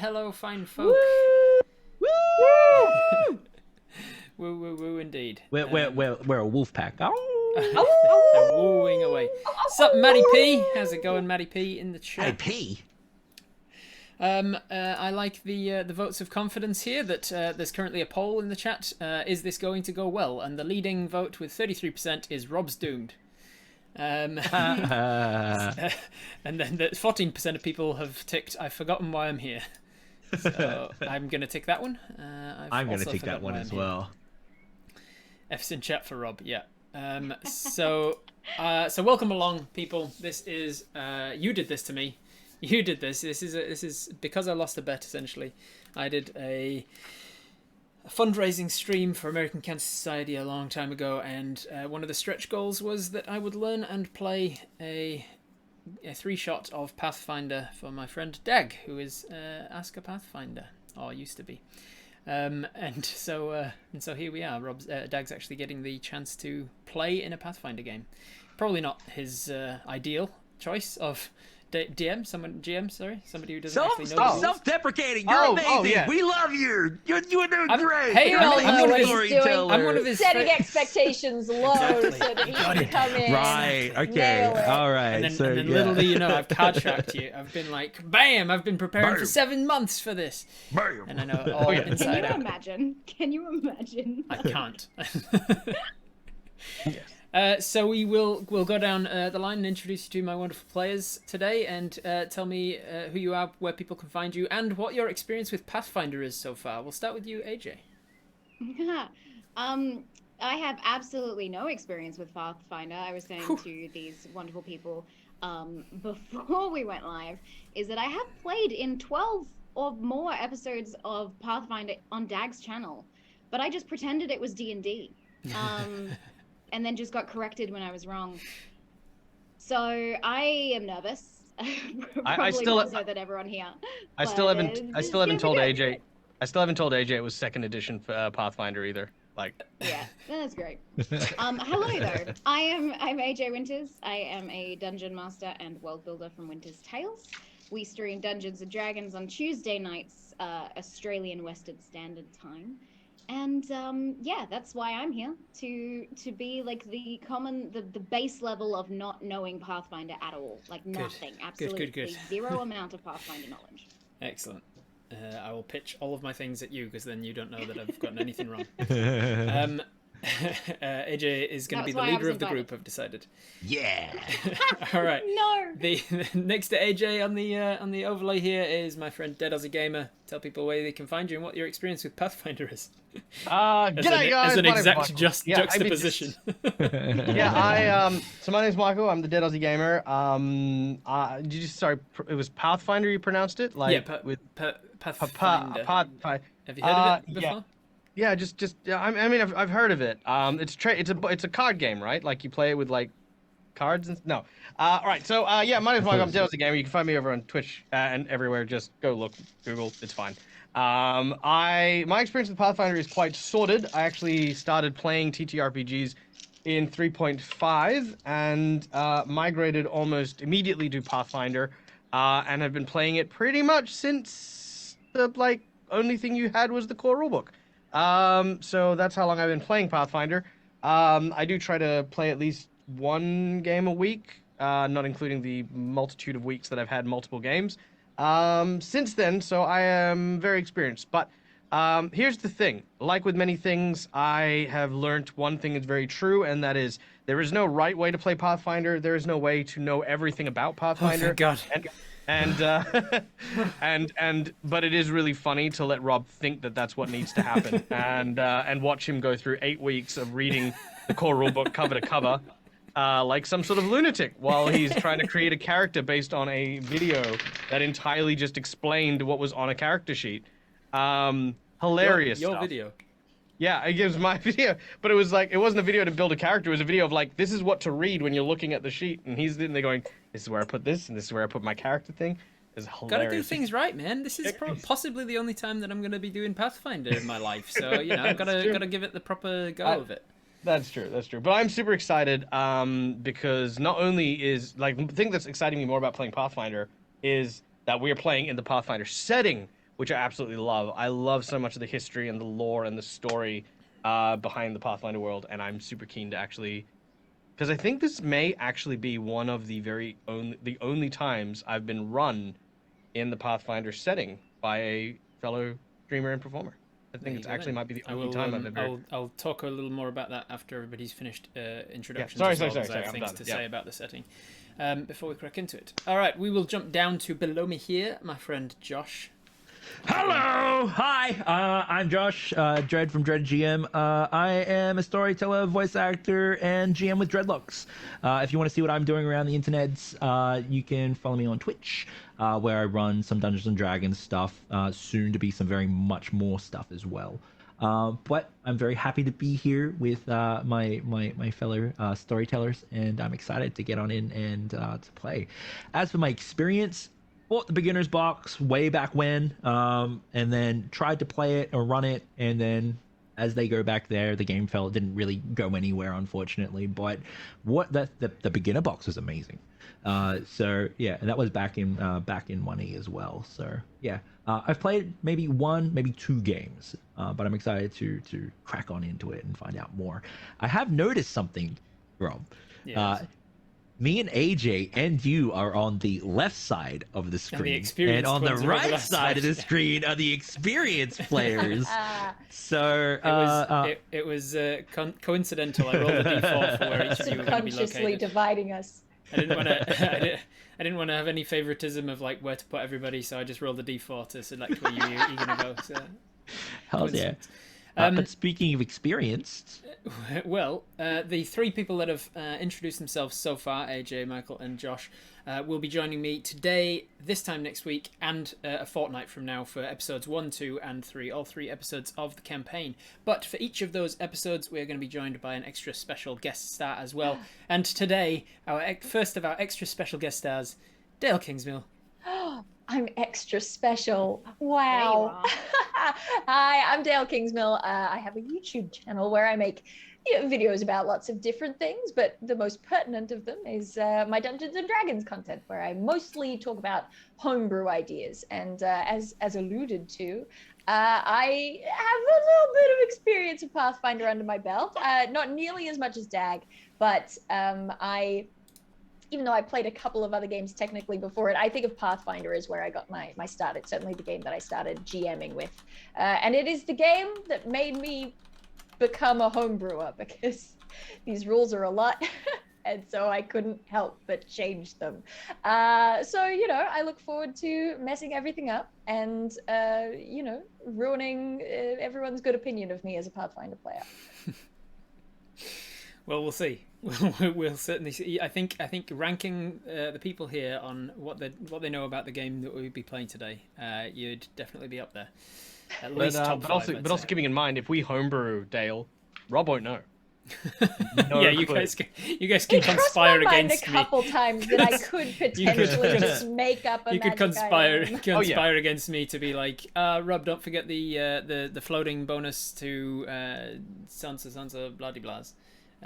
hello, fine folk. Woo! Woo! Woo, woo, woo, indeed. We're a wolf pack. They're wooing away. Sup, Maddie P? How's it going, Maddie P, in the chat? Hey, P. I like the votes of confidence here that there's currently a poll in the chat. Is this going to go well? And the leading vote with 33% is Rob's doomed. And then 14% of people have ticked, I've forgotten why I'm here. So I'm going to tick that one. I'm going to tick that one as well. F's in chat for Rob, yeah. So welcome along, people. This is, you did this to me. You did this. This is because I lost a bet, essentially. I did a fundraising stream for American Cancer Society a long time ago, and one of the stretch goals was that I would learn and play a 3-shot of Pathfinder for my friend Dag, who is Ask a Pathfinder, or used to be. And so here we are. Dag's actually getting the chance to play in a Pathfinder game. Probably not his ideal choice of somebody who doesn't actually know. Stop self-deprecating. You're amazing. Yeah. We love you. You're doing great. Hey, I'm one of his setting expectations low so that he can come in. Right. Okay. All right. And then little do you know, I've card tracked you. I've been like, bam! I've been preparing for 7 months for this. Bam. And I know it all inside out. Can you imagine? I can't. Yes. So we'll go down the line and introduce you to my wonderful players today, and tell me who you are, where people can find you, and what your experience with Pathfinder is so far. We'll start with you, AJ. I have absolutely no experience with Pathfinder. I was saying to these wonderful people before we went live, is that I have played in 12 or more episodes of Pathfinder on Dag's channel, but I just pretended it was D&D. And then just got corrected when I was wrong. So I am nervous. I still more so than everyone here. I still haven't told AJ. I still haven't told AJ it was 2nd edition for Pathfinder either. Like. Yeah, that's great. Hello though. I'm AJ Winters. I am a dungeon master and world builder from Winter's Tales. We stream Dungeons and Dragons on Tuesday nights, Australian Western Standard Time. And yeah, that's why I'm here, to be like the base level of not knowing Pathfinder at all, like nothing, absolutely good. Zero amount of Pathfinder knowledge. Excellent. I will pitch all of my things at you, because then you don't know that I've gotten anything wrong. AJ is going to be the leader of the group, I've decided. Yeah. All right. No. The next to AJ on the overlay here is my friend Dead Aussie Gamer. Tell people where they can find you and what your experience with Pathfinder is. G'day guys. As an exact juxtaposition. So my name's Michael. I'm the Dead Aussie Gamer. It was Pathfinder you pronounced it? Like Pathfinder. Have you heard of it before? Yeah, I mean, I've heard of it. It's a card game, right? Like you play it with like cards and no. All right. So yeah, my name's Michael. I'm Dead Aussie Gamer. You can find me over on Twitch and everywhere. Just go look, Google. It's fine. My experience with Pathfinder is quite sordid. I actually started playing TTRPGs in 3.5 and migrated almost immediately to Pathfinder, and have been playing it pretty much since the only thing you had was the core rulebook. So that's how long I've been playing Pathfinder. I do try to play at least one game a week, not including the multitude of weeks that I've had multiple games since then, so I am very experienced. But here's the thing. Like with many things, I have learned one thing is very true, and that is there is no right way to play Pathfinder. There is no way to know everything about Pathfinder. Oh, thank God. But it is really funny to let Rob think that that's what needs to happen, and watch him go through 8 weeks of reading the core rulebook cover to cover, like some sort of lunatic, while he's trying to create a character based on a video that entirely just explained what was on a character sheet. Hilarious your stuff. video. Yeah, it was my video, but it was like, it wasn't a video to build a character. It was a video of like, this is what to read when you're looking at the sheet, and he's sitting there going, this is where I put this, and this is where I put my character thing. It's hilarious. Gotta do things right, man. This is possibly the only time that I'm gonna be doing Pathfinder in my life, so you know, I've gotta give it the proper go of it. That's true. But I'm super excited because not only is like the thing that's exciting me more about playing Pathfinder is that we're playing in the Pathfinder setting, which I absolutely love. I love so much of the history and the lore and the story behind the Pathfinder world, and I'm super keen to actually, because I think this may actually be one of the only times I've been run in the Pathfinder setting by a fellow streamer and performer. I think it's actually might be the only time I've ever. I'll talk a little more about that after everybody's finished introductions. Yeah, as sorry. I have things to say about the setting. Before we crack into it. All right, we will jump down to below me here, my friend Josh. Hello! Hi! I'm Josh, Dread from Dread GM. I am a storyteller, voice actor, and GM with Dreadlocks. If you want to see what I'm doing around the internets, you can follow me on Twitch, where I run some Dungeons and Dragons stuff, soon to be some very much more stuff as well. But I'm very happy to be here with my fellow storytellers, and I'm excited to get on in and to play. As for my experience, bought the beginner's box way back when, and then tried to play it or run it, and then as they go back there, the game didn't really go anywhere, unfortunately. But the beginner box was amazing. So yeah, and that was back in 1E as well. So yeah, I've played maybe 2 games, but I'm excited to crack on into it and find out more. I have noticed something, Rob. Yes. Me and AJ and you are on the left side of the screen, and on the right side of the screen are the experienced players. So it was coincidental. I rolled a d4 for where each of you were going to be Subconsciously located. dividing us. I didn't want to. I didn't want to have any favoritism of like where to put everybody, so I just rolled a d4 to select where you're going to go. So, hell yeah! But speaking of experienced, well, the 3 people that have introduced themselves so far, AJ, Michael, and Josh, will be joining me today, this time next week, and a fortnight from now for episodes 1, 2, and 3, all 3 episodes of the campaign. But for each of those episodes, we're going to be joined by an extra special guest star as well. And today, our first of our extra special guest stars, Dale Kingsmill. I'm extra special. Wow. Hi, I'm Dale Kingsmill. I have a YouTube channel where I make videos about lots of different things, but the most pertinent of them is my Dungeons and Dragons content, where I mostly talk about homebrew ideas. And as alluded to, I have a little bit of experience of Pathfinder under my belt. Not nearly as much as Dag, but even though I played a couple of other games technically before it, I think of Pathfinder as where I got my start. It's certainly the game that I started GMing with. And it is the game that made me become a homebrewer, because these rules are a lot. And so I couldn't help but change them. So, I look forward to messing everything up and, ruining everyone's good opinion of me as a Pathfinder player. Well, we'll see. We'll certainly see. I think ranking the people here on what they know about the game that we'll be playing today, you'd definitely be up there. At least top 5, but also keeping in mind, if we homebrew Dale, Rob won't know. No yeah, you guys can conspire against me. A couple times that I could potentially just make up a You could magic conspire against me to be like, Rob, don't forget the floating bonus to Sansa bloody blahs.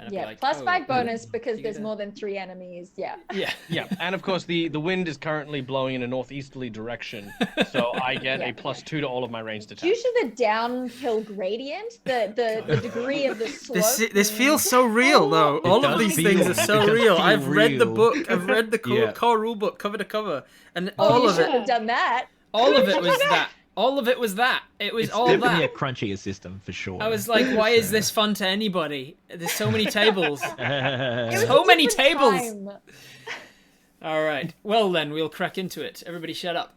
Yeah, like, +5 bonus because there's more than 3 enemies. Yeah. And of course the wind is currently blowing in a northeasterly direction, so I get a +2 to all of my ranged attacks. Due to the downhill gradient, the degree of the slope. This feels so real though. All of these things are so real. I've read the book. I've read the core rule book cover to cover, and all of it. You should have done that. All of it was that. All of it was that. It was all that. It's definitely a crunchier system for sure. I was like, why is this fun to anybody? There's so many tables. So many tables. Time. All right. Well then, we'll crack into it. Everybody shut up.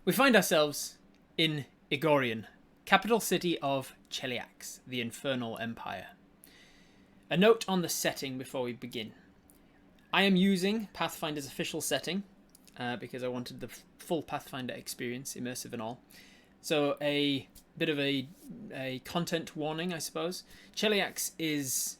We find ourselves in Egorian, capital city of Cheliax, the Infernal Empire. A note on the setting before we begin. I am using Pathfinder's official setting, because I wanted the full Pathfinder experience, immersive and all. So a bit of a content warning, I suppose. Cheliax is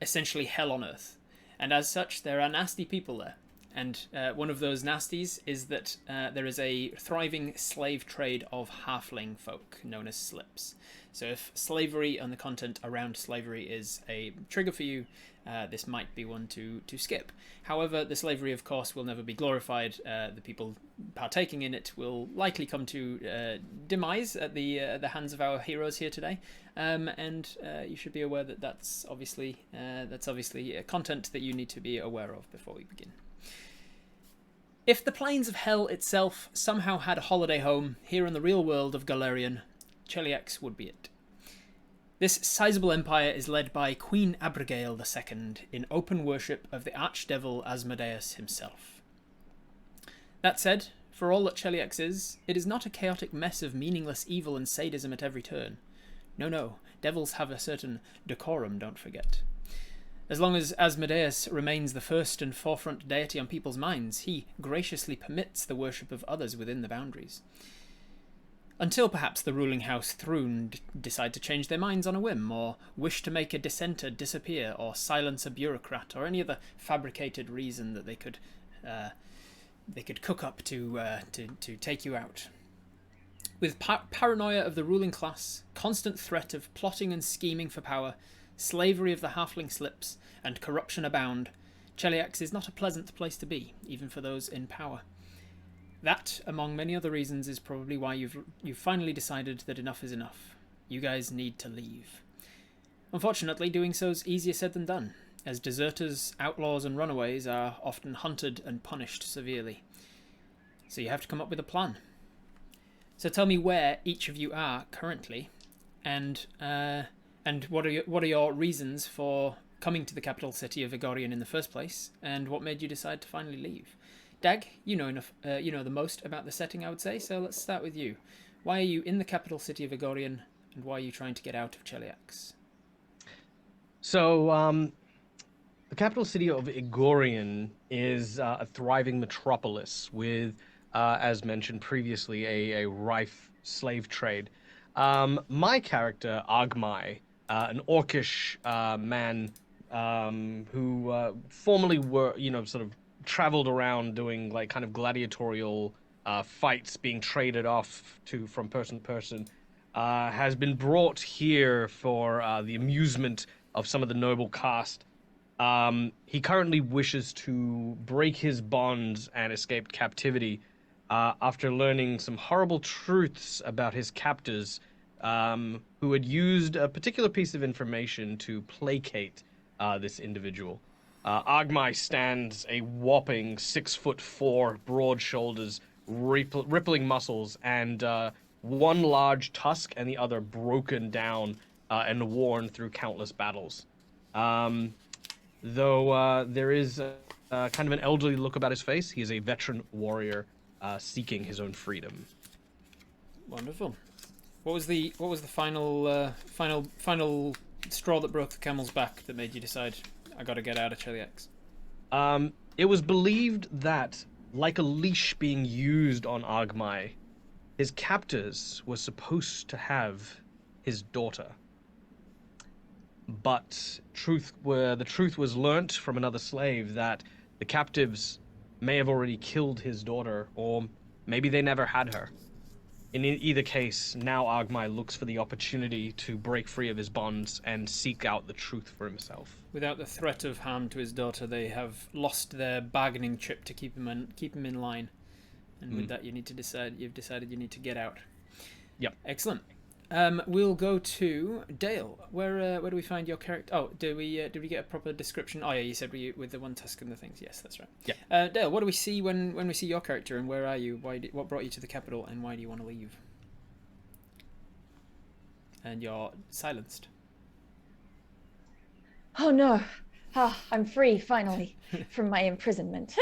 essentially hell on earth, and as such there are nasty people there. And one of those nasties is that there is a thriving slave trade of halfling folk known as slips. So if slavery and the content around slavery is a trigger for you, this might be one to skip. However, the slavery, of course, will never be glorified. The people partaking in it will likely come to demise at the hands of our heroes here today. And you should be aware that that's obviously content that you need to be aware of before we begin. If the plains of hell itself somehow had a holiday home here in the real world of Galerian, Cheliax would be it. This sizable empire is led by Queen Abigail II in open worship of the archdevil Asmodeus himself. That said, for all that Cheliax is, it is not a chaotic mess of meaningless evil and sadism at every turn. No, devils have a certain decorum, don't forget. As long as Asmodeus remains the first and forefront deity on people's minds, he graciously permits the worship of others within the boundaries. Until perhaps the ruling house Thrun decide to change their minds on a whim, or wish to make a dissenter disappear, or silence a bureaucrat, or any other fabricated reason that they could cook up to take you out. With paranoia of the ruling class, constant threat of plotting and scheming for power, slavery of the halfling slips, and corruption abound, Cheliax is not a pleasant place to be, even for those in power. That, among many other reasons, is probably why you've finally decided that enough is enough. You guys need to leave. Unfortunately, doing so is easier said than done, as deserters, outlaws, and runaways are often hunted and punished severely. So you have to come up with a plan. So tell me where each of you are currently, and what are your reasons for coming to the capital city of Egorian in the first place, and what made you decide to finally leave? Dag, you know enough. You know the most about the setting, I would say. So let's start with you. Why are you in the capital city of Egorian, and why are you trying to get out of Cheliax? So, the capital city of Egorian is a thriving metropolis with, as mentioned previously, a rife slave trade. My character, Agmai, an orcish man who formerly sort of traveled around doing like kind of gladiatorial fights, being traded off from person to person, has been brought here for the amusement of some of the noble caste. He currently wishes to break his bonds and escape captivity after learning some horrible truths about his captors, who had used a particular piece of information to placate this individual. Agmai stands a whopping 6'4", broad shoulders, rippling muscles, and one large tusk and the other broken down and worn through countless battles. Though there is kind of an elderly look about his face, he is a veteran warrior seeking his own freedom. Wonderful. What was the final straw that broke the camel's back that made you decide I got to get out of Cheliax? It was believed that, like a leash being used on Agmai, his captors were supposed to have his daughter. But the truth was learnt from another slave that the captives may have already killed his daughter, or maybe they never had her. In either case, now Agmai looks for the opportunity to break free of his bonds and seek out the truth for himself. Without the threat of harm to his daughter, they have lost their bargaining chip to keep him in line. And with that, you've decided you need to get out. Yep. Excellent. We'll go to Dale. Where do we find your character? Oh, did we get a proper description? Oh yeah, you said with the one tusk and the things. Yes, that's right. Yeah. Dale, what do we see when we see your character, and where are you? What brought you to the capital, and why do you want to leave? And you're silenced. Oh no. I'm free, finally, from my imprisonment.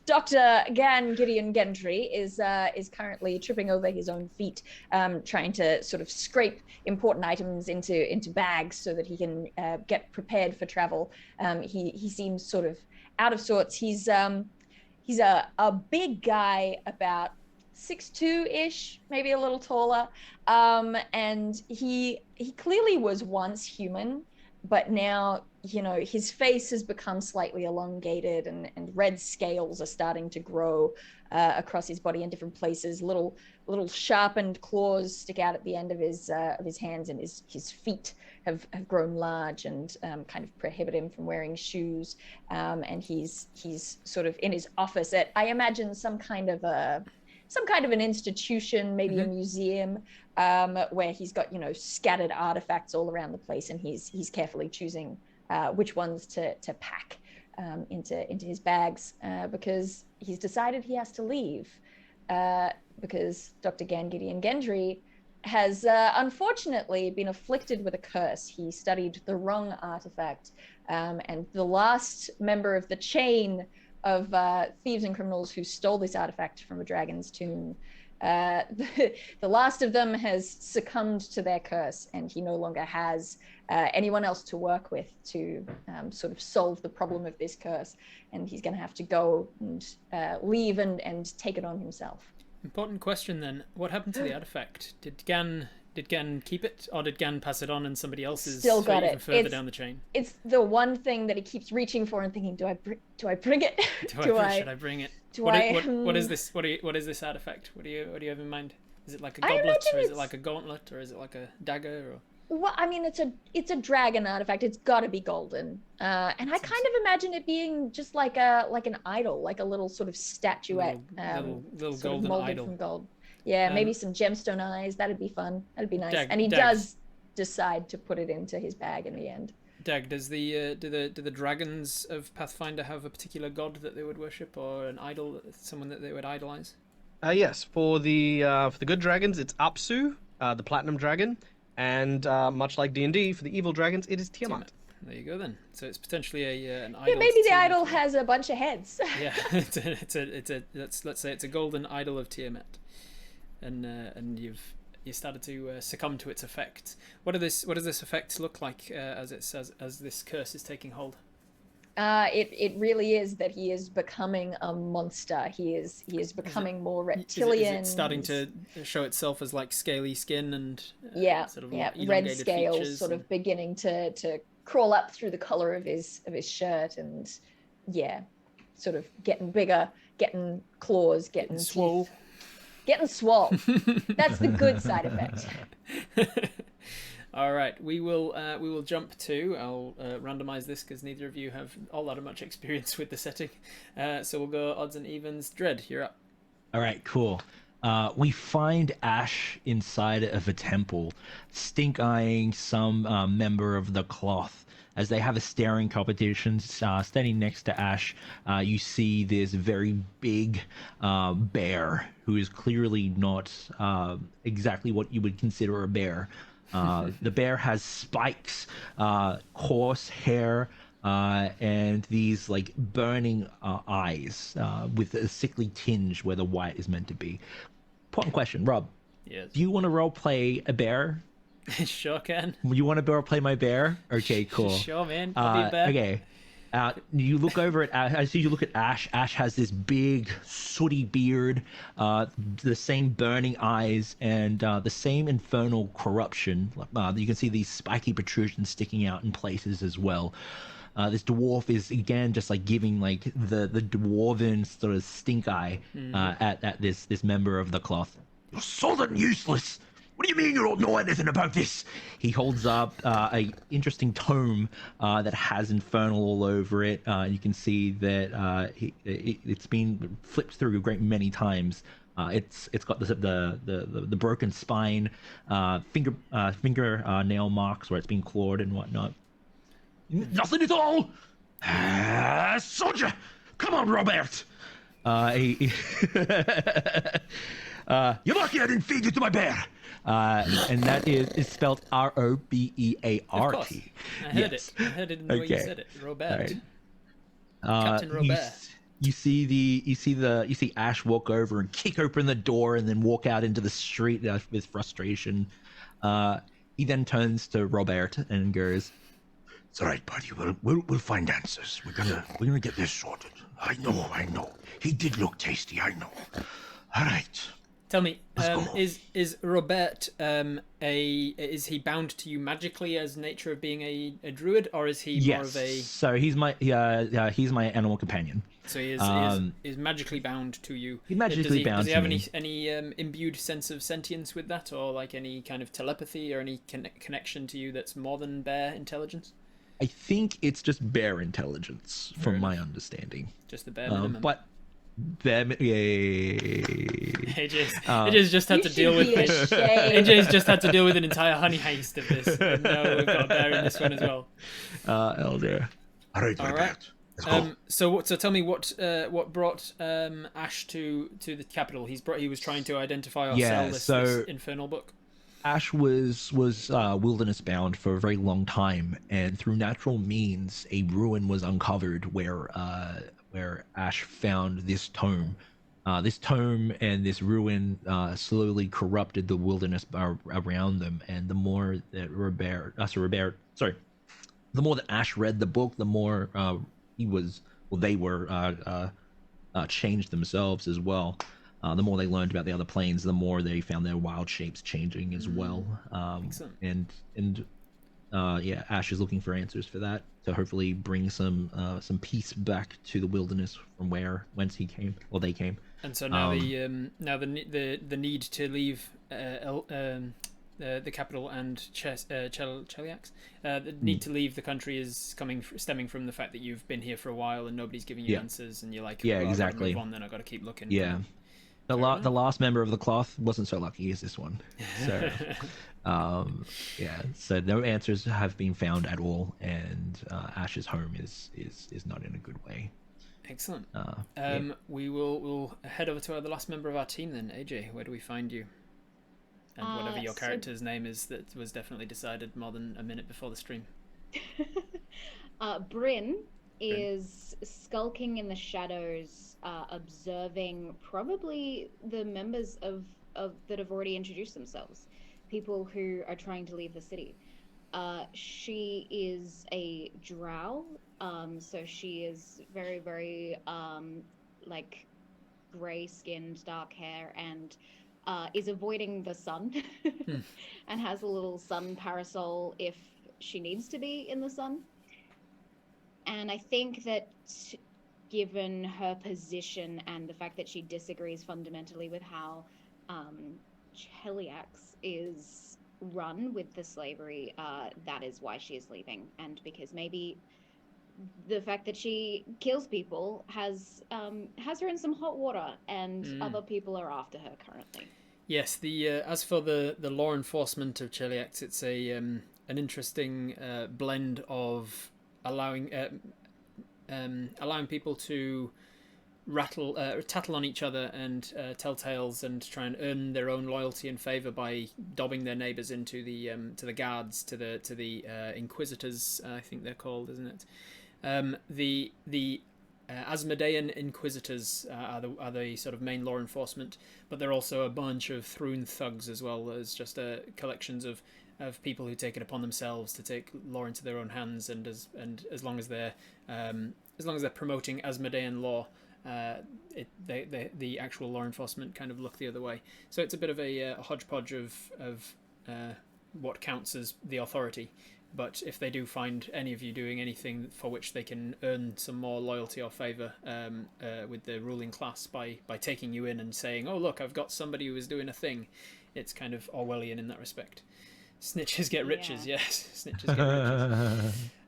Dr. Gideon Gendry is currently tripping over his own feet, trying to sort of scrape important items into bags so that he can get prepared for travel. He seems sort of out of sorts. He's a big guy, about 6'2"-ish, maybe a little taller, and he clearly was once human. but now, his face has become slightly elongated, and red scales are starting to grow across his body in different places. Little sharpened claws stick out at the end of his hands, and his feet have grown large and kind of prohibit him from wearing shoes. And he's sort of in his office at, I imagine, some kind of an institution, maybe a museum, where he's got scattered artifacts all around the place, and he's carefully choosing which ones to pack into his bags, because he's decided he has to leave, because Dr. Gideon Gendry has unfortunately been afflicted with a curse. He studied the wrong artifact, and the last member of the chain of thieves and criminals who stole this artifact from a dragon's tomb, the last of them has succumbed to their curse, and he no longer has anyone else to work with to sort of solve the problem of this curse, and he's going to have to go and leave and take it on himself. Important question then. What happened to the artifact? Did Gan keep it, or did Gan pass it on and somebody else is still got even it further down the chain? It's the one thing that he keeps reaching for and thinking, do I bring it? Should I bring it? What is this? What is this artifact? What do you have in mind? Is it like a goblet, or is it like a gauntlet, or is it like a dagger? Or... Well, I mean, it's a dragon artifact. It's got to be golden, and I kind of imagine it being just like an idol, like a little sort of statuette, little sort golden of molded idol from gold. Yeah, maybe some gemstone eyes. That'd be fun. That'd be nice. And he Dag. does decide to put it into his bag in the end. Dag, does do the dragons of Pathfinder have a particular god that they would worship, or an idol, someone that they would idolize? Yes, for the good dragons, it's Apsu, the platinum dragon, and much like D&D, for the evil dragons, it is Tiamat. There you go then. So it's potentially an idol. Yeah, maybe the idol has a bunch of heads. Yeah, let's say it's a golden idol of Tiamat, and you started to succumb to its effect. What does this effect look like as this curse is taking hold? It really is that he is becoming a monster. He is becoming more reptilian. Is it starting to show itself as like scaly skin and sort of red scales features sort of beginning to crawl up through the collar of his shirt, and sort of getting bigger, getting claws, getting swole. Getting swole. That's the good side effect. All right, we will jump to. I'll randomize this because neither of you have all that much experience with the setting. So we'll go odds and evens. Dread, you're up. All right, cool. We find Ash inside of a temple, stink-eyeing some member of the cloth. As they have a staring competition, standing next to Ash, you see this very big bear who is clearly not exactly what you would consider a bear. The bear has spikes, coarse hair, and these like burning eyes with a sickly tinge where the white is meant to be. Important question, Rob. Yes. Do you want to role play a bear? Sure can. You want to role play my bear? Okay, cool. Sure, man. I'll be a bear. Okay. You look over at Ash. I see you look at Ash. Ash has this big, sooty beard, the same burning eyes, and the same infernal corruption. You can see these spiky protrusions sticking out in places as well. This dwarf is again just like giving like the dwarven sort of stink eye at this member of the cloth. You're salt and useless. What do you mean you don't know anything about this? He holds up a interesting tome that has infernal all over it. You can see that it's been flipped through a great many times. It's got the broken spine, finger nail marks where it's been clawed and whatnot. Nothing at all. Soldier, come on, Robert. You're lucky I didn't feed you to my bear. And that is spelled Robeart. Of course. I heard it. I heard it in the way you said it. Robert. Right. Captain Robert. You see Ash walk over and kick open the door and then walk out into the street with frustration. He then turns to Robert and goes, "It's all right, buddy. We'll find answers. We're gonna get this sorted. I know. He did look tasty. I know. All right." Tell me, Let's go. is Robert is he bound to you magically as nature of being a druid, or is he more of a? So he's my animal companion. So he is magically bound to you. He's magically bound Does he to have me. any imbued sense of sentience with that, or like any kind of telepathy or any connection to you that's more than bare intelligence? I think it's just bare intelligence, from my understanding. Just the bare minimum. But them, AJ's just had to deal with this. AJ's just had to deal with an entire honey heist of this. And now we've got a bear in this one as well. Elder. All right. Let's go. So tell me what brought Ash to the capital. He was trying to identify or sell this infernal book. Ash was wilderness bound for a very long time, and through natural means, a ruin was uncovered where Ash found this tome. This tome and this ruin slowly corrupted the wilderness around them, and the more that the more that Ash read the book, the more they were changed themselves as well. The more they learned about the other planes, the more they found their wild shapes changing as well. Ash is looking for answers for that to hopefully bring some peace back to the wilderness from whence he came, or they came. And so now the need to leave the capital and Cheliax, the need to leave the country is stemming from the fact that you've been here for a while and nobody's giving you answers, and you're like, exactly. I've got to move on, then I've got to keep looking. Yeah. The last member of the cloth wasn't so lucky as this one. So, so no answers have been found at all, and Ash's home is not in a good way. Excellent. We'll head over to the last member of our team then. AJ, where do we find you? And whatever your character's name is, that was definitely decided more than a minute before the stream. Bryn is skulking in the shadows, observing probably the members of that have already introduced themselves, people who are trying to leave the city. She is a drow, so she is very, very like gray-skinned, dark hair, and is avoiding the sun and has a little sun parasol if she needs to be in the sun. And I think that given her position and the fact that she disagrees fundamentally with how Cheliax is run with the slavery, that is why she is leaving. And because maybe the fact that she kills people has her in some hot water, and other people are after her currently. Yes, as for the law enforcement of Cheliax, it's an interesting blend of allowing people to tattle on each other and tell tales and try and earn their own loyalty and favor by dobbing their neighbors into the guards, to the inquisitors, I think they're called, isn't it? The Asmodean inquisitors are the sort of main law enforcement, but they're also a bunch of Thrune thugs as well. There's just collections of people who take it upon themselves to take law into their own hands, and as long as they're promoting Asmodean law, the actual law enforcement kind of look the other way. So it's a bit of a hodgepodge of what counts as the authority. But if they do find any of you doing anything for which they can earn some more loyalty or favour with the ruling class by taking you in and saying, "Oh look, I've got somebody who is doing a thing," it's kind of Orwellian in that respect. Snitches get riches, yes. Snitches get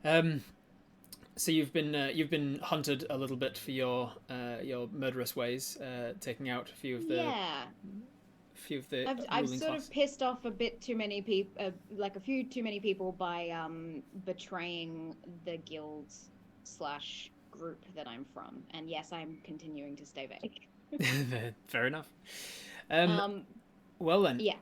riches. So you've been hunted a little bit for your murderous ways, taking out a few of the. Yeah. I've sort of pissed off a bit too many people, like a few too many people by betraying the guild / group that I'm from, and yes, I'm continuing to stay vague. Fair enough. Well then, yeah.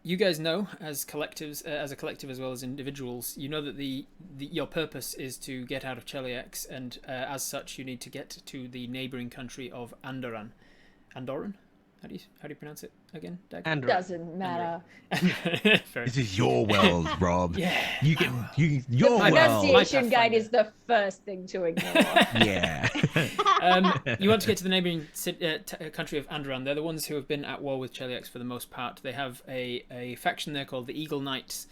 You guys know, as collectives, as a collective as well as individuals, you know that your purpose is to get out of Cheliax, and as such, you need to get to the neighbouring country of Andoran. Andoran? How do you pronounce it again, Dag? Andrew. Doesn't matter. Fair This is your world, Rob. Yeah. Your My world. Pronunciation guide Pathfinder. is the first thing to ignore. Yeah. You want to get to the neighbouring country of Andran. They're the ones who have been at war with Cheliax for the most part. They have a faction there called the Eagle Knights,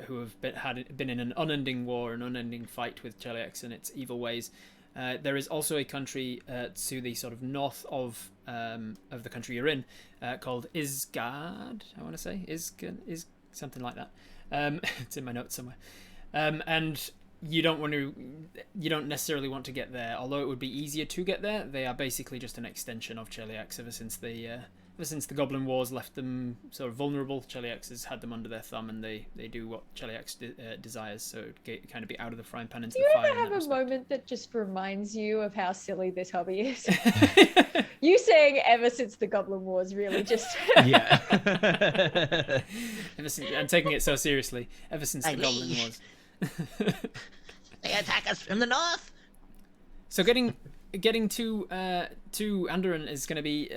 who have been in an unending war, an unending fight with Cheliax and its evil ways. There is also a country to the sort of north of the country you're in called Isgard. I want to say is something like that. It's in my notes somewhere. And you don't necessarily want to get there, although it would be easier to get there. They are basically just an extension of Cheliax ever since the Goblin Wars left them sort of vulnerable. Cheliax has had them under their thumb, and they do what Cheliax desires, so it kind of be out of the frying pan into Do the you fire. ever have a moment that just reminds you of how silly this hobby is? You saying ever since the Goblin Wars really just... Yeah. I'm taking it so seriously. Ever since the Goblin Wars. They attack us from the north. So getting to Andoran is going to be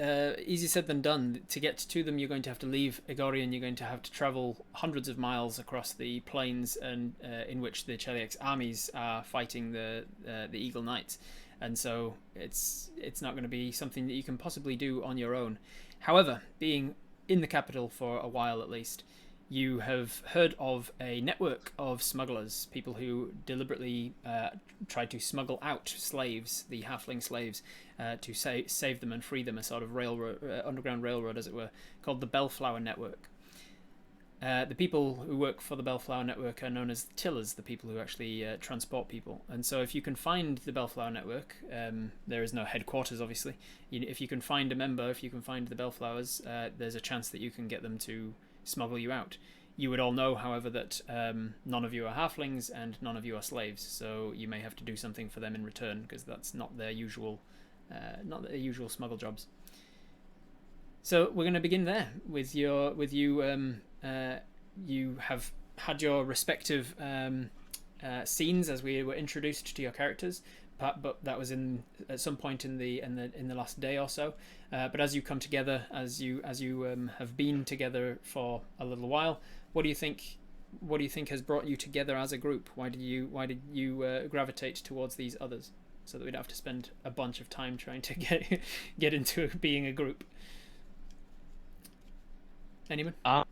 easier said than done. To get to them, you're going to have to leave Egorian. You're going to have to travel hundreds of miles across the plains, and in which the Cheliax armies are fighting the Eagle Knights, and so it's not going to be something that you can possibly do on your own. However, being in the capital for a while at least, you have heard of a network of smugglers, people who deliberately tried to smuggle out slaves, the halfling slaves, to save them and free them, a sort of railroad, underground railroad, as it were, called the Bellflower Network. The people who work for the Bellflower Network are known as tillers, the people who actually transport people. And so if you can find the Bellflower Network, there is no headquarters, obviously. If you can find a member, if you can find the Bellflowers, there's a chance that you can get them to smuggle you out. You would all know, however, that none of you are halflings and none of you are slaves, so you may have to do something for them in return, because that's not their usual smuggle jobs. So we're going to begin there with you. You have had your respective scenes as we were introduced to your characters, but that was at some point in the last day or so. But as you come together, as you have been together for a little while, what do you think has brought you together as a group? Why did you gravitate towards these others, so that we don't have to spend a bunch of time trying to get into being a group? Anyone? I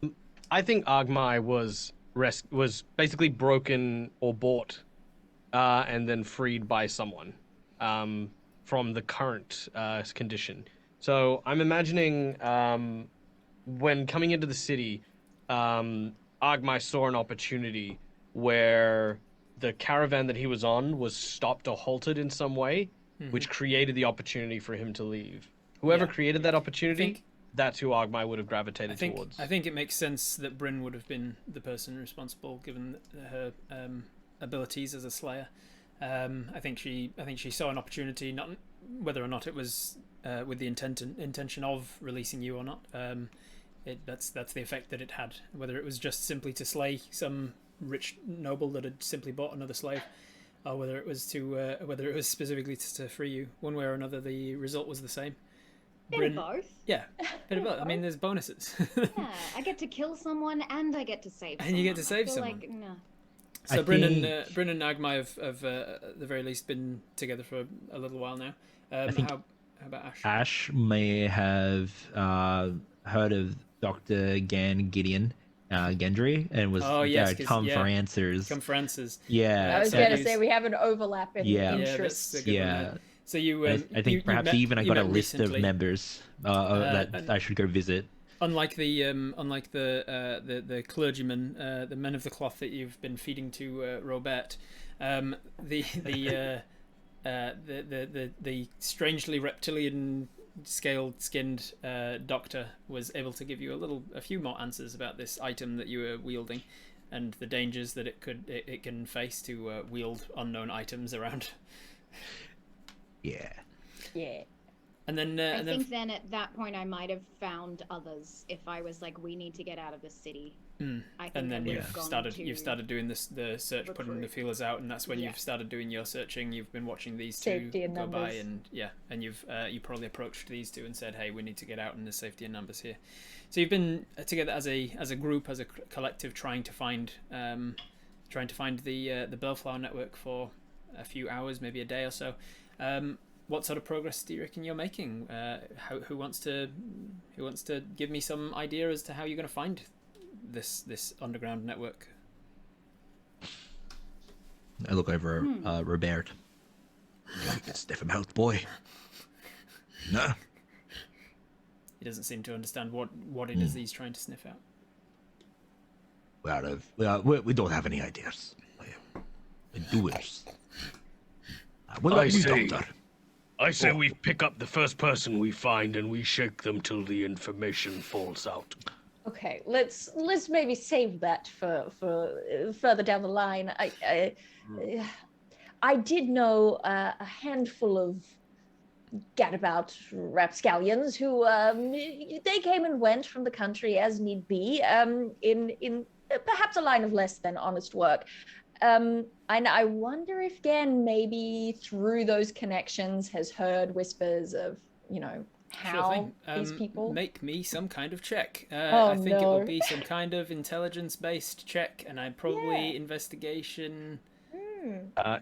think Agmai was basically broken or bought, and then freed by someone from the current condition. So I'm imagining when coming into the city, Agmai saw an opportunity where the caravan that he was on was stopped or halted in some way, which created the opportunity for him to leave. Whoever created that opportunity, that's who Agmai would have gravitated towards. I think it makes sense that Bryn would have been the person responsible, given her abilities as a slayer. I think she saw an opportunity, not whether or not it was with the intention of releasing you or not. That's the effect that it had. Whether it was just simply to slay some rich noble that had simply bought another slave, or whether it was specifically to free you. One way or another, the result was the same. Bit of both. Yeah, bit of both. I mean, there's bonuses. Yeah, I get to kill someone and I get to save someone. And you get to save I feel someone. Like, no. So Bryn and Agmai have at the very least been together for a little while now. How about Ash? Ash may have heard of Dr. Gideon Gendry and was come for answers. Come for answers. Yeah. I was going to say we have an overlap in interests. That's a good one. So you, I think perhaps I got a list of members that I should go visit. Unlike the clergyman, the men of the cloth that you've been feeding to Robert, the strangely reptilian scaled-skinned doctor was able to give you a few more answers about this item that you were wielding, and the dangers that it can face to wield unknown items around. Yeah. And then I think then at that point I might have found others if I was like, we need to get out of the city. I think and then I would have gone you've started doing the search, putting the feelers out, and that's when you've started doing your searching. You've been watching these Safety two in go by, numbers. and you've you probably approached these two and said, "Hey, we need to get out, and there's safety in numbers here." So you've been together as a group, as a collective, trying to find the Bellflower network for a few hours, maybe a day or so. What sort of progress do you reckon you're making? Who wants to give me some idea as to how you're going to find this underground network? I look over Robert. You like that sniff him out, boy? No. He doesn't seem to understand what it is he's trying to sniff out. We don't have any ideas. We're doers. What about you, Doctor? I say we pick up the first person we find and we shake them till the information falls out. Okay, let's maybe save that for further down the line. I did know a handful of gadabout rapscallions who they came and went from the country as need be, in perhaps a line of less than honest work. And I wonder if Gan maybe through those connections has heard whispers of, how these people... Make me some kind of check. Oh, I think it no. will be some kind of intelligence-based check, and I'd probably investigation...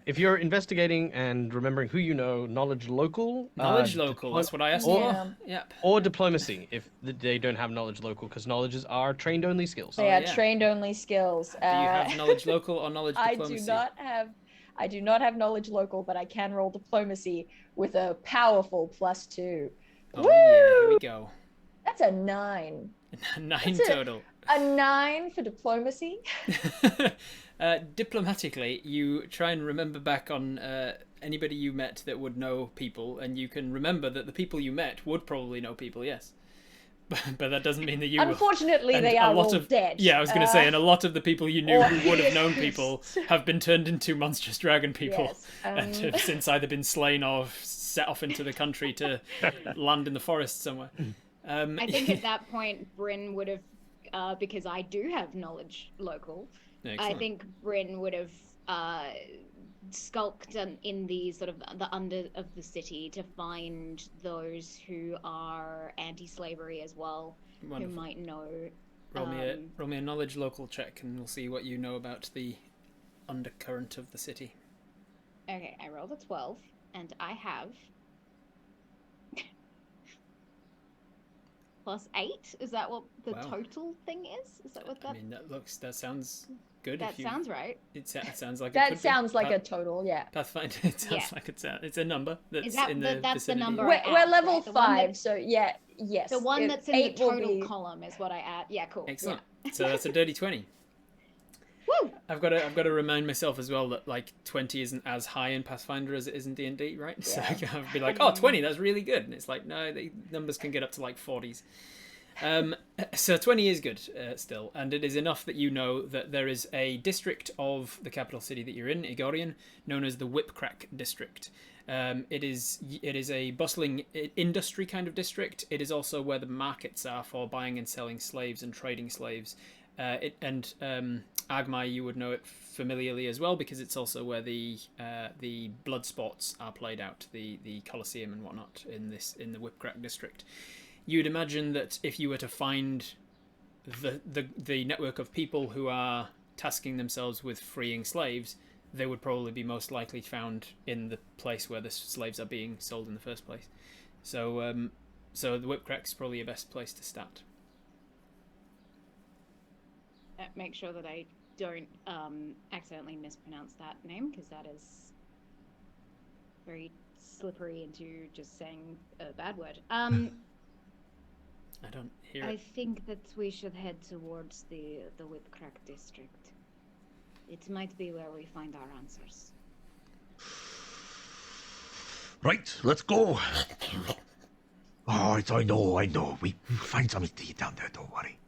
If you're investigating and remembering who you know, knowledge local. Knowledge local, that's what I asked for. Yep. Or diplomacy, if they don't have knowledge local, because knowledges are trained-only skills. They are trained-only skills. Do you have knowledge local or knowledge diplomacy? I do not have knowledge local, but I can roll diplomacy with a powerful +2. Oh, Woo! yeah, here we go. That's a 9. 9 total. A 9 for diplomacy. Diplomatically, you try and remember back on anybody you met that would know people, and you can remember that the people you met would probably know people, yes. But that doesn't mean that you Unfortunately, will. they are all dead. Yeah, I was going to say, and a lot of the people you knew who would have known people have been turned into monstrous dragon people, Yes, and have since either been slain or set off into the country to land in the forest somewhere. I think at that point, Bryn would have, because I do have knowledge local, Excellent. I think Bryn would have skulked in the sort of the under of the city to find those who are anti-slavery as well, Wonderful. who might know. Roll me a knowledge local check, and we'll see what you know about the undercurrent of the city. Okay, I rolled a 12, and I have +8. Is that what the total thing is? Is that what that? I mean, that sounds good. That sounds right. It sounds like that sounds like a total, yeah. Pathfinder. It sounds like it's a number that's Is that in the that's vicinity. the number? We're level 5, so yeah, yes. The one that's in the 8 will total be... column is what I add. Yeah, cool. Excellent. So that's a dirty 20. Woo! I've got to remind myself as well that like 20 isn't as high in Pathfinder as it is in D&D, right? Yeah. So I can be like, oh, 20, that's really good, and it's like, no, the numbers can get up to like 40s. So 20 is good still, and it is enough that you know that there is a district of the capital city that you're in, Egorian, known as the Whipcrack district. It is a bustling industry kind of district. It is also where the markets are for buying and selling slaves and trading slaves. Agmai, you would know it familiarly as well, because it's also where the blood sports are played out, the Colosseum and whatnot in the Whipcrack district. You'd imagine that if you were to find the network of people who are tasking themselves with freeing slaves, they would probably be most likely found in the place where the slaves are being sold in the first place. So the Whipcrack's probably your best place to start. Make sure that I don't accidentally mispronounce that name, because that is very slippery into just saying a bad word. I don't hear I it. think that we should head towards the Whipcrack district. It might be where we find our answers. Right, let's go. Oh, I know. We'll find something to eat down there, don't worry.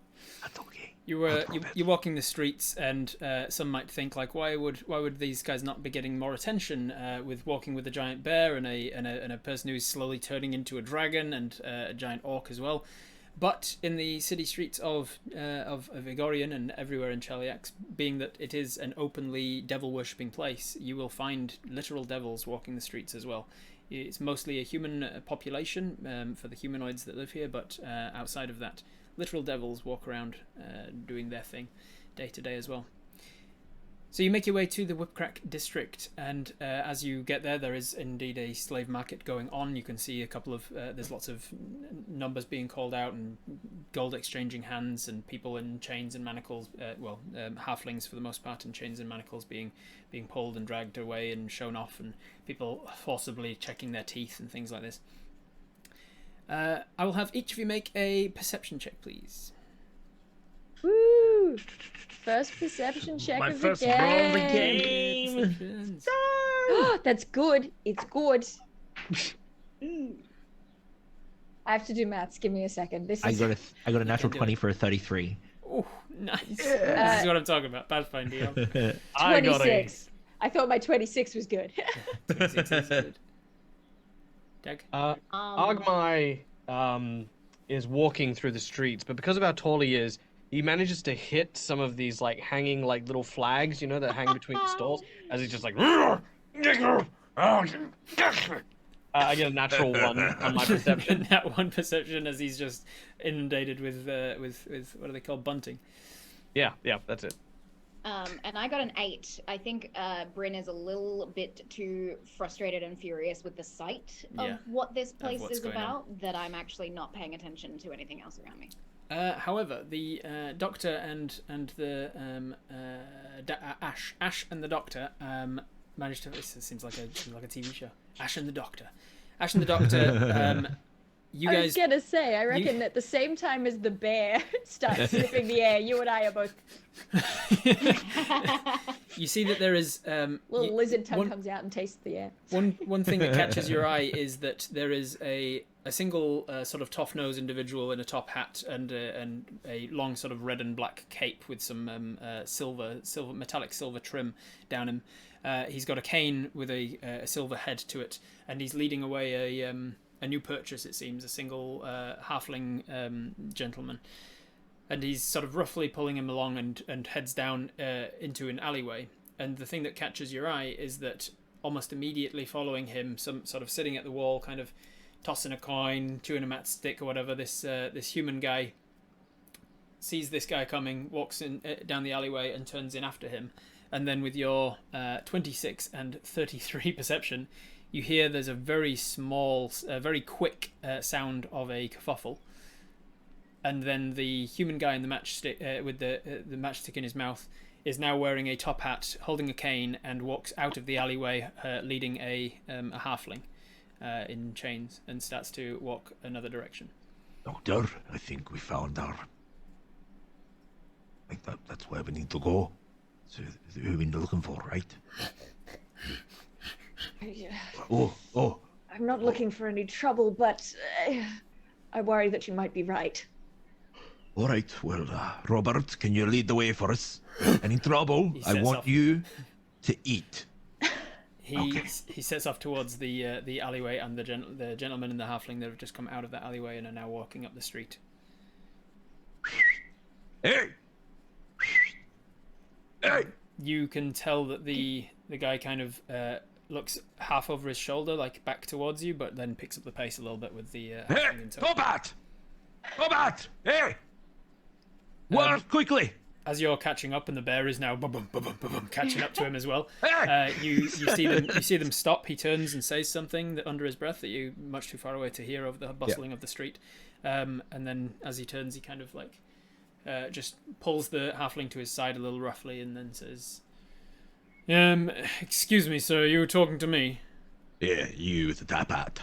That's okay. You're walking the streets, and some might think like, why would these guys not be getting more attention with walking with a giant bear and a person who's slowly turning into a dragon and a giant orc as well. But in the city streets of Egorian and everywhere in Cheliax, being that it is an openly devil-worshipping place, you will find literal devils walking the streets as well. It's mostly a human population for the humanoids that live here, but outside of that, literal devils walk around doing their thing day to day as well. So you make your way to the Whipcrack district, and as you get there, there is indeed a slave market going on. You can see a couple of there's lots of numbers being called out and gold exchanging hands, and people in chains and manacles, halflings for the most part in chains and manacles being pulled and dragged away and shown off, and people forcibly checking their teeth and things like this. I will have each of you make a perception check, please. Woo! First perception check My of first the roll of the game. game. That's good. It's good. I have to do maths. Give me a second. I got a natural 20 for a 33. Oh, nice. This is what I'm talking about. Pathfinder. 26. I thought my 26 was good. 26 is good. Doug? Ogmai is walking through the streets, but because of how tall he is, he manages to hit some of these like hanging like little flags, you know, that hang between the stalls, as he's just like. I get a natural 1 on my perception. That 1 perception as he's just inundated with what are they called, bunting. Yeah, that's it. And I got an 8. I think Bryn is a little bit too frustrated and furious with the sight of what this place is about that I'm actually not paying attention to anything else around me. However, the doctor and the Ash and the doctor managed to. This seems like a TV show. Ash and the doctor. You guys. I was gonna say, I reckon at the same time as the bear starts sniffing the air, you and I are both. You see that there is little lizard tongue comes out and tastes the air. One thing that catches your eye is that there is a single sort of tough-nosed individual in a top hat and a long sort of red and black cape with some metallic silver trim down him. He's got a cane with a silver head to it, and he's leading away a new purchase, it seems, a single halfling gentleman. And he's sort of roughly pulling him along and heads down into an alleyway. And the thing that catches your eye is that almost immediately following him, some sort of sitting at the wall, kind of tossing a coin, chewing a matchstick or whatever, this human guy sees this guy coming, walks in down the alleyway and turns in after him. And then with your 26 and 33 perception, you hear there's a very small, very quick sound of a kerfuffle. And then the human guy in the matchstick, with the matchstick in his mouth, is now wearing a top hat, holding a cane, and walks out of the alleyway, leading a halfling in chains, and starts to walk another direction. Doctor, I think we found our. I think that's where we need to go. So who we're looking for, right? Oh. I'm not looking for any trouble, but I worry that you might be right. All right, well, Robert, can you lead the way for us? Any trouble? I want you to eat. He sets off towards the alleyway, and the gentleman and the halfling that have just come out of that alleyway and are now walking up the street. Hey! You can tell that the guy kind of looks half over his shoulder, like back towards you, but then picks up the pace a little bit with the. Hey! Robert! Hey! Work quickly! As you're catching up, and the bear is now catching up to him as well. You see them stop. He turns and says something that under his breath that you're much too far away to hear over the bustling of the street. And then as he turns, he kind of like just pulls the halfling to his side a little roughly, and then says, "Excuse me, sir. You were talking to me." Yeah, you with the top hat.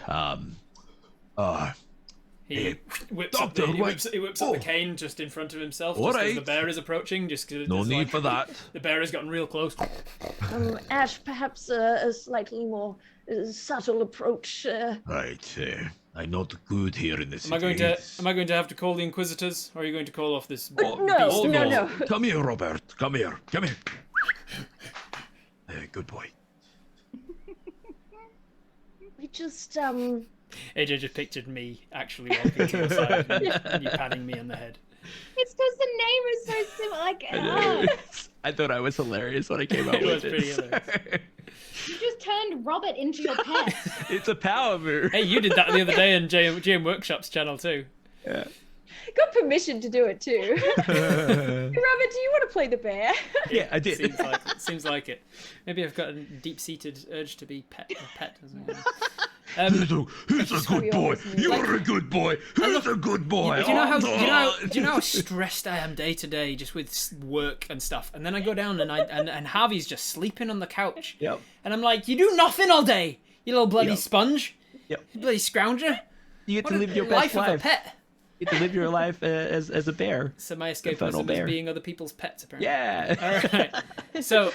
He whips up the cane just in front of himself, just as the bear is approaching. Just cause no need for that. The bear has gotten real close. Ash, perhaps a slightly more subtle approach. Right. I'm not good here in the city. Am I going to have to call the Inquisitors, or are you going to call off this No, beast of no, yours? no. Come here, Robert. Come here. Come here. Good boy. We just AJ just pictured me actually walking to your side and you patting me on the head. It's because the name is so similar. Like, I thought I was hilarious when I came up It was with pretty it. hilarious. you just turned Robert into your pet. It's a power move. Hey, you did that the other day on GM Workshop's channel too. Yeah. got permission to do it too. Hey, Robert, do you want to play the bear? Yeah, I did. Seems like it. Maybe I've got a deep-seated urge to be a pet. Who's a good boy? You're a good boy. Who's a good boy? Do you know how stressed I am day to day just with work and stuff, and then I go down and Harvey's just sleeping on the couch. Yep. And I'm like, you do nothing all day, you little bloody sponge. Yep. You bloody scrounger. You get What to a live your life best of a life. pet. You get to live your life as a bear. So my Infernal escapism bear. is being other people's pets, apparently. Yeah. All right. So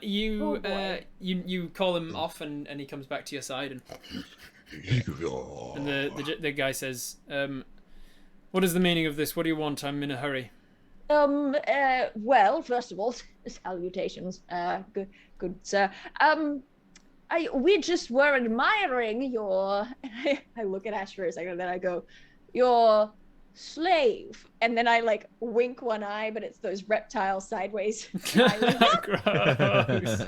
you Oh, boy. you call him off, and he comes back to your side, and the guy says, "What is the meaning of this? What do you want? I'm in a hurry." Well, first of all, salutations, good sir. We just were admiring your. I look at Ash for a second, and then I go, your slave, and then I like wink one eye, but it's those reptile sideways. Gross.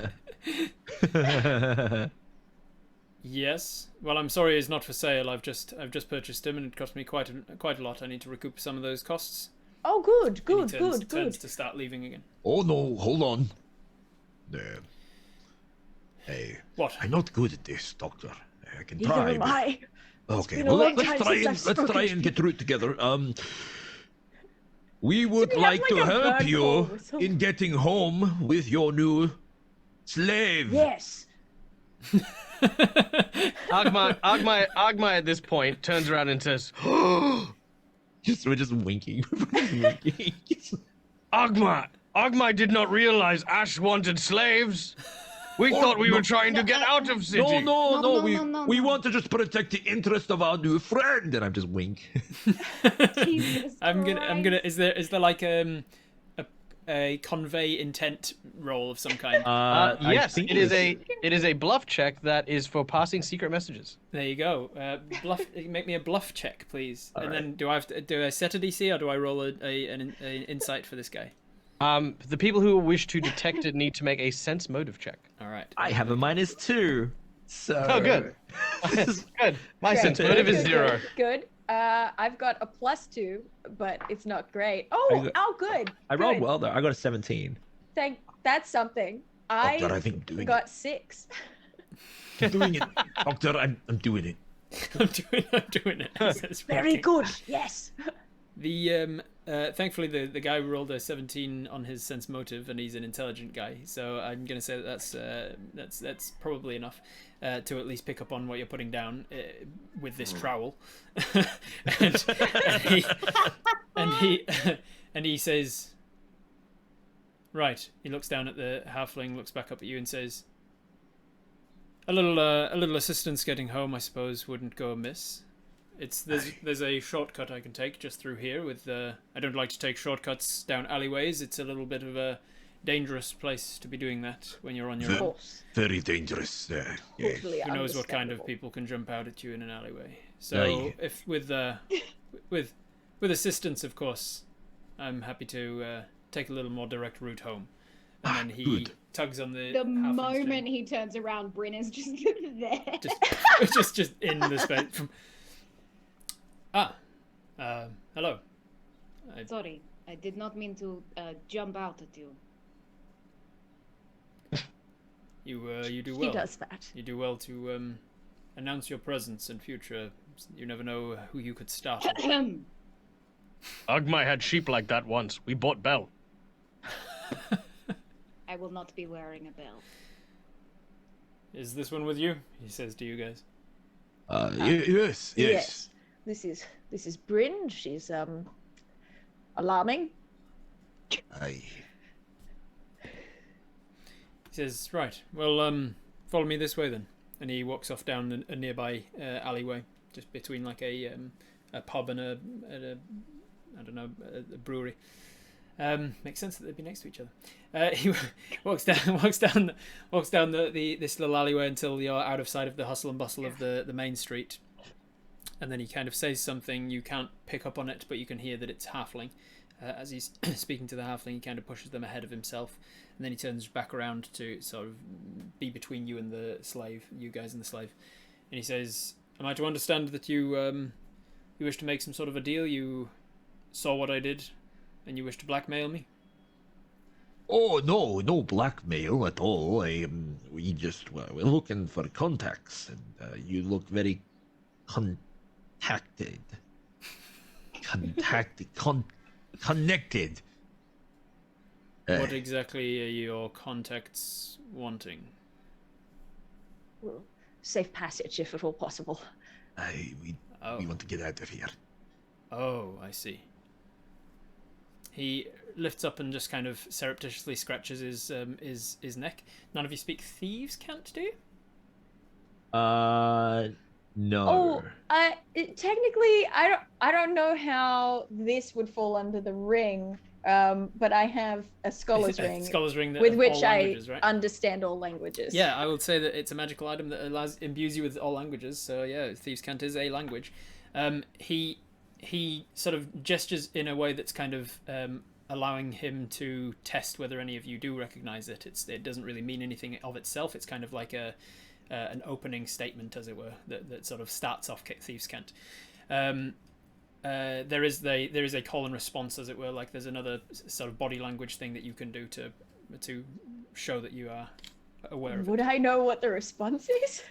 Yes. Well, I'm sorry, he's not for sale. I've just purchased him, and it cost me quite a lot. I need to recoup some of those costs. Oh, good. And he turns to start leaving again. Oh no, hold on. Hey, What? I'm not good at this, Doctor. I can Neither try. am but- I. Okay, been a well long let's time try since and I've spoken let's try to and get through it together. We would we have, like like, to a help bird you call or something? in getting home with your new slave. Yes. Agma at this point turns around and says, We're just winking. Winking. Agma did not realize Ash wanted slaves. We thought we were trying to get out of city. No, No, we no. want to just protect the interest of our new friend. And I'm just wink. Jesus I'm gonna. Christ. Is there like a convey intent roll of some kind? Yes, it is a bluff check that is for passing secret messages. There you go. Bluff. Make me a bluff check, please. All and right. then do I set a DC, or do I roll an insight for this guy? The people who wish to detect it need to make a sense motive check. All right. I have a -2. So. Oh, good. Good. My Great. sense motive is 0. Good. I've got a +2, but it's not great. Oh, good. I rolled Good. well though. I got a 17. That's something. Doctor, I think I'm doing got 6. it. I'm doing it. Doctor, I'm doing it. I'm doing it. It's Very working. good. Yes. The thankfully the guy rolled a 17 on his sense motive, and he's an intelligent guy, so I'm gonna say that's probably enough to at least pick up on what you're putting down with this trowel. and he says, right. He looks down at the halfling, looks back up at you, and says, a little assistance getting home, I suppose, wouldn't go amiss. There's a shortcut I can take just through here. I don't like to take shortcuts down alleyways. It's a little bit of a dangerous place to be doing that when you're on your Of own. course. Very dangerous. Yeah. Totally Who knows what kind of understandable. people can jump out at you in an alleyway? So Aye. if with assistance, of course, I'm happy to take a little more direct route home. And then he good. tugs on the The halfling's moment chain. he turns around, Bryn is just there. just in the space. Hello. Sorry, I did not mean to jump out at you. You do He well. does that. You do well to announce your presence in future. You never know who you could startle. Agma had sheep like that once. We bought Bell. I will not be wearing a bell. Is this one with you? He says to you guys. Yes. This is Bryn. She's alarming. Aye. He says, right. Well, follow me this way then. and he walks off down a nearby alleyway, just between like a pub and a I don't know, a brewery. Makes sense that they'd be next to each other. He walks down this little alleyway until you're out of sight of the hustle and bustle of the main street, and then he kind of says something. You can't pick up on it, but you can hear that it's halfling. As he's speaking to the halfling, he kind of pushes them ahead of himself, and then he turns back around to sort of be between you and the slave, you guys and the slave, and he says, "Am I to understand that you wish to make some sort of a deal? You saw what I did, and you wish to blackmail me?" Oh, no blackmail at all. We just, we're looking for contacts, and you look very connected. What exactly are your contacts wanting? Well, safe passage, if at all possible. We want to get out of here. Oh, I see. He lifts up and just kind of surreptitiously scratches his neck. None of you speak thieves' cant, do you? No. Oh, technically, I don't know how this would fall under the ring. But I have a scholar's ring. Scholar's ring with which I right? understand all languages. Yeah, I would say that it's a magical item that imbues you with all languages. So yeah, thieves' cant is a language. He sort of gestures in a way that's kind of allowing him to test whether any of you do recognize it. It doesn't really mean anything of itself. It's kind of like an opening statement, as it were, that sort of starts off thieves' cant. There is a call and response, as it were. Like there's another sort of body language thing that you can do to show that you are aware of it. Would I know what the response is?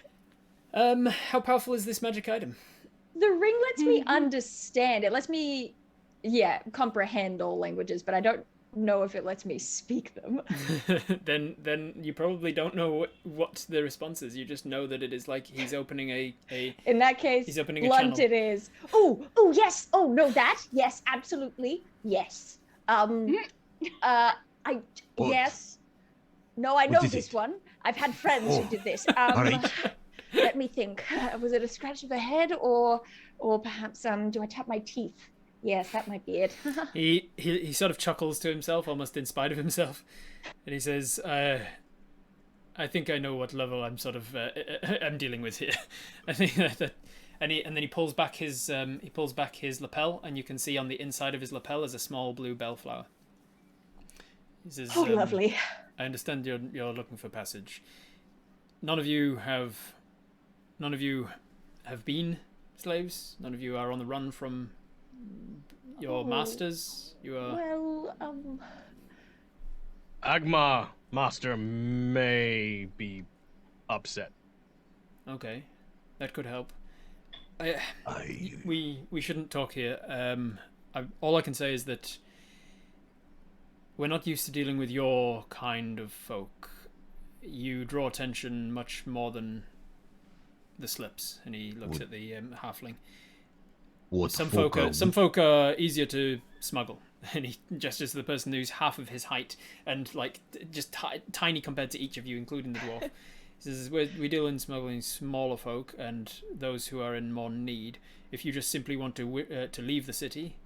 How powerful is this magic item? The ring lets me understand. It lets me, comprehend all languages, but I don't know if it lets me speak them. then you probably don't know what the response is. You just know that it is like he's opening a in that case, he's opening blunt a channel. It is. Oh yes. Oh no, that yes, absolutely yes. Yes. No, I know this one. I've had friends who did this. All right. Let me think. Was it a scratch of the head, or perhaps do I tap my teeth? Yes, that might be it. he sort of chuckles to himself, almost in spite of himself, and he says, "I think I know what level I'm sort of I'm dealing with here." I think that, and then he pulls back his lapel, and you can see on the inside of his lapel is a small blue bellflower. He says, "Oh, lovely. I understand you're looking for passage. None of you have been slaves. None of you are on the run from your masters. You are." Well, Agma master may be upset. Okay, that could help. We shouldn't talk here. All I can say is that we're not used to dealing with your kind of folk. You draw attention much more than the slips. And he looks at the halfling. Some folk are easier to smuggle. And he gestures to the person who's half of his height and like just tiny compared to each of you, including the dwarf. He says, we deal in smuggling smaller folk and those who are in more need. If you just simply want to leave the city,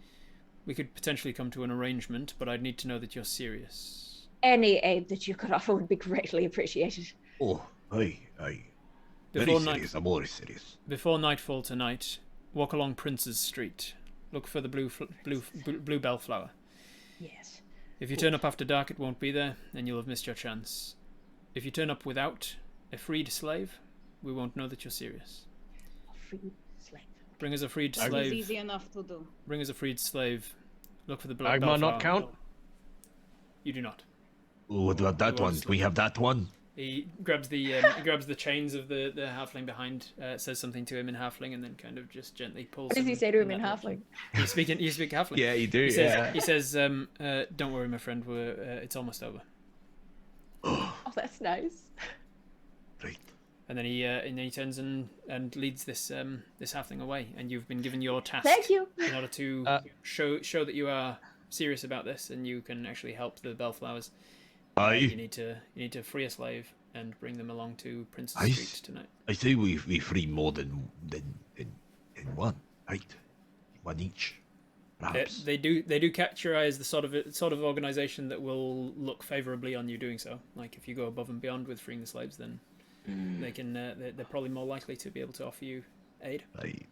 we could potentially come to an arrangement, but I'd need to know that you're serious. Any aid that you could offer would be greatly appreciated. Oh, aye. Very serious. I'm always serious. Before nightfall tonight, walk along Prince's Street. Look for the blue bellflower. Yes. If you turn up after dark, it won't be there, and you'll have missed your chance. If you turn up without a freed slave, we won't know that you're serious. A freed slave. Bring us a freed slave. It's easy enough to do. Bring us a freed slave. Look for the Agma bellflower. not count? You do not. Oh, what about that one? Do we have that one? He grabs the chains of the halfling behind, says something to him in halfling, and then kind of just gently pulls. What does he say to him in halfling? You speak halfling. Yeah, you do. He says, "Don't worry, my friend. It's almost over." Oh, that's nice. Right. And then he turns and leads this halfling away, and you've been given your task. Thank you. In order to show that you are serious about this, and you can actually help the bellflowers. Aye. You need to free a slave and bring them along to Princess I Street tonight. I say we free more than one, right? One each, perhaps. They do catch your eye as the sort of organization that will look favorably on you doing so. Like if you go above and beyond with freeing the slaves, then they can they're probably more likely to be able to offer you aid. Right.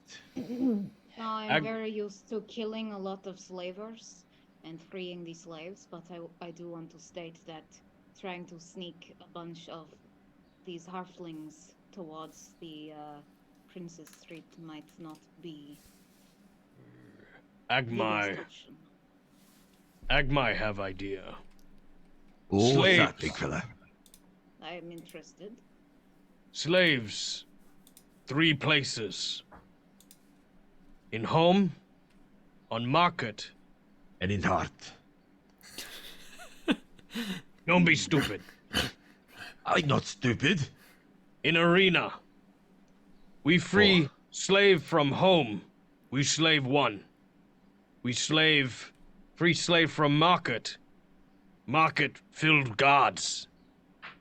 I'm very used to killing a lot of slavers and freeing the slaves, but I do want to state that trying to sneak a bunch of these halflings towards the Princess Street might not be the best Agmai option. have idea. Oh, what's that, Slaves. big fella? I am interested. Slaves. 3 places. In home, on market. And in heart. Don't be stupid. I'm not stupid. In arena. We free slave from home. We slave 1. We free slave from market. Market filled guards.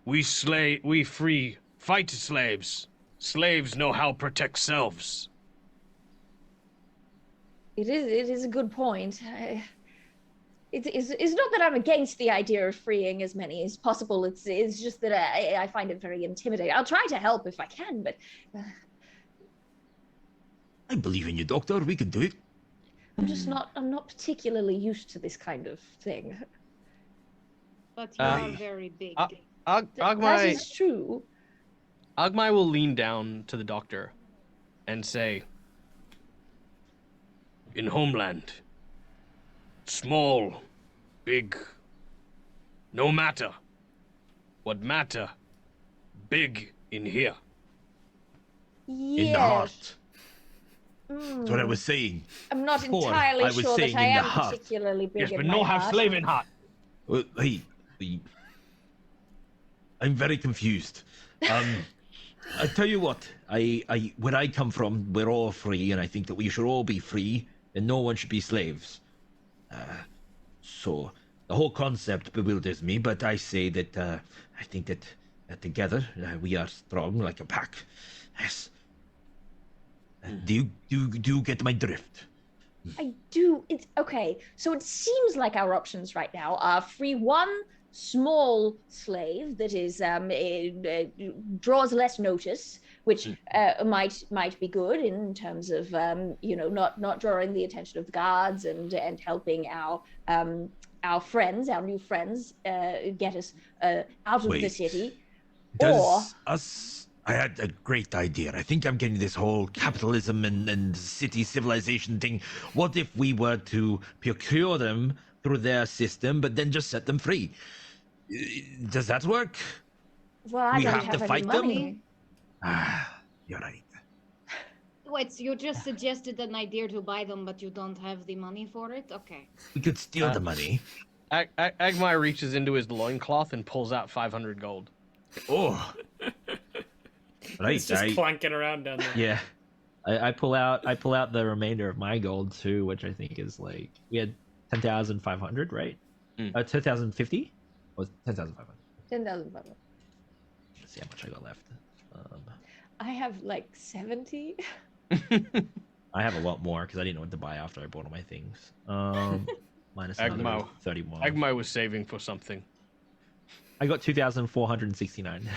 We free fight slaves. Slaves know how protect selves. It is a good point. It's not that I'm against the idea of freeing as many as possible. It's just that I find it very intimidating. I'll try to help if I can, but I believe in you, Doctor. We can do it. I'm not particularly used to this kind of thing. But you are very big. That Agmai, is true. Agmai will lean down to the doctor and say, In homeland. Small, big. No matter. What matter? Big in here. Yes. In the heart. That's what I was saying. I'm not Before, entirely I was sure that saying I in the am heart. particularly big Yes, in but my no heart. have slave in heart. Well, hey, I'm very confused. I tell you what, where I come from, we're all free, and I think that we should all be free, and no one should be slaves. So the whole concept bewilders me, but I say that I think that together we are strong like a pack. Yes. Do you get my drift? I do. It's okay. So it seems like our options right now are free 1 small slave that is draws less notice, which might be good in terms of not drawing the attention of the guards and helping our new friends get us out of the city. I had a great idea. I think I'm getting this whole capitalism and city civilization thing. What if we were to procure them through their system, but then just set them free? Does that work? Well, I We don't have to any fight them? money. You're right. Wait, so you just suggested an idea to buy them, but you don't have the money for it? Okay. We could steal the money. Agmai reaches into his loincloth and pulls out 500 gold. Oh. Right. It's just clanking around down there. Yeah. I pull out the remainder of my gold too, which I think is like we had 10,500, right? 10,050 or 10,500. 10,500. Let's see how much I got left. I have like 70. I have a lot more because I didn't know what to buy after I bought all my things. Minus another 31. Agmai was saving for something. I got 2,469.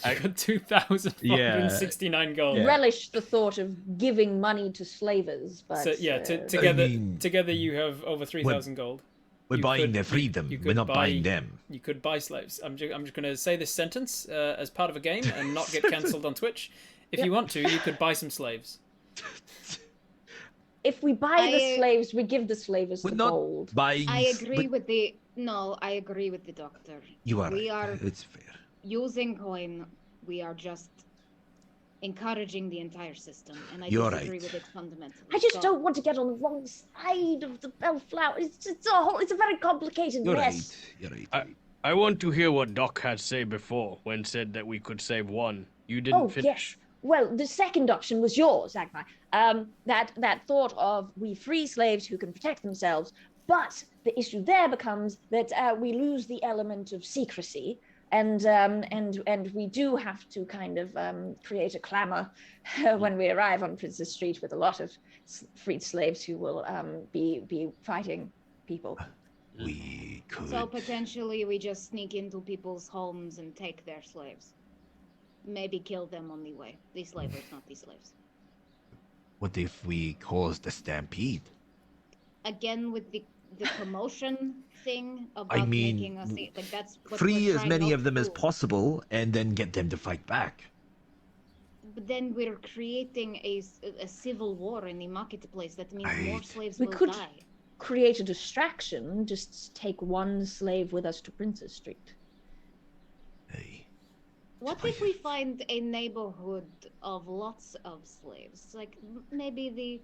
I got 2,469 gold. Relish the thought of giving money to slavers, but So yeah, together you have over 3,000 gold. We're You buying could- their freedom. you We're could not buy- buying them. You could buy slaves. I'm just going to say this sentence as part of a game and not get cancelled on Twitch. If you want to, you could buy some slaves. if we buy the slaves, we give the slavers the gold. Buying. I agree with the doctor. You are We right. are It's fair. using coin. We are just encouraging the entire system, and I You're disagree right. with it fundamentally. I just So- don't want to get on the wrong side of the bellflower. It's a very complicated You're mess. right. You're right. I want to hear what Doc had say before when said that we could save 1. You didn't Oh, finish. yes. Well, the second option was yours, Agmai. That thought of we free slaves who can protect themselves, but the issue there becomes that we lose the element of secrecy. And we do have to kind of create a clamor when we arrive on Princess Street with a lot of freed slaves who will be fighting people. We could. So potentially we just sneak into people's homes and take their slaves. Maybe kill them on the way. These slavers, not these slaves. What if we caused a stampede? Again, with the commotion thing about I mean, making us like that's what free we're as trying many not of them to as do. possible, and then get them to fight back. But then we're creating a civil war in the marketplace. That means more Right. slaves We will could die. create a distraction. Just take one slave with us to Princess Street. Hey. What if we find a neighborhood of lots of slaves? Like maybe the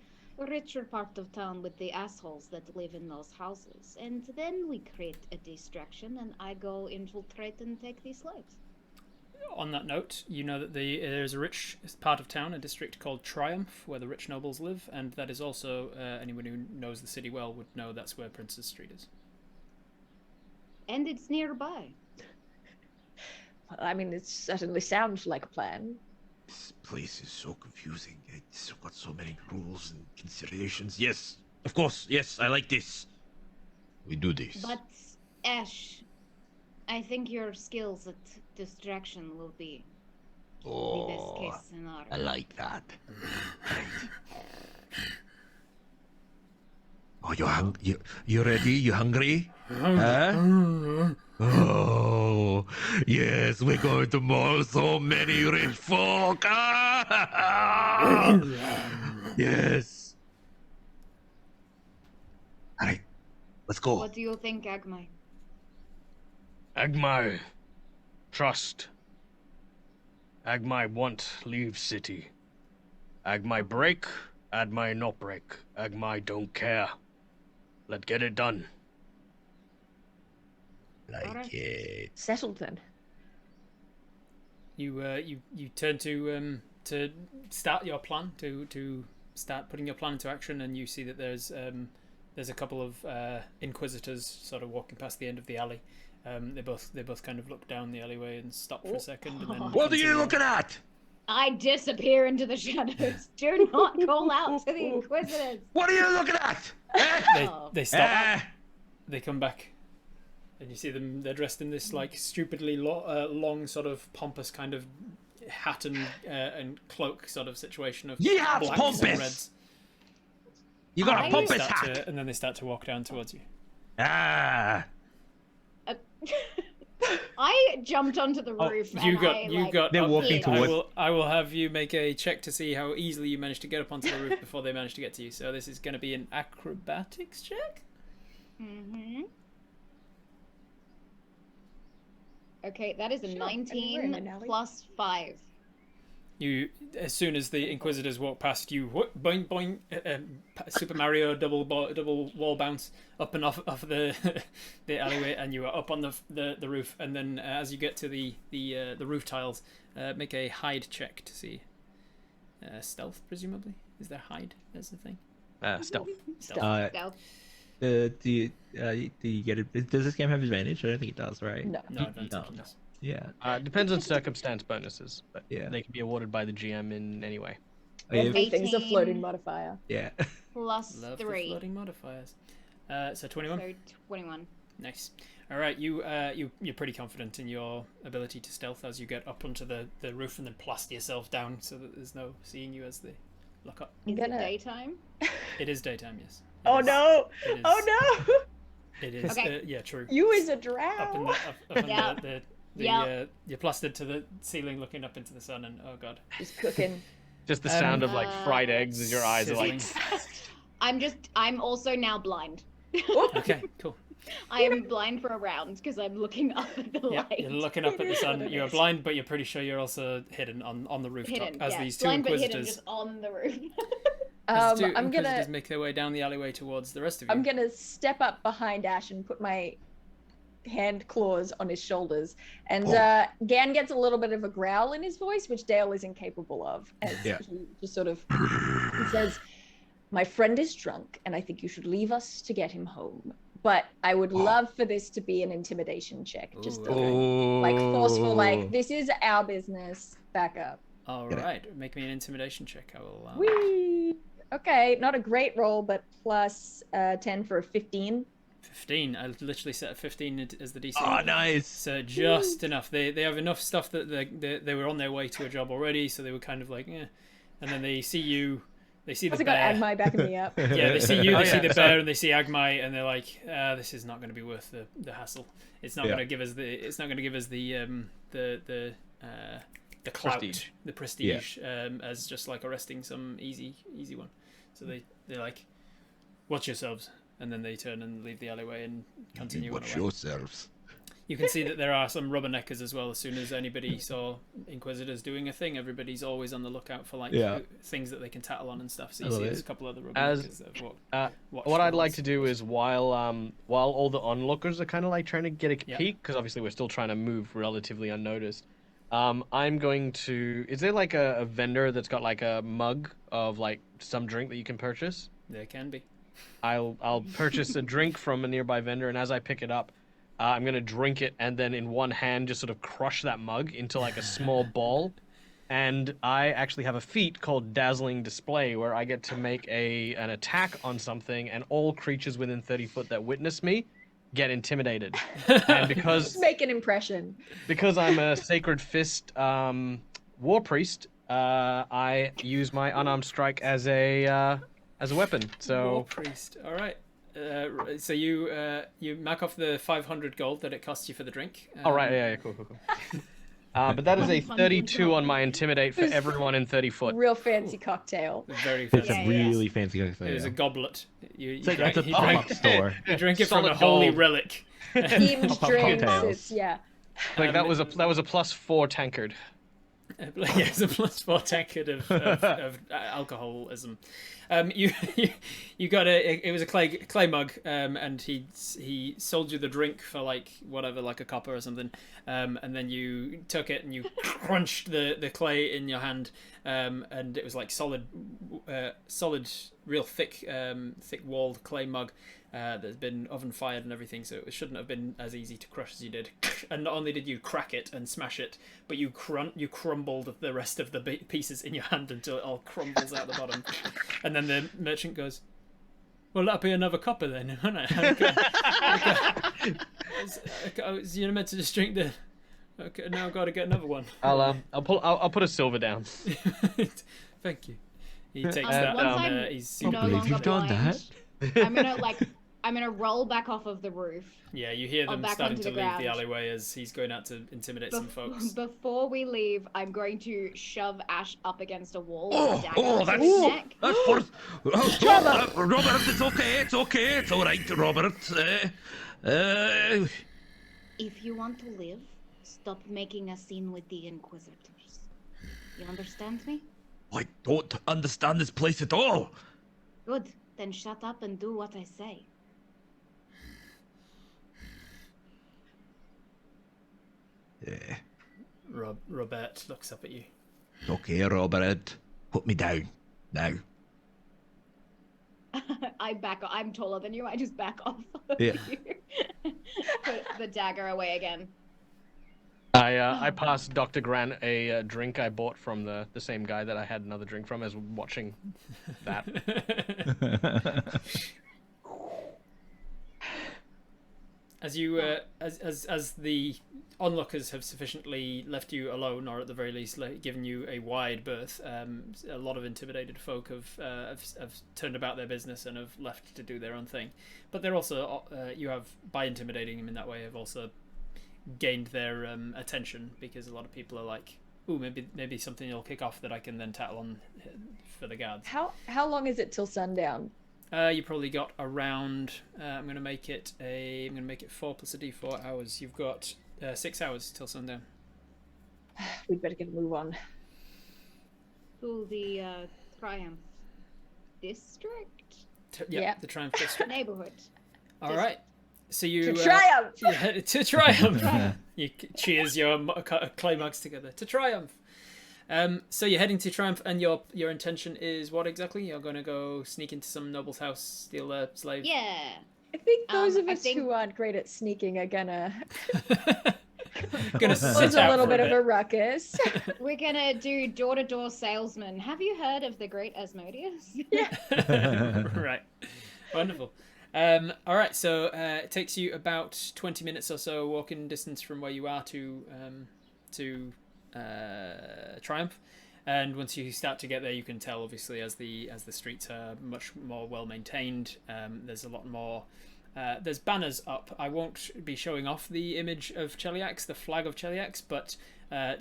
richer part of town with the assholes that live in those houses. And then we create a distraction and I go infiltrate and take these slaves. On that note, you know that there's a rich part of town, a district called Triumph, where the rich nobles live, and that is also, anyone who knows the city well would know that's where Princess Street is. And it's nearby. Well, I mean, it certainly sounds like a plan. This place is so confusing. It's got so many rules and considerations. Yes, of course. Yes, I like this. We do this. But Ash, I think your skills at distraction will be the best case scenario. I like that. Right. Oh, you ready? You hungry? Huh? Oh, yes, we're going to maul so many rich folk. Yes. All right, let's go. What do you think, Agmai? Agmai, trust. Agmai want leave city. Agmai break, Agmai not break. Agmai don't care. Let's get it done. Like Alright. it. Settled then. You turn to start your plan, to start putting your plan into action, and you see that there's a couple of inquisitors sort of walking past the end of the alley. They both kind of look down the alleyway and stop for a second, and then What are you continue on. looking at? I disappear into the shadows. Do not call out to the Inquisitors. What are you looking at? They stop. Ah. They come back, and you see them. They're dressed in this like stupidly long, sort of pompous kind of hat and cloak sort of situation of Ye have blacks and pompous. reds. You got a I- pompous hat. And then they start to walk down towards you. Ah. I jumped onto the roof. You got. They're up. walking towards- I will have you make a check to see how easily you managed to get up onto the roof before they managed to get to you. So this is going to be an acrobatics check. Mm-hmm. Okay, that is a Sure, anywhere in 19 an alley. plus 5. You, as soon as the Inquisitors walk past you, boing boing, Super Mario double wall bounce up and off the the alleyway, and you are up on the roof. And then as you get to the roof tiles, make a hide check to see stealth. Presumably, is there hide as the thing? Stealth. Stealth. Stealth. Do you get it? Does this game have advantage? I don't think it does, right? No. No advantage. No. yes. Yeah. Depends on circumstance bonuses, but Yeah. they can be awarded by the GM in any way. Everything's a 18. floating modifier. Yeah. Plus Love the 3. floating modifiers. So 21. So 21. Nice. All right, you're pretty confident in your ability to stealth as you get up onto the roof and then plaster yourself down so that there's no seeing you as they look up. Is gonna- it daytime? It is daytime, yes. It Oh is- no! it is- Oh no! It is. Okay. Yeah, true. You is a Up in drow. the, up in Yeah. the Yeah. you're plastered to the ceiling, looking up into the sun, and oh god. He's cooking. Just the sound of like fried Uh, eggs as your eyes are like. sizzling. I'm also now blind. Okay, cool. I am blind for a round because I'm looking up at the Yeah, light. you're looking up at the sun. You're blind, but you're pretty sure you're also hidden on the rooftop Hidden, as yeah. these two blind but hidden Inquisitors. just on the roof. As the two I'm Inquisitors gonna make their way down the alleyway towards the rest of you. I'm gonna step up behind Ash and put my hand claws on his shoulders. And Gan gets a little bit of a growl in his voice, which Dale is incapable of. As Yeah. he just sort of he says, "My friend is drunk, and I think you should leave us to get him home. but I would love for this to be an intimidation check. Just Ooh, like forceful, like Oh. this is our business. Back up. all Get it. right, make me an intimidation check. I will. Whee! Okay, not a great roll, but plus 10 for a 15. 15. I literally set a 15 as the DC. Oh, nice. So just enough. They have enough stuff that they were on their way to a job already, so they were kind of like, eh. And then they see you. They see the Also got bear. Agmai backing me up. Yeah, they see you. They see the So- bear, and they see Agmai, and they're like, "This is not going to be worth the hassle. It's not Yeah. going to give us the. It's not going to give us the clout, Prestige. the prestige, as just like arresting some easy one." So they're like, "Watch yourselves," and then they turn and leave the alleyway and continue on Watch away. yourselves. You can see that there are some rubberneckers as well. As soon as anybody saw Inquisitors doing a thing, everybody's always on the lookout for like Yeah. things that they can tattle on and stuff. So you I love see it. there's a couple other As- rubberneckers that have watched What I'd the like ones. to do is while all the onlookers are kind of like trying to get a Yeah. peek, because obviously we're still trying to move relatively unnoticed. I'm going to. Is there like a vendor that's got like a mug of like some drink that you can purchase? There can be. I'll purchase a drink from a nearby vendor, and as I pick it up, I'm gonna drink it, and then in one hand just sort of crush that mug into like a small ball. And I actually have a feat called Dazzling Display, where I get to make an attack on something, and all creatures within 30 foot that witness me get intimidated. And Just make an impression. because I'm a Sacred Fist war priest, I use my unarmed strike as a weapon. War So priest. All right. So you mark off the 500 gold that it costs you for the drink. all right, yeah, cool. But that is a 32 on my intimidate for This- everyone in 30 foot. Real fancy cocktail. Very It's fancy. a really fancy cocktail. It was a goblet. You It's like drank, at the you drank- pop-up store. you drink it from a Solid holy gold. relic. Themed Pop-up drinks. cocktails. It's, yeah. Like that was a +4 tankard. Yeah, it's a +4 tankard of alcoholism. You got it was a clay mug, and he sold you the drink for like whatever, like a copper or something, and then you took it and you crunched the clay in your hand, and it was like solid, real thick walled clay mug. That's been oven fired and everything, so it shouldn't have been as easy to crush as you did. And not only did you crack it and smash it, but you crumbled the rest of the pieces in your hand until it all crumbles out the bottom. And then the merchant goes, "Well, that'll be another copper then, won't it?" You're meant to just drink the. Okay, now I've got to get another one. I'll put a silver down. Thank you. He takes once that. I'm And, he's super no believe longer you've done blind, that. I'm gonna roll back off of the roof. Yeah, you hear them back starting onto to the leave ground. the alleyway as he's going out to intimidate some folks. Before we leave, I'm going to shove Ash up against a wall Oh, with a dagger oh, to that's- his neck. That's for... Robert, it's okay. It's okay. It's all right, Robert. If you want to live, stop making a scene with the Inquisitors. You understand me? I don't understand this place at all. Good. Then shut up and do what I say. Yeah. Robert looks up at you. Okay, Robert. Put me down. Now. I back off. I'm taller than you. I just back off. Yeah. Put the dagger away again. I passed Dr. Grant a drink I bought from the same guy that I had another drink from as watching that. As you as the onlookers have sufficiently left you alone, or at the very least given you a wide berth, a lot of intimidated folk have turned about their business and have left to do their own thing. But they're also you have, by intimidating them in that way, have also gained their attention, because a lot of people are like, "Ooh, maybe something will kick off that I can then tattle on for the guards." How long is it till sundown? You probably got around. I'm gonna make it 4 plus a d4 hours. You've got 6 hours till sundown. We'd better get a move on. To the Triumph District Yeah. The Triumph District. neighborhood. All right. So you To triumph! you headed to Triumph. You cheers your clay mugs together to Triumph. So you're heading to Triumph, and your intention is what exactly? You're going to go sneak into some noble's house, steal a slave? Yeah. I think those of I us think- who aren't great at sneaking are gonna Gonna cause sit a out little for a bit of bit. a ruckus. We're gonna do door-to-door salesman. Have you heard of the great Asmodeus? Right. Wonderful. All right, so it takes you about 20 minutes or so walking distance from where you are to Triumph. And once you start to get there, you can tell, obviously, as the streets are much more well maintained. There's a lot more. There's banners up. I won't be showing off the image of Cheliax, the flag of Cheliax, but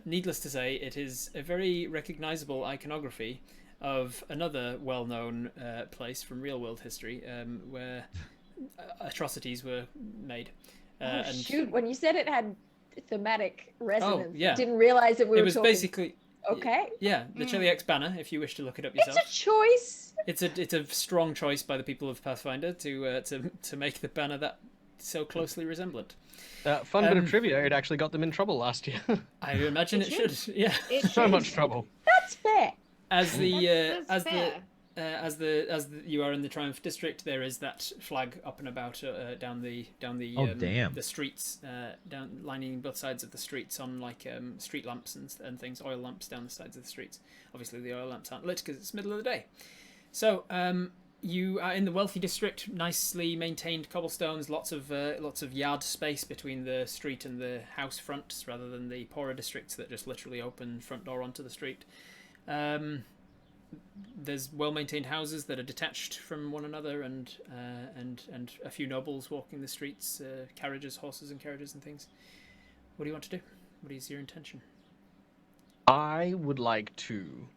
needless to say, it is a very recognizable iconography of another well-known place from real-world history where atrocities were made. And shoot, when you said it had thematic resonance, yeah. didn't realize that we It were was talking... basically Okay. Yeah, the Cheliax banner, if you wish to look it up yourself. It's a choice. It's a strong choice by the people of Pathfinder to make the banner that so closely resemblant. Fun bit of trivia, it actually got them in trouble last year. I imagine it should. Yeah. So much trouble. That's fair. As the That's fair. as you are in the Triumph district, there is that flag up and about down the damn. the streets, down lining both sides of the streets on like street lamps and things, oil lamps down the sides of the streets. Obviously, the oil lamps aren't lit because it's middle of the day. So you are in the wealthy district, nicely maintained cobblestones, lots of yard space between the street and the house fronts, rather than the poorer districts that just literally open front door onto the street. There's well-maintained houses that are detached from one another, and a few nobles walking the streets, carriages, horses, and carriages and things. What do you want to do? What is your intention? I would like to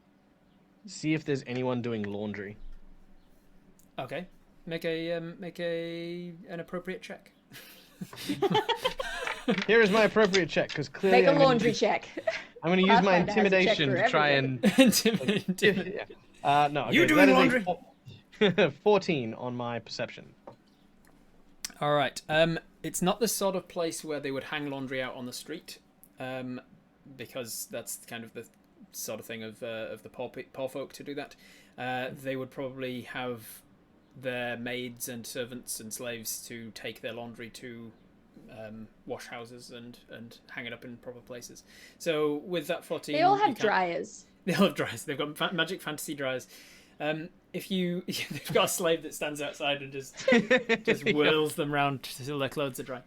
see if there's anyone doing laundry. Okay, make an appropriate check. Here is my appropriate check, because clearly Make a laundry check. I'm going to use my Pathfinder has a check intimidation for to try everything. and. No. You okay, doing that laundry? is a 14 on my perception. All right. It's not the sort of place where they would hang laundry out on the street, because that's kind of the sort of thing of the poor folk to do that. They would probably have their maids and servants and slaves to take their laundry to wash houses and hang it up in proper places. So with that 14, They all have dryers. They all have dryers. They've got magic fantasy dryers. If they've got a slave that stands outside and just whirls them round till their clothes are dry.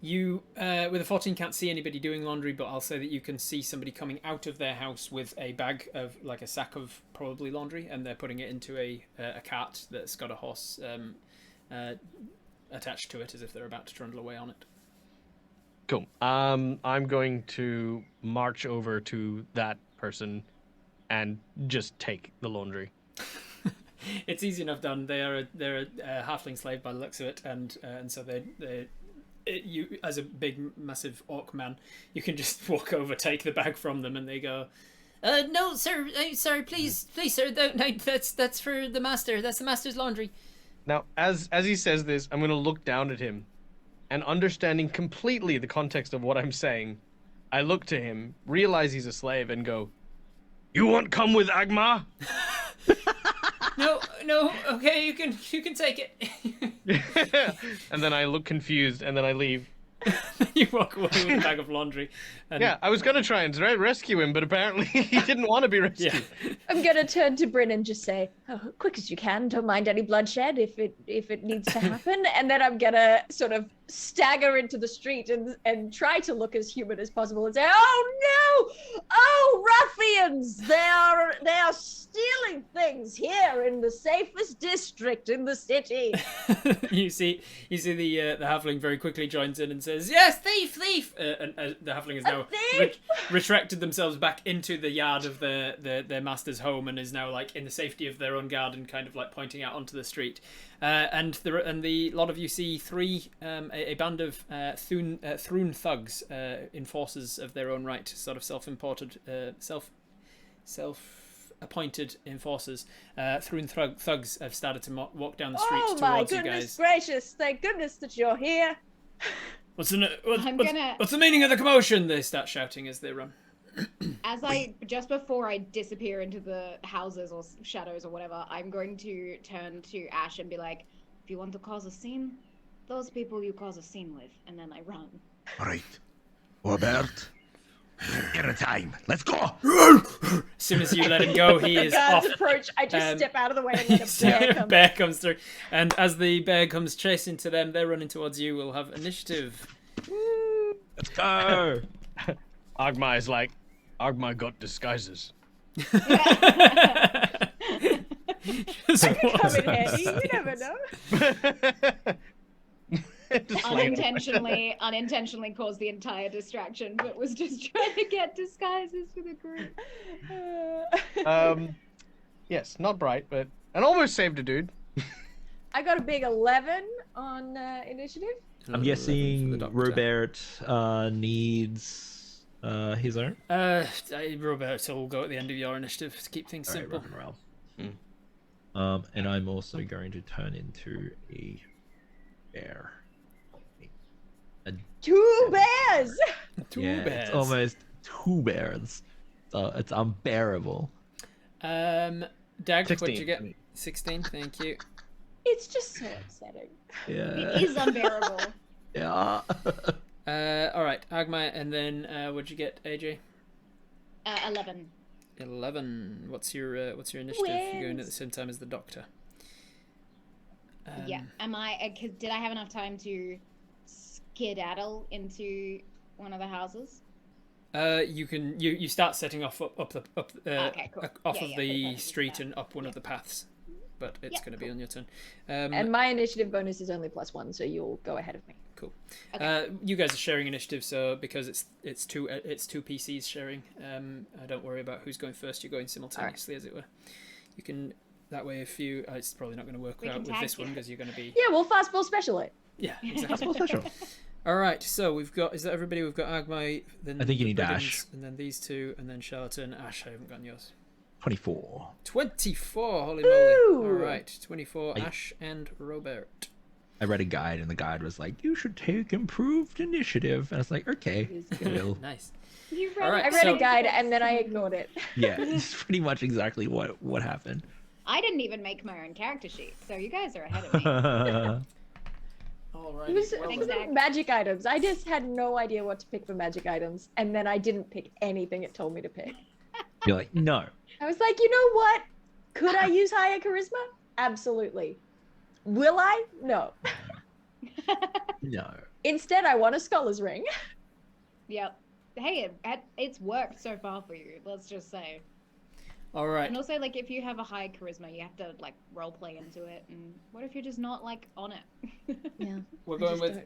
You, with a 14, can't see anybody doing laundry, but I'll say that you can see somebody coming out of their house with a bag of, like a sack of probably laundry, and they're putting it into a cart that's got a horse attached to it, as if they're about to trundle away on it. Cool. I'm going to march over to that person and just take the laundry. It's easy enough done. They're a halfling slave by the looks of it, and so you, as a big massive orc man, you can just walk over, take the bag from them, and they go, No, sir. Sorry, please, sir. No, that's for the master. That's the master's laundry. Now, as he says this, I'm going to look down at him, and understanding completely the context of what I'm saying, I look to him, realize he's a slave, and go, "You want come with Agma?" No, okay, you can take it. And then I look confused, and then I leave. You walk away with a bag of laundry. And... Yeah, I was going to try and rescue him, but apparently he didn't want to be rescued. Yeah. I'm gonna turn to Bryn and just say, "Oh, quick as you can. Don't mind any bloodshed if it needs to happen." And then I'm gonna sort of stagger into the street and try to look as human as possible and say, "Oh no! Oh, ruffians! They are stealing things here in the safest district in the city." You see the halfling very quickly joins in and says, "Yes, thief!" And the halfling has now retracted themselves back into the yard of their master's home and is now like in the safety of their own garden, kind of like pointing out onto the street. And the lot of you see a band of Throon thugs, enforcers of their own right, sort of self-appointed enforcers. Throon thugs have started to walk down the street Oh my towards you goodness guys. gracious! Thank goodness that you're here. What's the meaning of the commotion? They start shouting as they run. Just before I disappear into the houses or shadows or whatever, I'm going to turn to Ash and be like, If you want to cause a scene, those people you cause a scene with, and then I run. All right. Robert, at a time. Let's go. As soon as you let him go, he is off. Guards approach. I just step out of the way and let a bear come. Bear comes through, and as the bear comes chasing to them, they're running towards you. We'll have initiative. Let's go. Agma is like, Agma got disguises. Just Come in handy. You never know. unintentionally caused the entire distraction, but was just trying to get disguises for the group. Yes, not bright, but and almost saved a dude. I got a big 11 on initiative. I'm guessing Robert needs his own. Robert will go at the end of your initiative to keep things simple. And I'm also going to turn into a bear. Two bears! Bears. It's almost 2 bears. So it's unbearable. Dag, 16. what'd you get? 16, thank you. It's just so upsetting. Yeah. It is unbearable. Yeah. Alright, Agma, and then what'd you get, AJ? 11. 11. What's your initiative? You're going at the same time as the doctor. Yeah. Did I have enough time to skedaddle into one of the houses? You start setting off up the Okay, cool. off Yeah, of yeah, the perfect. street and up one of the paths, but it's going to be on your turn. And my initiative bonus is only +1, so you'll go ahead of me. Cool. Okay. You guys are sharing initiative, so because it's two PCs sharing. Don't worry about who's going first. You're going simultaneously, as it were. You can that way. If you, it's probably not going to work We out can with tag this team. one because you're going to be. Yeah, we'll fastball special it. Yeah, exactly. Fastball special. All right, so we've got. Is that everybody? We've got Agmai. Then I think you the need brigands, Ash. and then these two, and then Charlatan. Ash, I haven't gotten yours. 24. 24. Holy moly! Woo! All right, 24. Ash and Robert. I read a guide, and the guide was like, "You should take improved initiative." And I was like, "Okay, I will." Nice. You All right, I read so- a guide and then I ignored it. Yeah, it's pretty much exactly what happened. I didn't even make my own character sheet, so you guys are ahead of me. All right. It was Thanks, Zach. magic items. I just had no idea what to pick for magic items, and then I didn't pick anything it told me to pick. You're like, no. I was like, you know what? Could I use higher charisma? Absolutely. Will I? No. No. Instead, I want a scholar's ring. Yep. Hey, it's worked so far for you. Let's just say. All right. And also, like, if you have a high charisma, you have to like role play into it. And what if you're just not like on it? Yeah. We're going with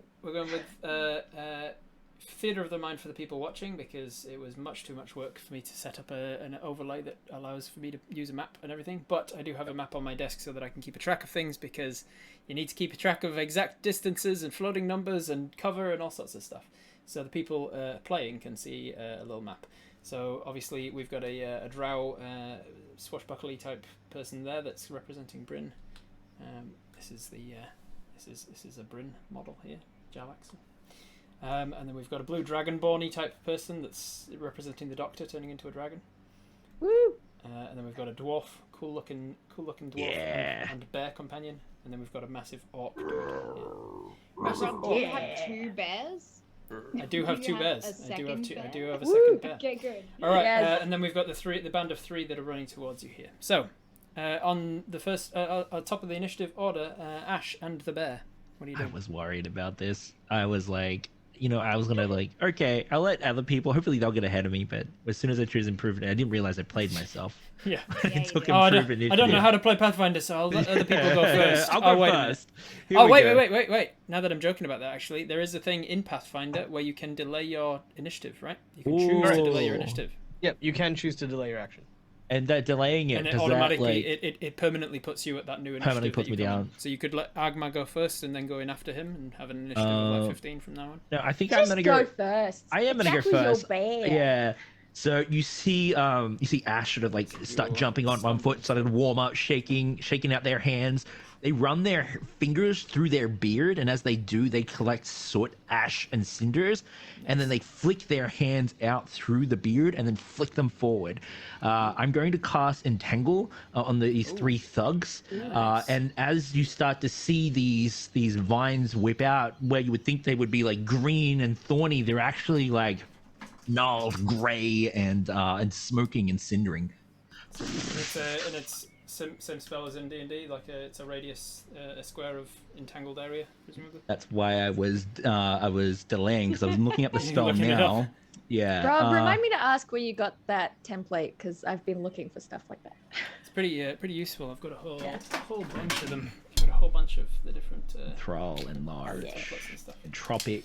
theater of the mind for the people watching, because it was much too much work for me to set up an overlay that allows for me to use a map and everything. But I do have a map on my desk so that I can keep a track of things, because you need to keep a track of exact distances and floating numbers and cover and all sorts of stuff. So the people playing can see a little map. So obviously we've got a drow swashbuckly type person there that's representing Bryn. This is a Bryn model here, Cheliax. And then we've got a blue dragonborny type person that's representing the Doctor turning into a dragon. Woo! And then we've got a dwarf, cool looking dwarf, Yeah. and a bear companion. And then we've got a massive orc dude. Rob, do you have 2 bears? I do have Do 2 you have bears. a I do second have 2. I bear? do have a Woo! second bear. Okay, good. All right, Yes. and then we've got the band of 3 that are running towards you here. So, on the first, on top of the initiative order, Ash and the bear. What are you I doing? was worried about this. I was like, I was gonna like, okay, I'll let other people. Hopefully they'll get ahead of me. But as soon as I choose improved, I didn't realize I played myself. Yeah. I you took did. Oh, improved I initiative. don't know how to play Pathfinder, so I'll let other people go first. I'll Oh, go wait a minute. first. Here Oh, we go. wait. Now that I'm joking about that, actually, there is a thing in Pathfinder where you can delay your initiative, right? You can choose to delay your Ooh. initiative. Yep, you can choose to delay your action. And that delaying it, And it does automatically, that like it permanently puts you at that new initiative. Permanently that puts you me come in. down. So you could let Agma go first and then go in after him and have an initiative of like 15 from now on. No, I think I'm Just gonna go go. first. I am gonna go Exactly your first. bear. Yeah. So you see Ash sort of like start jumping on one foot, started to warm up, shaking out their hands. they run their fingers through their beard, and as they do, they collect soot, ash, and cinders, and then they flick their hands out through the beard and then flick them forward. I'm going to cast Entangle on these three thugs, and as you start to see these vines whip out, where you would think they would be like green and thorny, they're actually like gnarled, gray, and smoking and cindering. And it's same spell as in D&D, like it's a radius, a square of entangled area, presumably. That's why I was delaying, because I was looking up the spell now. Yeah. Rob, remind me to ask where you got that template, because I've been looking for stuff like that. It's pretty useful. I've got a whole bunch of them. I've got a whole bunch of the different Thrall, Enlarge, templates and stuff. Entropic,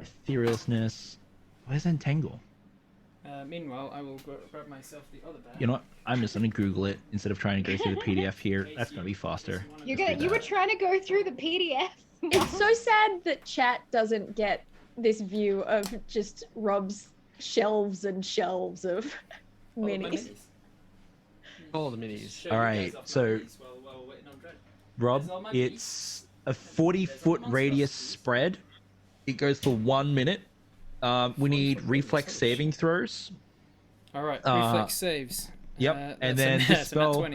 Etherealness. Where's Entangle? Meanwhile, I will grab myself the other bag. You know what? I'm just gonna Google it instead of trying to go through the PDF here. That's gonna be faster. You were trying to go through the PDF. It's so sad that chat doesn't get this view of just Rob's shelves and shelves of minis. All the minis. All right, so Rob, it's a 40-foot radius spread. It goes for 1 minute. We need reflex saving throws. All right, reflex saves. Yep, and then this spell.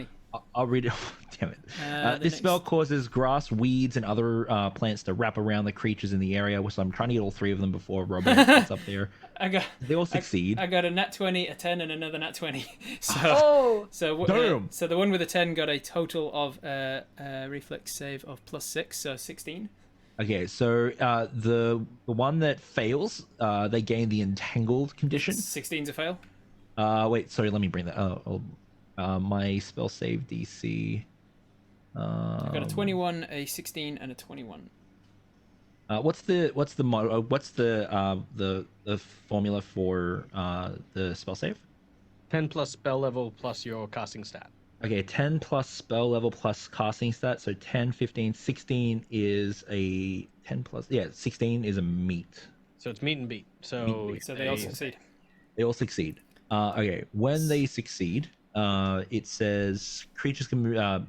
I'll read it. Damn it. This spell causes grass, weeds, and other plants to wrap around the creatures in the area, which I'm trying to get all three of them before Robert gets up there. They all succeed. I got a nat 20, a 10, and another nat 20. So the one with a 10 got a total of reflex save of +6, so 16. Okay, so the one that fails, they gain the entangled condition. 16's a fail. Wait, sorry, let me bring that. My spell save DC. I got a 21, a 16, and a 21. What's the formula for the spell save? 10 plus spell level plus your casting stat. Okay, 10 plus spell level plus casting stat. So 10, 15, 16 is a 10 plus. Yeah, 16 is a meet. So it's meet and beat. So they all succeed. They all succeed. Okay, when they succeed, it says creatures can move.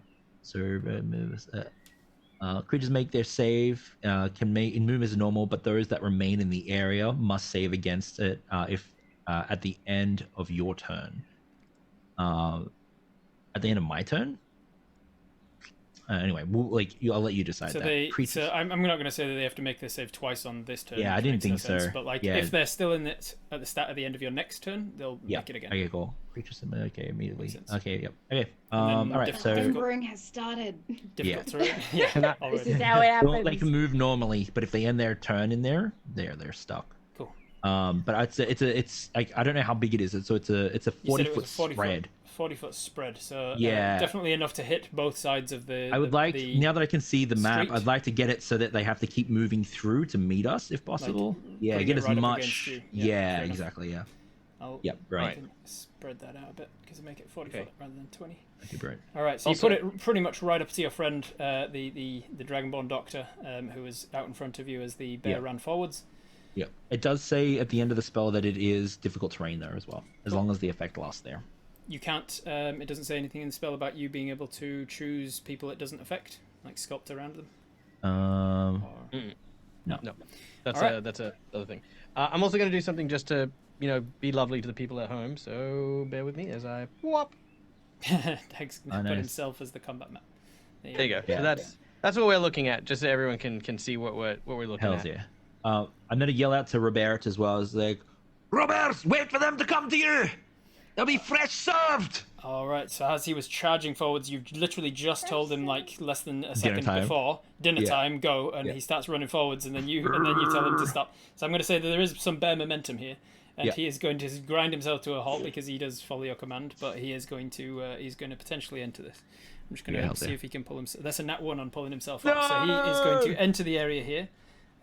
Creatures make their save. Can move as normal, but those that remain in the area must save against it if at the end of your turn. At the end of my turn. Anyway, I'll let you decide that. So I'm not going to say that they have to make their save twice on this turn. Yeah, I didn't think so. But if they're still in it at the end of your next turn, they'll make it again. Okay, cool. Creatures, okay, immediately. Okay, yep. Okay. All right. So Differing has started. Difficult terrain. This is how it happens. Well, they can move normally, but if they end their turn in there, they're stuck. Cool. But it's I don't know how big it is. So it's a 40-foot spread. 40-foot spread, so definitely enough to hit both sides of the. I would now that I can see the map, street. I'd like to get it so that they have to keep moving through to meet us if possible. Get as much. Yeah, exactly. Yeah. Right. Spread that out a bit because I make it 40 foot rather than 20. Okay, great. All right, so you put it pretty much right up to your friend, the Dragonborn Doctor, who is out in front of you as the bear ran forwards. Yeah, it does say at the end of the spell that it is difficult terrain there as well, as long as the effect lasts there. You can't. It doesn't say anything in the spell about you being able to choose people it doesn't affect, like sculpt around them. No. That's a other thing. I'm also going to do something just to be lovely to the people at home. So bear with me as I whoop. Dag's gonna put himself as the combat map. There you go. Yeah. So that's what we're looking at, just so everyone can see what we're looking at. Hells yeah. I'm gonna yell out to Robert as well as like, Robert, wait for them to come to you. They'll be fresh served. All right. So as he was charging forwards, you literally just told him like less than a second before dinner time, go, and he starts running forwards, and then you tell him to stop. So I'm going to say that there is some bare momentum here, and he is going to grind himself to a halt because he does follow your command, but he is going to potentially enter this. I'm just going to see if he can pull himself. That's a nat 1 on pulling himself up. So he is going to enter the area here.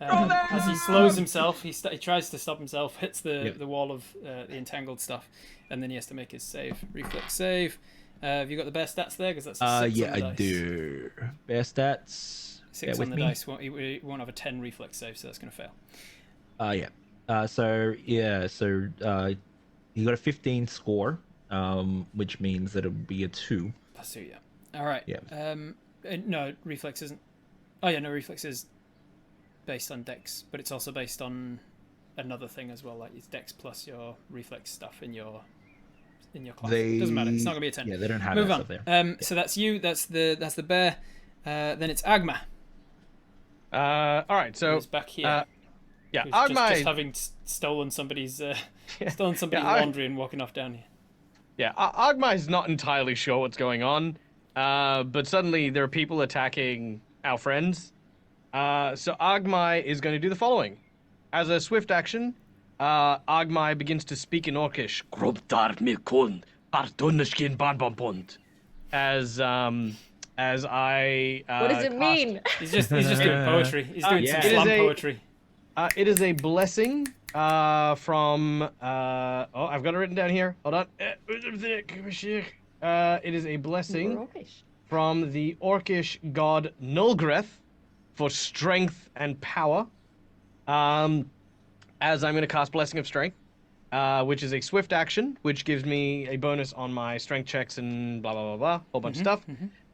As he slows himself, he tries to stop himself, hits the wall of the entangled stuff, and then he has to make his save, reflex save. Have you got the bear stats there? Because that's a 6 on the dice. I do. Bear stats. 6 on the dice. He won't have a 10 reflex save, so that's going to fail. So he got a 15 score, which means that it would be a 2. Plus 2, yeah. All right. Yeah. No, reflex isn't. Oh yeah, no, reflex is based on dex, but it's also based on another thing as well. Like it's dex plus your reflex stuff in your class. Doesn't matter. It's not gonna be a 10. Yeah, they don't have Move that on. stuff there. So that's you. That's the bear. Then it's Agma. All right, so Who's back here. yeah, Who's Agma. just having stolen somebody's laundry and walking off down here. Yeah, Agma is not entirely sure what's going on, but suddenly there are people attacking our friends. So Agma is going to do the following. As a swift action, Agma begins to speak in Orcish. As I. What does it mean? He's just doing poetry. He's doing some slam poetry. It is a blessing from. I've got it written down here. Hold on. It is a blessing from the Orcish god Nulgreth for strength and power. As I'm going to cast Blessing of Strength, which is a swift action, which gives me a bonus on my strength checks and blah, blah, blah, blah, whole bunch of stuff.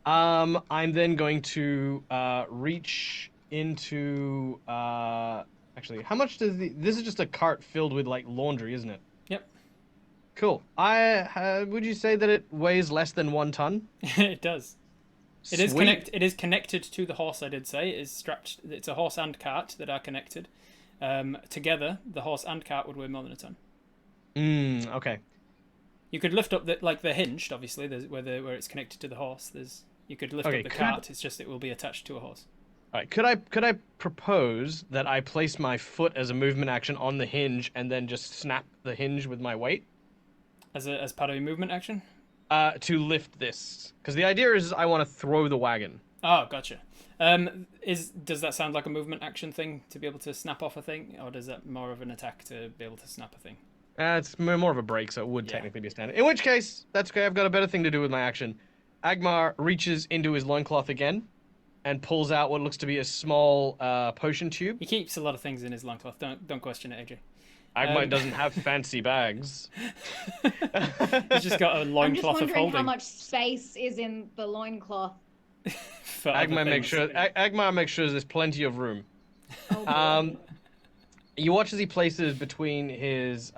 I'm then going to reach into... actually, how much does this is just a cart filled with, like, laundry, isn't it? Yep. Cool. Would you say that it weighs less than 1 ton? It does. It is Sweet. It is connected to the horse. I did say it is strapped. It's a horse and cart that are connected. Together, the horse and cart would weigh more than a ton. Okay. You could lift up they're hinged. Obviously, there's where it's connected to the horse. You could lift up the cart. It's just it will be attached to a horse. All right. Could I propose that I place my foot as a movement action on the hinge and then just snap the hinge with my weight? As part of a movement action? To lift this, because the idea is I want to throw the wagon. Oh, gotcha. Does that sound like a movement action thing to be able to snap off a thing, or does that more of an attack to be able to snap a thing? It's more of a break, so it would technically be a standard. In which case, that's okay. I've got a better thing to do with my action. Agmar reaches into his loincloth again and pulls out what looks to be a small potion tube. He keeps a lot of things in his loincloth. Don't question it, AJ. Agmar doesn't have fancy bags. He's just got a loincloth I'm just of wondering holding. how much space is in the loincloth. Agmar makes sure there's plenty of room. Oh, You watch as he places between his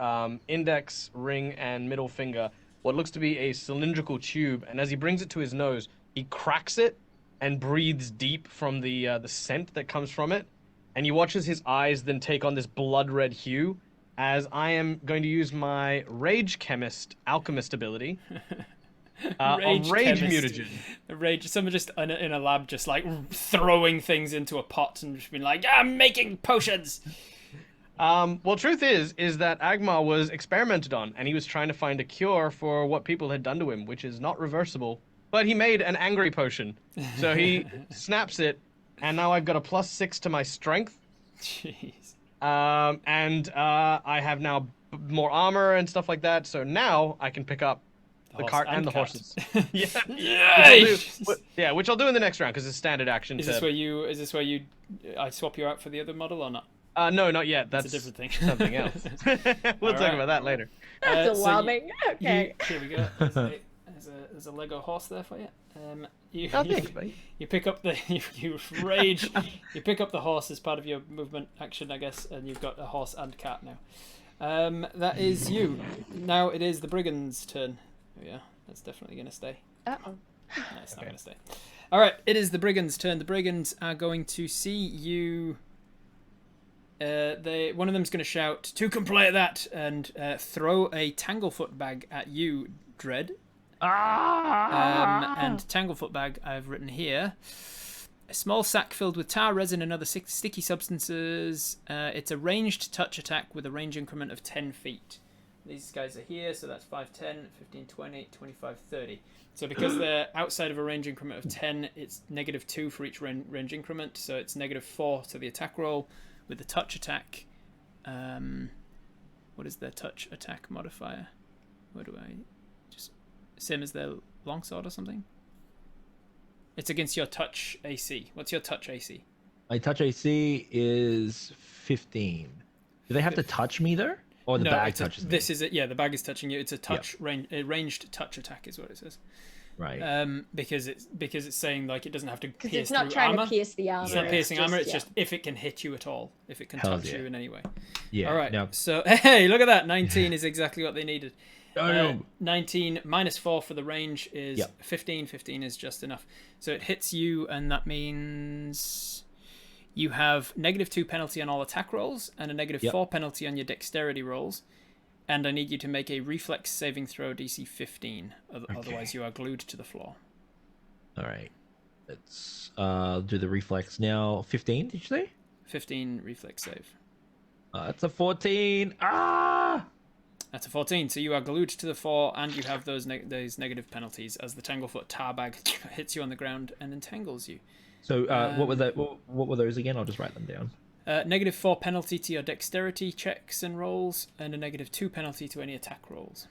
index, ring, and middle finger what looks to be a cylindrical tube, and as he brings it to his nose, he cracks it and breathes deep from the scent that comes from it. And you watch as his eyes then take on this blood red hue, as I am going to use my Rage Chemist Alchemist ability. Rage mutagen. Someone just in a lab just like throwing things into a pot and just being like, I'm making potions. Well, truth is that Agmar was experimented on, and he was trying to find a cure for what people had done to him, which is not reversible. But he made an angry potion, so he snaps it, and now I've got a +6 to my strength. Jeez. And I have now more armor and stuff like that, so now I can pick up the cart and the horses. Yeah. Which I'll do in the next round because it's standard action. Is this where you I swap you out for the other model or not? No, not yet. That's a different thing. Something else. We'll talk about that later. That's overwhelming. Okay. Here we go. There's a Lego horse there for you. Thanks, mate. You pick up you rage. You pick up the horse as part of your movement action, I guess, and you've got a horse and cat now. That is you. Now it is the brigand's turn. Oh, yeah, that's definitely gonna stay. Uh-oh. No, it's not gonna stay. All right, it is the brigand's turn. The brigands are going to see you. One of them's going to shout, "To complete that!" and throw a Tanglefoot bag at you, Dread. And Tanglefoot bag, I've written here. A small sack filled with tar, resin, and other sticky substances. It's a ranged touch attack with a range increment of 10 feet. These guys are here, so that's 5, 10, 15, 20, 25, 30. So because they're outside of a range increment of 10, it's -2 for each range increment, so it's -4 to the attack roll. With the touch attack, what is their touch attack modifier? Where do I just same as their longsword or something? It's against your touch AC. What's your touch AC? My touch AC is 15. Do they have to touch me there, or the bag touches me? This is it. Yeah, the bag is touching you. It's a touch a ranged touch attack is what it says. Right. Because it's saying like it doesn't have to Because pierce it's not through trying armor. to pierce the armor. It's not piercing armor. It's yeah. just if it can hit you at all, if it can Hells touch yeah. you in any way. Yeah. All right. Now, So hey, look at that. 19 is exactly what they needed. 19 minus 4 for the range is 15. 15 is just enough. So it hits you, and that means you have -2 penalty on all attack rolls and a -4 penalty on your dexterity rolls. And I need you to make a reflex saving throw DC 15. Otherwise, you are glued to the floor. all right. Let's do the reflex now. 15, did you say? 15 reflex save. That's a 14. Ah! That's a 14. So you are glued to the floor, and you have those negative penalties as the Tanglefoot tar bag hits you on the ground and entangles you. So what were those again? I'll just write them down. -4 penalty to your dexterity checks and rolls, and a -2 penalty to any attack rolls.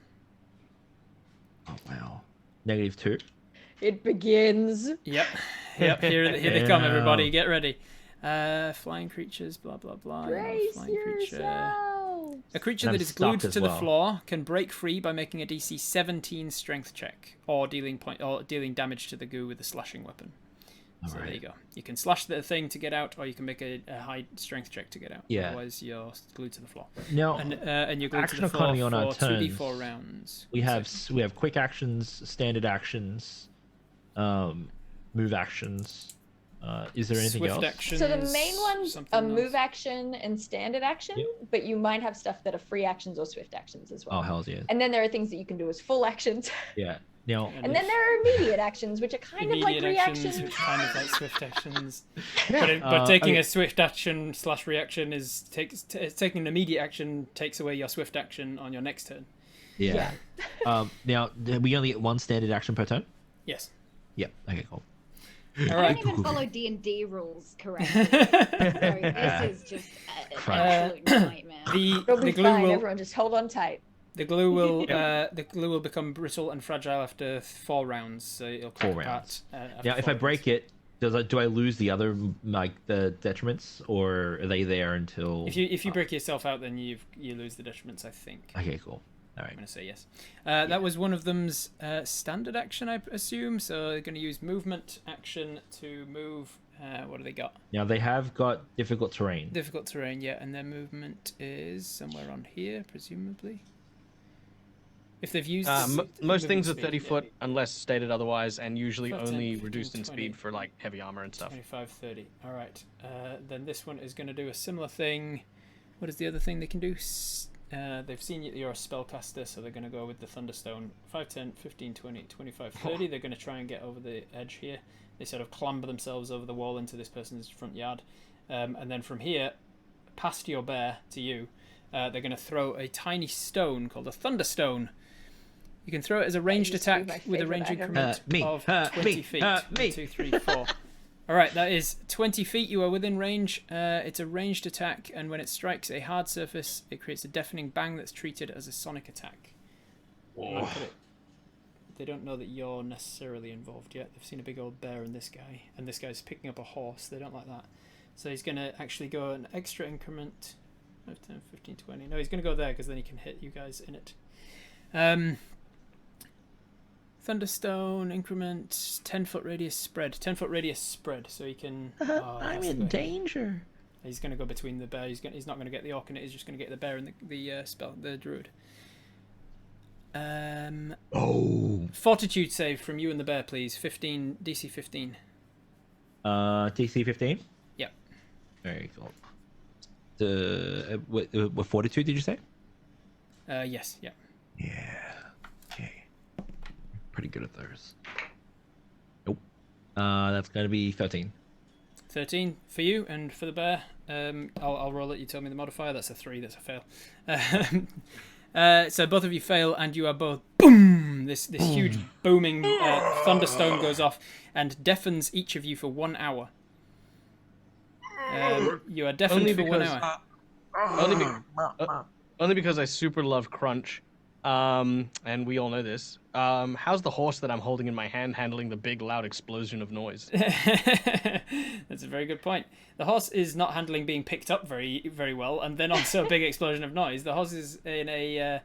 Oh wow. -2. It begins. Yep. Here they come, everybody. Get ready. Flying creatures, blah blah blah. Brace Flying creature. yourselves. A creature And that I'm is glued stuck to as the well. floor can break free by making a DC 17 strength check, or dealing damage to the goo with a slashing weapon. So there you go. You can slash the thing to get out, or you can make a high strength check to get out. Yeah. Otherwise, you're glued to the floor. Now, And you're glued action to the floor economy on our for 2d4 turns. rounds. we have quick actions, standard actions, move actions. Is there anything Swift else? actions. So the main ones something are else. move action and standard action, but you might have stuff that are free actions or swift actions as well. Oh hells yeah. And then there are things that you can do as full actions. Yeah. Now, And then there are immediate actions, which are kind of like Immediate actions, reactions. which are kind of like swift actions. But taking a swift action / reaction is taking an immediate action takes away your swift action on your next turn. yeah. Now, we only get one standard action per turn. Yes. Yeah. Okay. Cool. All I right. don't even follow D&D rules correctly. So this is just an absolute nightmare. It'll be The glue fine. will Everyone just hold on tight. the glue will become brittle and fragile after 4 rounds. So it'll crack 4 apart. rounds. After Now, if 4 I rounds. break it, do I lose the other the detriments, or are they there until? If you break yourself out, then you lose the detriments, I think. Okay. Cool. All right. I'm going to say yes. That was one of them's standard action, I assume. So they're going to use movement action to move. What do they got? Now they have got difficult terrain. Difficult terrain, yeah. And their movement is somewhere on here, presumably. If they've used... Most things are movement 30 speed, foot unless stated otherwise, and usually 5, 10, only 15, reduced in 20. speed for like heavy armor and stuff. 25, 30. All right. Then this one is going to do a similar thing. What is the other thing they can do? They've seen you're a spellcaster, so they're going to go with the Thunderstone. 5, 10, 15, 20, 25, 30. They're going to try and get over the edge here. They sort of clamber themselves over the wall into this person's front yard. And then from here, past your bear to you, they're going to throw a tiny stone called a Thunderstone. You can throw it as a ranged used to be attack my with a favourite range item. increment Me, of me, 20 feet. me. 1, 2, 3, 4. All right, that is 20 feet. You are within range. It's a ranged attack, and when it strikes a hard surface, it creates a deafening bang that's treated as a sonic attack. They don't know that you're necessarily involved yet. They've seen a big old bear and this guy, and this guy's picking up a horse. They don't like that. So he's going to actually go an extra increment. 5, 10, 15, 20. No, he's going to go there because then he can hit you guys in it. Thunderstone increment, 10-foot radius spread. 10-foot radius spread, so he can... I'm in danger. He's going to go between the bear. He's not going to get the orc in it. He's just going to get the bear and the druid. Fortitude save from you and the bear, please. 15, DC 15. DC 15. Yep. Very cool. With fortitude, did you say? Yes, yeah. Yeah. Okay. Pretty good at those. Nope. That's gonna be 13. 13 for you, and for the bear, I'll roll it. You tell me the modifier. That's a 3. That's a fail. So both of you fail, and you are both boom. This huge booming thunderstone goes off and deafens each of you for 1 hour. You are deafened Only for 1 because- hour. Only because I super love crunch, and we all know this. How's the horse that I'm holding in my hand handling the big loud explosion of noise? That's a very good point. The horse is not handling being picked up very, very well, and then also a big explosion of noise. The horse is in a.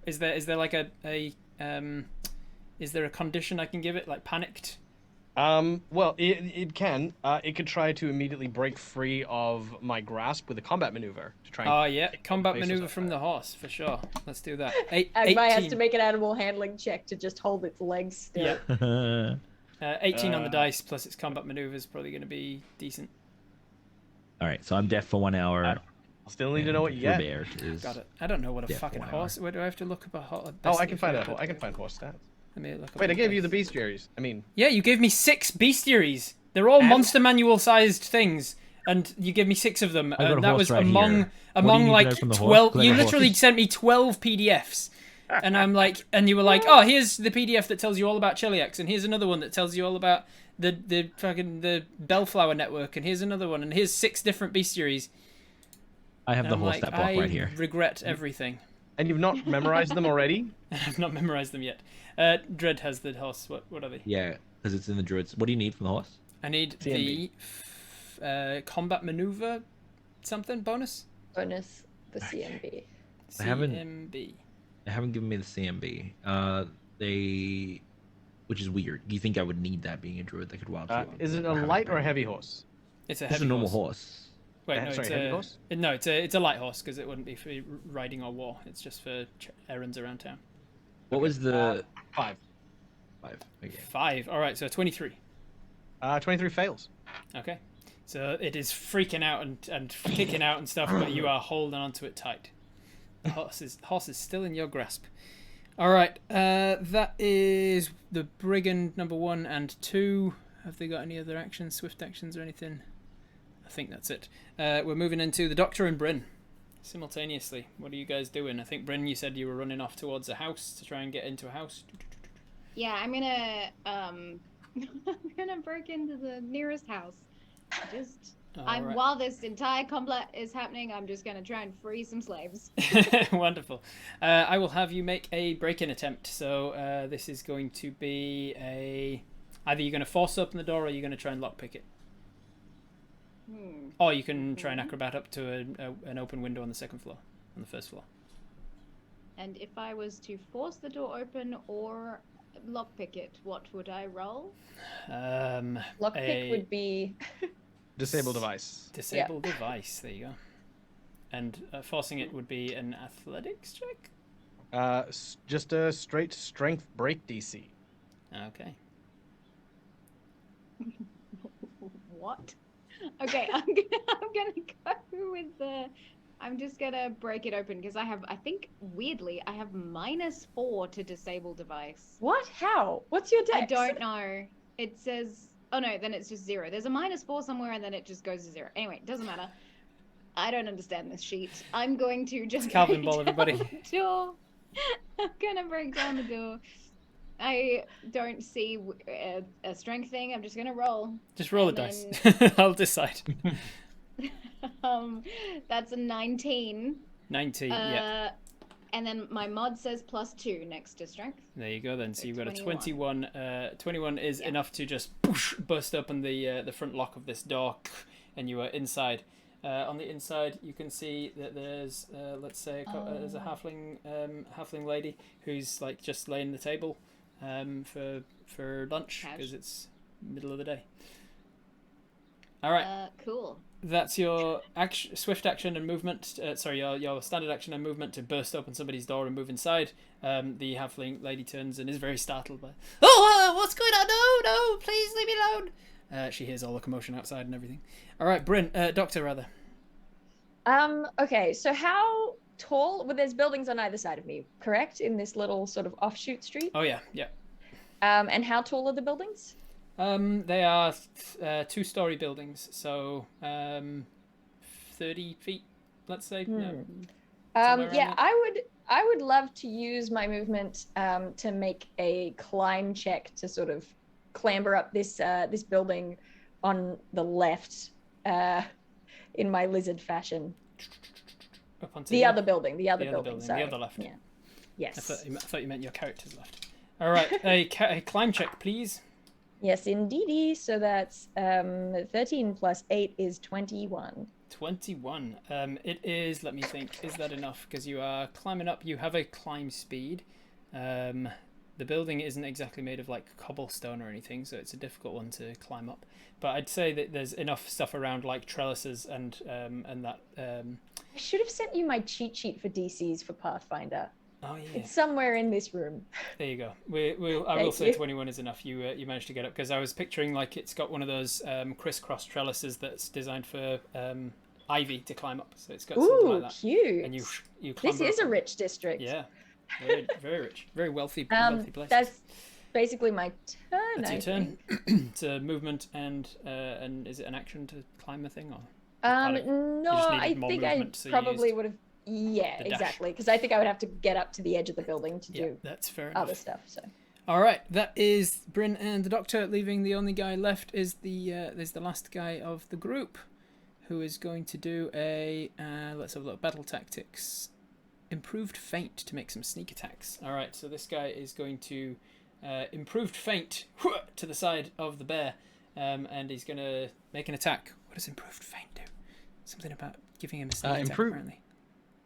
Is there like a Is there a condition I can give it, like panicked? Well, it can. It could try to immediately break free of my grasp with a combat maneuver to try and. Oh yeah, kick combat the faces maneuver off from that. the horse for sure. Let's do that. Agmai has to 18. make an animal handling check to just hold its legs still. Yeah. 18 on the dice plus its combat maneuver is probably going to be decent. All right, so I'm deaf for 1 hour. I'll still need to know what you get. Robert is Got it. I don't know what a Yeah, fucking 1 horse. Where do I have to look up a horse? Oh, I can find out. I can find horse stats. Let me look up Wait, I gave you the dice. bestiaries. I mean, Yeah, you gave me 6 bestiaries. They're all And- monster manual sized things, and you gave me 6 of them. I got a And that horse was right among here. What do you need to know like from the horse? 12. 'Cause I You got a literally horse. sent me 12 PDFs. And I'm like, and you were like, oh, here's the PDF that tells you all about Cheliax, and here's another one that tells you all about the fucking the Bellflower network, and here's another one, and here's 6 different bestiaries. I have And the I'm whole like, stat block I right here. regret everything. and you've not memorized them already? I've not memorized them yet. Dread has the horse. What are they? Yeah, because it's in the druids. What do you need from the horse? I need CMB. the combat maneuver something bonus. Bonus the CMB. I haven't- CMB. They haven't given me the CMB. Which is weird. You think I would need that being a druid that could wild shape? Is it I a haven't light or a found it. heavy horse? It's a It's heavy a normal horse. Wait, no, Sorry, it's heavy a horse? no, it's a light horse because it wouldn't be for riding or war. It's just for errands around town. What was the 5. 5? Okay. 5. All right, so 23. 23 fails. Okay, so it is freaking out and kicking out and stuff, but you are holding onto it tight. The horse is still in your grasp. All right, that is the brigand number 1 and 2. Have they got any other actions, swift actions or anything? I think that's it. We're moving into the Doctor and Bryn simultaneously. What are you guys doing? I think Bryn, you said you were running off towards a house to try and get into a house. Yeah, I'm gonna I'm gonna break into the nearest house. All right. While this entire combat is happening, I'm just gonna try and free some slaves. Wonderful. I will have you make a break-in attempt. So this is going to be either you're going to force open the door or you're going to try and lockpick it. Or you can try and acrobat up to an open window on the second floor, on the first floor. And if I was to force the door open or lockpick it, what would I roll? Lockpick would be Disable device. Disable device. There you go. And forcing it would be an athletics check. Just a straight strength break DC. Okay. What? Okay, I'm gonna go with the. I'm just gonna break it open because I think weirdly I have -4 to disable device. what? How? What's your dex? I don't know. It says, oh no, then it's just 0. There's a -4 somewhere and then it just goes to 0. Anyway, it doesn't matter. I don't understand this sheet. I'm going to just Calvin break Ball, down everybody. the door. I'm gonna break down the door. I don't see a strength thing. I'm just gonna roll. Just roll And a dice. I'll decide. That's a 19. 19, yeah. And then my mod says +2 next to strength. There you go then. So So you've got a 21. 21. 21 is Yeah. enough to just burst open the front lock of this door, and you are inside. On the inside, you can see that there's, let's say, there's a halfling lady who's like just laying the table for lunch because it's middle of the day. All right. Cool. That's your swift action and movement. Your standard action and movement to burst open somebody's door and move inside. The halfling lady turns and is very startled by, Oh, what's going on? No, please leave me alone. she hears all the commotion outside and everything. All right, Bryn, Doctor rather. Okay, so how tall? Well, there's buildings on either side of me, correct? In this little sort of offshoot street. Oh yeah, yeah. And how tall are the buildings? They are 2-story buildings, so 30 feet, let's say. Yeah. Somewhere around Yeah, that. I would love to use my movement to make a climb check to sort of clamber up this this building on the left in my lizard fashion. Up onto The here. other building, the other The building, sorry. the other left. Yeah. Yes. I thought you meant your character's left. All right, a climb check, please. Yes, indeedy. So that's 13 plus 8 is 21. 21. It is. Let me think. Is that enough? Because you are climbing up. You have a climb speed. the building isn't exactly made of like cobblestone or anything, so it's a difficult one to climb up. But I'd say that there's enough stuff around like trellises and that. I should have sent you my cheat sheet for DCs for Pathfinder. Oh yeah, It's somewhere in this room. there you go. I will say 21 is enough. You managed to get up because I was picturing like it's got one of those crisscross trellises that's designed for ivy to climb up. So it's got something like that. Cute. And you This clamber is a up. rich district. Yeah, very, very rich, very wealthy place. That's basically my turn. That's your I turn. think. It's a movement and is it an action to climb the thing or? part of- No, just I needed more think movement, so I you probably used would have. Yeah, the dash. exactly. Because I think I would have to get up to the edge of the building to Yeah, do that's fair enough. other stuff. So. All right, that is Bryn and the Doctor. Leaving the only guy left is there's the last guy of the group, who is going to do a let's have a look, battle tactics, improved feint to make some sneak attacks. All right, so this guy is going to improved feint to the side of the bear, and he's going to make an attack. What does improved feint do? Something about giving him a sneak attack, apparently.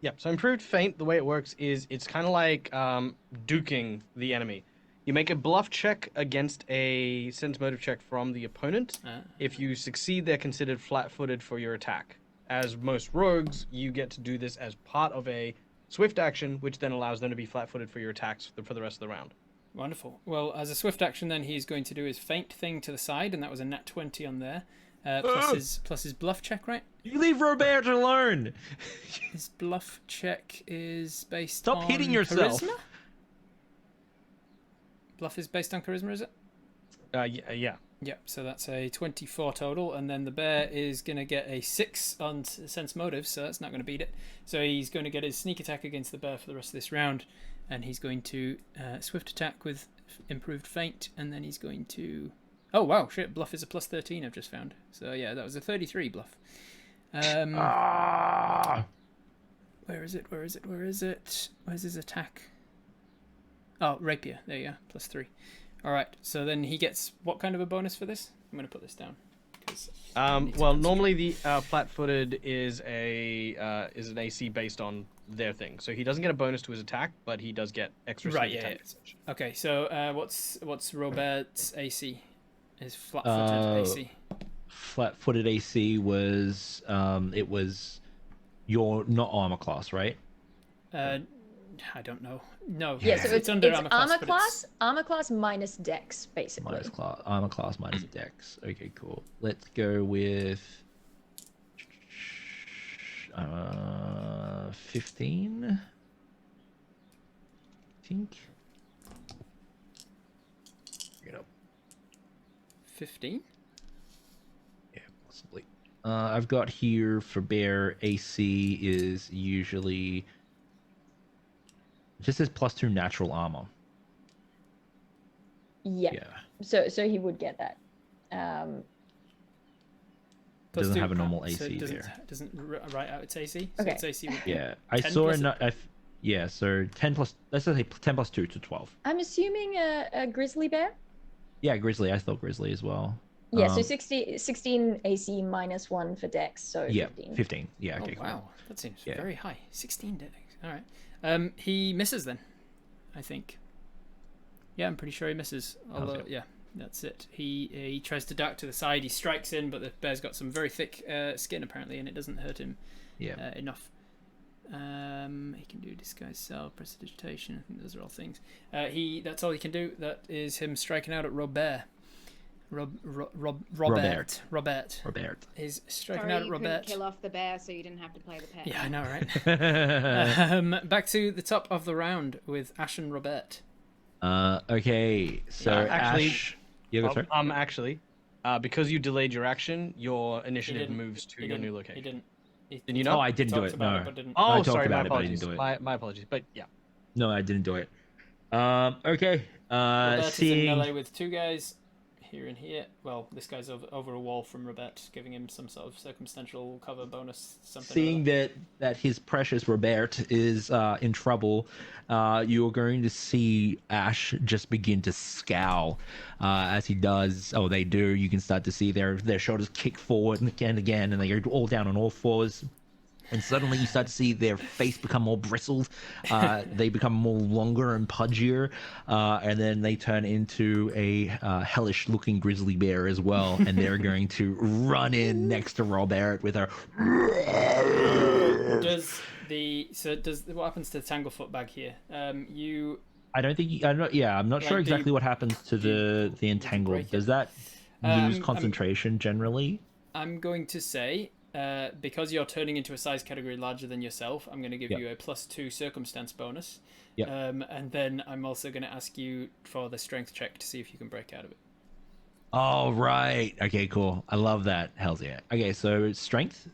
Yeah, so improved feint, the way it works is it's kind of like duking the enemy. You make a bluff check against a sense motive check from the opponent. If you succeed, they're considered flat-footed for your attack. As most rogues, you get to do this as part of a swift action, which then allows them to be flat-footed for your attacks for the rest of the round. Wonderful. Well, as a swift action, then he's going to do his feint thing to the side, and that was a nat 20 on there. Plus his bluff check, right? You leave Robert alone. His bluff check is based Stop on hitting yourself. charisma? Bluff is based on charisma, is it? Yeah. Yep, so that's a 24 total, and then the bear is going to get a 6 on sense motive, so that's not going to beat it. So he's going to get his sneak attack against the bear for the rest of this round, and he's going to swift attack with improved feint, and then he's going to... Oh, wow, shit, bluff is a plus 13 I've just found. So yeah, that was a 33 bluff. Where is it? Where's his attack? Oh, rapier. There you go. Plus 3. All right. So then he gets what kind of a bonus for this? I'm going to put this down. Well, normally the flat-footed is an AC based on their thing. So he doesn't get a bonus to his attack, but he does get extra sneak attack. Yeah. Okay. So what's Robert's AC? His flat-footed AC. Flat-footed AC was it was your not armor class, right? I don't know. No. Yeah, so it's under armor class. Armor class minus dex, basically. Armor class minus dex. Okay, cool. Let's go with 15. I think. 15? Yeah, possibly. I've got here for bear AC is usually it just says +2 natural armor. Yeah. So he would get that. Doesn't have a normal AC so there. Doesn't write out its AC. So Okay. its AC would be Yeah, I saw it. Yeah, so 10 plus. Let's just say 10 plus 2 to 12. I'm assuming a grizzly bear. Yeah, grizzly. I thought grizzly as well. Yeah, so 16 AC minus 1 for dex, so yeah, 15. 15. Yeah, okay, oh, wow, that seems Yeah. very high. 16 dex. All right. He misses then, I think. Yeah, I'm pretty sure he misses. Although, yeah, that's it. He tries to duck to the side. He strikes in, but the bear's got some very thick skin apparently, and it doesn't hurt him enough. He can do disguise self, prestidigitation. I think those are all things. That's all he can do. That is him striking out at Robert. Robert. He's striking out at Robert. Couldn't kill off the bear, so you didn't have to play the pet. Yeah, I know, right? Back to the top of the round with Ash and Robert. Okay, so actually, Ash. Yeah, go, sorry. Actually, because you delayed your action, your initiative moves to your new location. He didn't. Did you know? Oh, I didn't do it. No. Oh, I talked sorry, about my it, but I didn't apologies. do it. My apologies, but yeah. No, I didn't do it. Okay. Robert is in Seeing melee with two guys here and here. Well, this guy's over a wall from Robert, giving him some sort of circumstantial cover bonus. Something. Seeing that his precious Robert is in trouble, you're going to see Ash just begin to scowl as he does. Oh, they do. You can start to see their shoulders kick forward and again, and they go all down on all fours. and suddenly you start to see their face become more bristled. They become more longer and pudgier, and then they turn into a hellish-looking grizzly bear as well. And they're going to run in next to Robert with a. What happens to the Tanglefoot bag here? I don't think. I'm not sure exactly what happens to the entangled. Does that lose concentration generally? I'm going to say, because you're turning into a size category larger than yourself, I'm going to give you a +2 circumstance bonus. Yep. And then I'm also going to ask you for the strength check to see if you can break out of it. Oh, right. Okay, cool. I love that. Hells yeah. Okay, so strength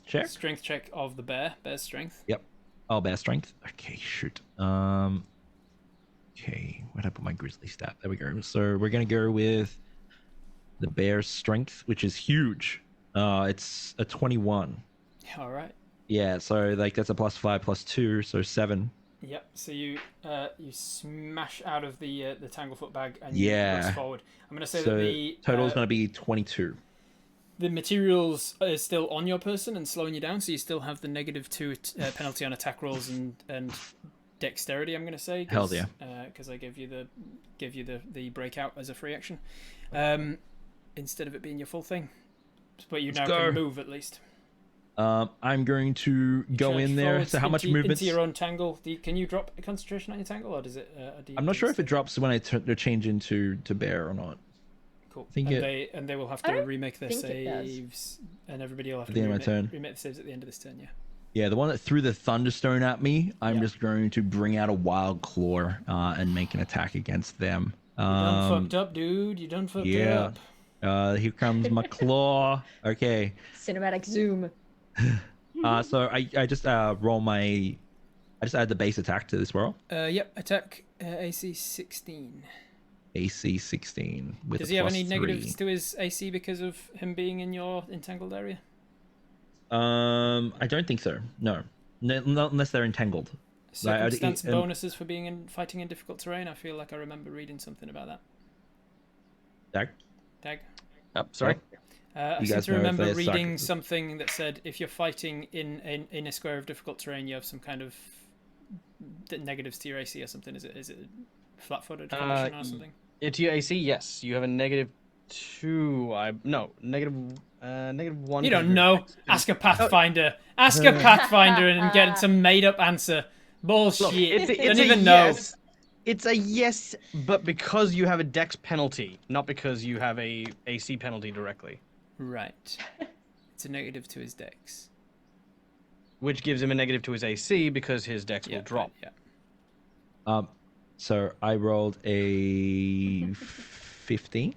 check. Strength check of the bear's strength. Yep. Oh, bear strength. Okay, shoot. Okay, where'd I put my grizzly stat? There we go. So we're gonna go with the bear's strength, which is huge. It's a 21. All right. Yeah, so like that's a +5 +2, so 7. Yep. So you smash out of the Tanglefoot bag and you press forward. I'm going to say that the total is going to be 22. The materials are still on your person and slowing you down, so you still have the -2 penalty on attack rolls and dexterity. I'm going to say. Hell yeah. Because I give you the breakout as a free action, instead of it being your full thing. But you now can move at least. I'm going to go in there. So how much movement? Into your own tangle. Can you drop a concentration on your tangle, or does it? I'm not sure if it drops when I change into bear or not. Cool. I think and they will have to remake their saves, and everybody will have to remake the saves at the end of this turn. Yeah. Yeah, the one that threw the thunderstone at me, I'm just going to bring out a wild claw and make an attack against them. You done fucked up, dude. You done fucked up. Here comes my claw. Okay. Cinematic zoom. So I just roll I just add the base attack to this roll. Yep, attack AC 16. AC 16 with Does he have any negatives to his AC because of him being in your entangled area? I don't think so. No, not unless they're entangled. Circumstance bonuses for fighting in difficult terrain. I feel like I remember reading something about that. Dag. Oh, sorry. I seem to remember reading something that said if you're fighting in a square of difficult terrain, you have some kind of negatives to your AC or something. Is it flat-footed condition or something? To your AC, yes. You have a -2. -1. You don't know. Ask a Pathfinder. Ask a Pathfinder and get some made-up answer. Bullshit. Look, it's don't even know. Yes. It's a yes, but because you have a dex penalty, not because you have a AC penalty directly. Right. It's a negative to his dex. Which gives him a negative to his AC because his dex will drop. Yeah. So I rolled a 15.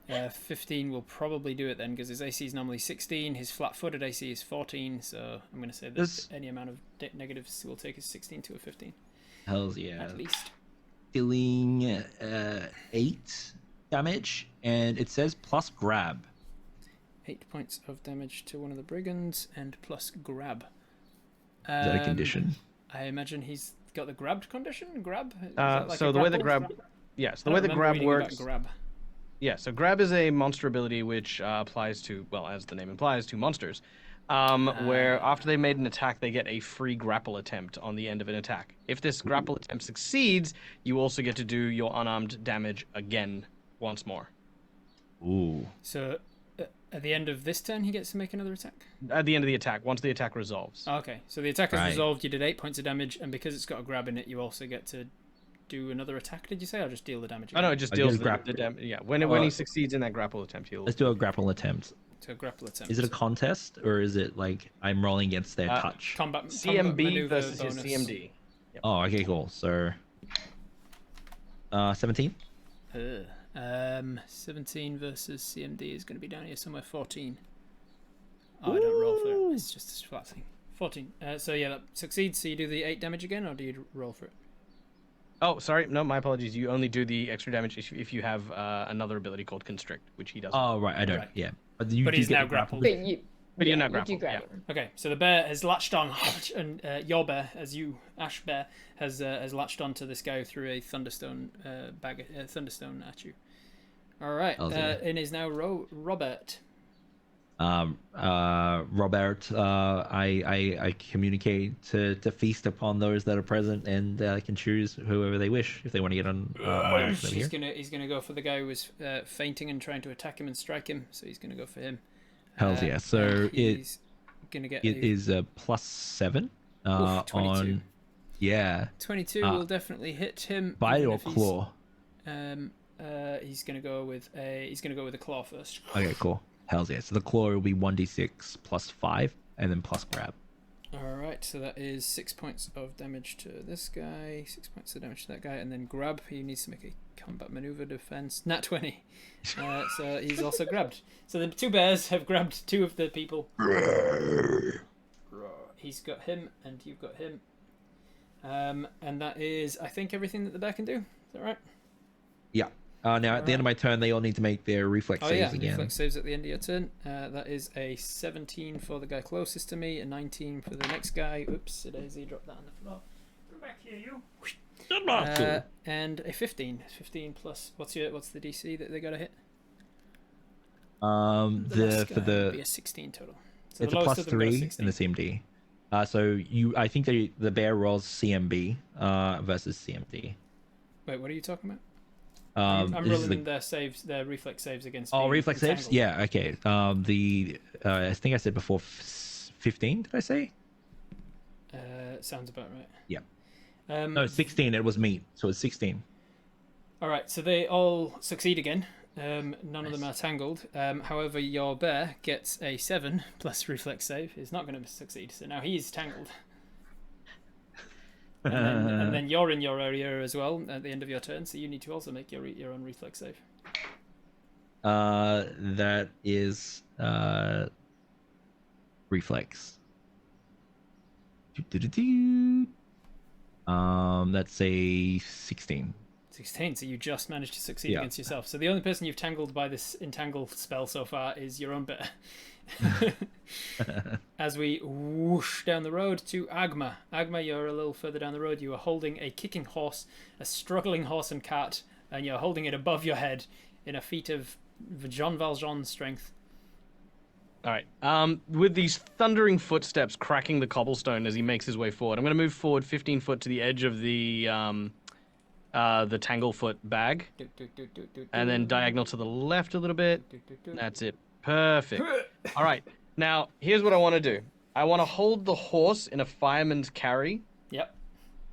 15 will probably do it then, because his AC is normally 16. His flat-footed AC is 14, so I'm going to say that any amount of negatives will take his 16 to a 15. Hells yeah. At least. Dealing 8 damage, and it says plus grab. 8 points of damage to one of the brigands, and plus grab. Is that a condition? I imagine he's got the grabbed condition. Grab. So the way the grab, the way the grab works. So grab is a monster ability which applies to, well, as the name implies, to monsters. Where after they made an attack, they get a free grapple attempt on the end of an attack. If this grapple attempt succeeds, you also get to do your unarmed damage again once more. Ooh. So at the end of this turn, he gets to make another attack? At the end of the attack, once the attack resolves. Okay, so the attack is resolved, you did 8 points of damage, and because it's got a grab in it, you also get to do another attack, did you say, or just deal the damage again? Oh, no, it just deals the damage. Yeah, when he succeeds in that grapple attempt, he'll... Let's do a grapple attempt. So a grapple attempt. Is it a contest, or is it like I'm rolling against their touch? CMB versus his CMD. Yep. Oh, okay, cool. So, 17? 17 versus CMD is going to be down here somewhere, 14. Oh, I don't roll for it. It's just a flat thing. 14. So yeah, that succeeds. So you do the 8 damage again, or do you roll for it? Oh, sorry. No, my apologies. You only do the extra damage if you have another ability called Constrict, which he doesn't. Oh, right. I don't. Right. Yeah. But he's now grappled. But you're not grappled. Yeah. Okay, so the bear has latched on, and your bear, as you, Ash Bear, has latched onto this guy through a thunderstone thunderstone at you. All right, it is now Robert. Robert, I communicate to feast upon those that are present, and can choose whoever they wish if they want to get on my action over here. He's gonna go for the guy who was fainting and trying to attack him and strike him. So he's gonna go for him. Hells yeah! So he's gonna get. It is a +7 Oof, 22. on. Yeah. 22 will definitely hit him. Bite or claw? He's gonna go with a claw first. Okay, cool. Hells yeah. So the claw will be 1d6 +5 and then plus grab. Alright, so that is 6 points of damage to this guy, 6 points of damage to that guy, and then grab. He needs to make a combat maneuver defense. Nat 20. So he's also grabbed. So the two bears have grabbed two of the people. He's got him, and you've got him. And that is, I think, everything that the bear can do. Is that right? Yeah. Now, at the end of my turn, they all need to make their reflex saves again. Reflex saves at the end of your turn. That is a 17 for the guy closest to me, a 19 for the next guy. Oops, Daisy dropped that on the floor. Come back here, you. And a 15. 15 plus, what's the DC that they got to hit? Would be a 16 total. So it's a +3 in the CMD. So I think the bear rolls CMB versus CMD. Wait, what are you talking about? I'm this rolling their reflex saves against. Oh, reflex saves? Yeah, okay. I think I said before 15. Did I say? Sounds about right. Yeah. No, 16. It was me, so it's 16. All right, so they all succeed again. None of them are tangled. However, your bear gets a 7 plus reflex save. He's not going to succeed, so now he's tangled. And then you're in your area as well at the end of your turn, so you need to also make your own reflex save. That is reflex. That's a 16. 16, so you just managed to succeed against yourself. So the only person you've tangled by this entangle spell so far is your own bear. As we whoosh down the road to Agma. Agma, you're a little further down the road. You are holding a kicking horse, a struggling horse and cart, and you're holding it above your head in a feat of Jean Valjean's strength. All right. With these thundering footsteps cracking the cobblestone as he makes his way forward, I'm going to move forward 15 foot to the edge of the Tanglefoot bag, and then diagonal to the left a little bit. That's it. Perfect. All right. Now, here's what I want to do. I want to hold the horse in a fireman's carry. Yep.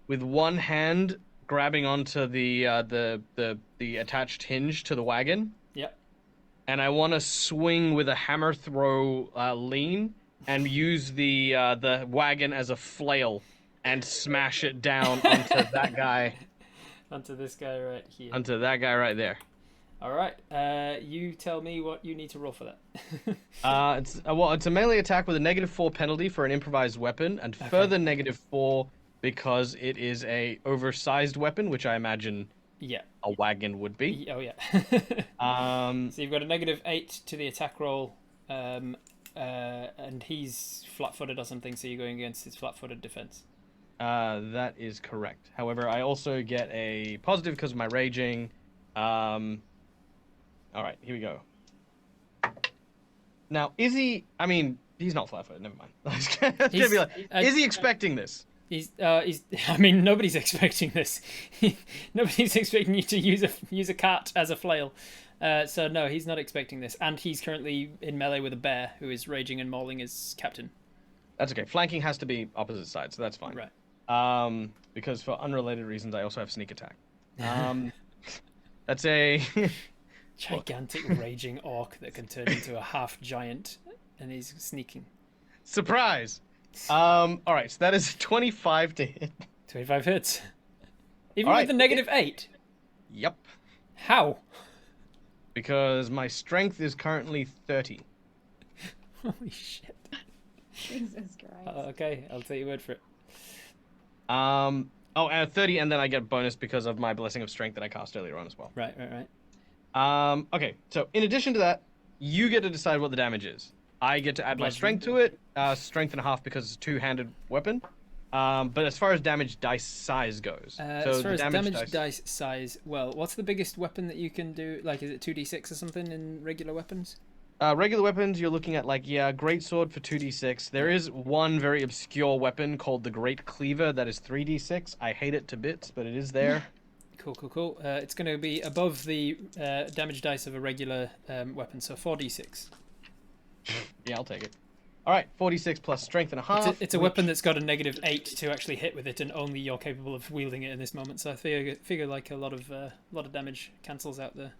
With one hand grabbing onto the attached hinge to the wagon. Yep. And I want to swing with a hammer throw lean and use the wagon as a flail and smash it down onto that guy. Onto this guy right here. Onto that guy right there. All right. You tell me what you need to roll for that. It's a melee attack with a -4 penalty for an improvised weapon, and further -4 because it is a oversized weapon, which I imagine a wagon would be. Oh yeah. So you've got a -8 to the attack roll, and he's flat-footed or something, so you're going against his flat-footed defense. That is correct. However, I also get a positive because of my raging. All right, here we go. Now, is he? I mean, he's not flat-footed. Never mind. Is he expecting this? He's. I mean, nobody's expecting this. Nobody's expecting you to use a cart as a flail. So no, he's not expecting this, and he's currently in melee with a bear who is raging and mauling his captain. That's okay. Flanking has to be opposite side, so that's fine. Right. Because for unrelated reasons, I also have sneak attack. That's a gigantic raging orc that can turn into a half giant, and he's sneaking. Surprise! All right, so that is 25 to hit. 25 hits. Even with the -8? Yep. How? Because my strength is currently 30. Holy shit. Jesus Christ. Okay, I'll take your word for it. And 30, and then I get bonus because of my Blessing of Strength that I cast earlier on as well. Right. Okay, so in addition to that, you get to decide what the damage is. I get to add my strength to it, strength and a half because it's a two-handed weapon. But as far as damage dice size goes, as far as damage dice size, well, what's the biggest weapon that you can do? Like, is it 2d6 or something in regular weapons? Regular weapons, you're looking at great sword for 2d6. There is one very obscure weapon called the Great Cleaver that is 3d6. I hate it to bits, but it is there. Cool. It's going to be above the damage dice of a regular weapon, so 4d6. Yeah, I'll take it. All right, 4d6 plus strength and a half. It's a weapon that's got a -8 to actually hit with it, and only you're capable of wielding it in this moment. So I figure like a lot of damage cancels out the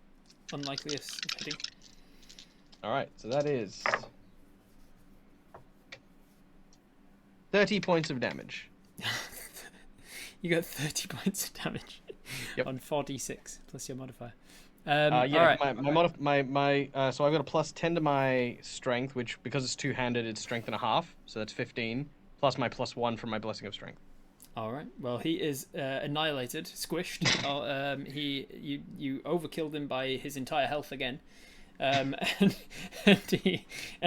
unlikeliest of hitting. All right, so that is 30 points of damage. You got 30 points of damage on 4d6 plus your modifier. Yeah, all right. So I've got a plus 10 to my strength, which because it's two-handed, it's strength and a half, so that's 15, plus my plus 1 from my blessing of strength. All right. Well, he is annihilated, squished. You overkilled him by his entire health again, and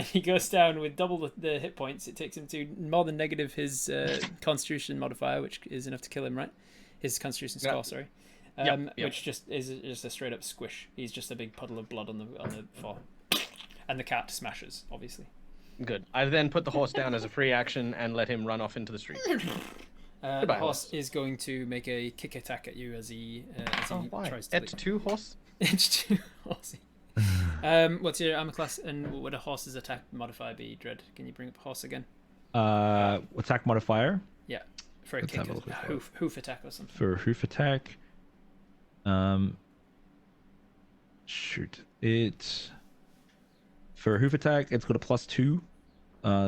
he goes down with double the hit points. It takes him to more than negative his Constitution modifier, which is enough to kill him, right? His Constitution score, sorry. Which just is just a straight up squish. He's just a big puddle of blood on the floor, and the cat smashes, obviously. Good. I then put the horse down as a free action and let him run off into the street. The horse is going to make a kick attack at you as he tries to. It's two horse. It's two horsey. What's your armor class, and what would a horse's attack modifier be? Dread, can you bring up horse again? Attack modifier. Yeah, for a kick, hoof attack or something. For hoof attack. Shoot. It's for a hoof attack. It's got a +2.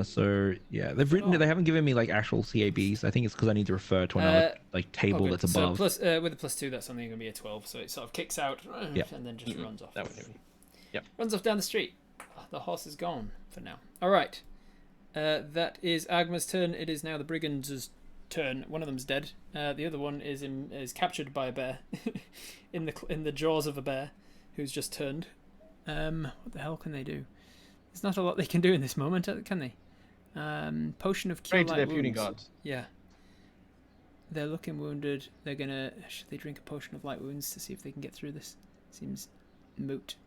So yeah, they haven't given me like actual CABs. I think it's because I need to refer to another table that's above. So with a +2, that's only going to be a 12. So it sort of kicks out and then just runs off. That would do. Yep. Runs off down the street. The horse is gone for now. All right. That is Agma's turn. It is now the brigands' turn. One of them's dead. The other one is captured by a bear in the jaws of a bear who's just turned. What the hell can they do? There's not a lot they can do in this moment, can they? Potion of cure light wounds. Puny gods. Yeah. They're looking wounded. Should they drink a potion of light wounds to see if they can get through this? Seems moot.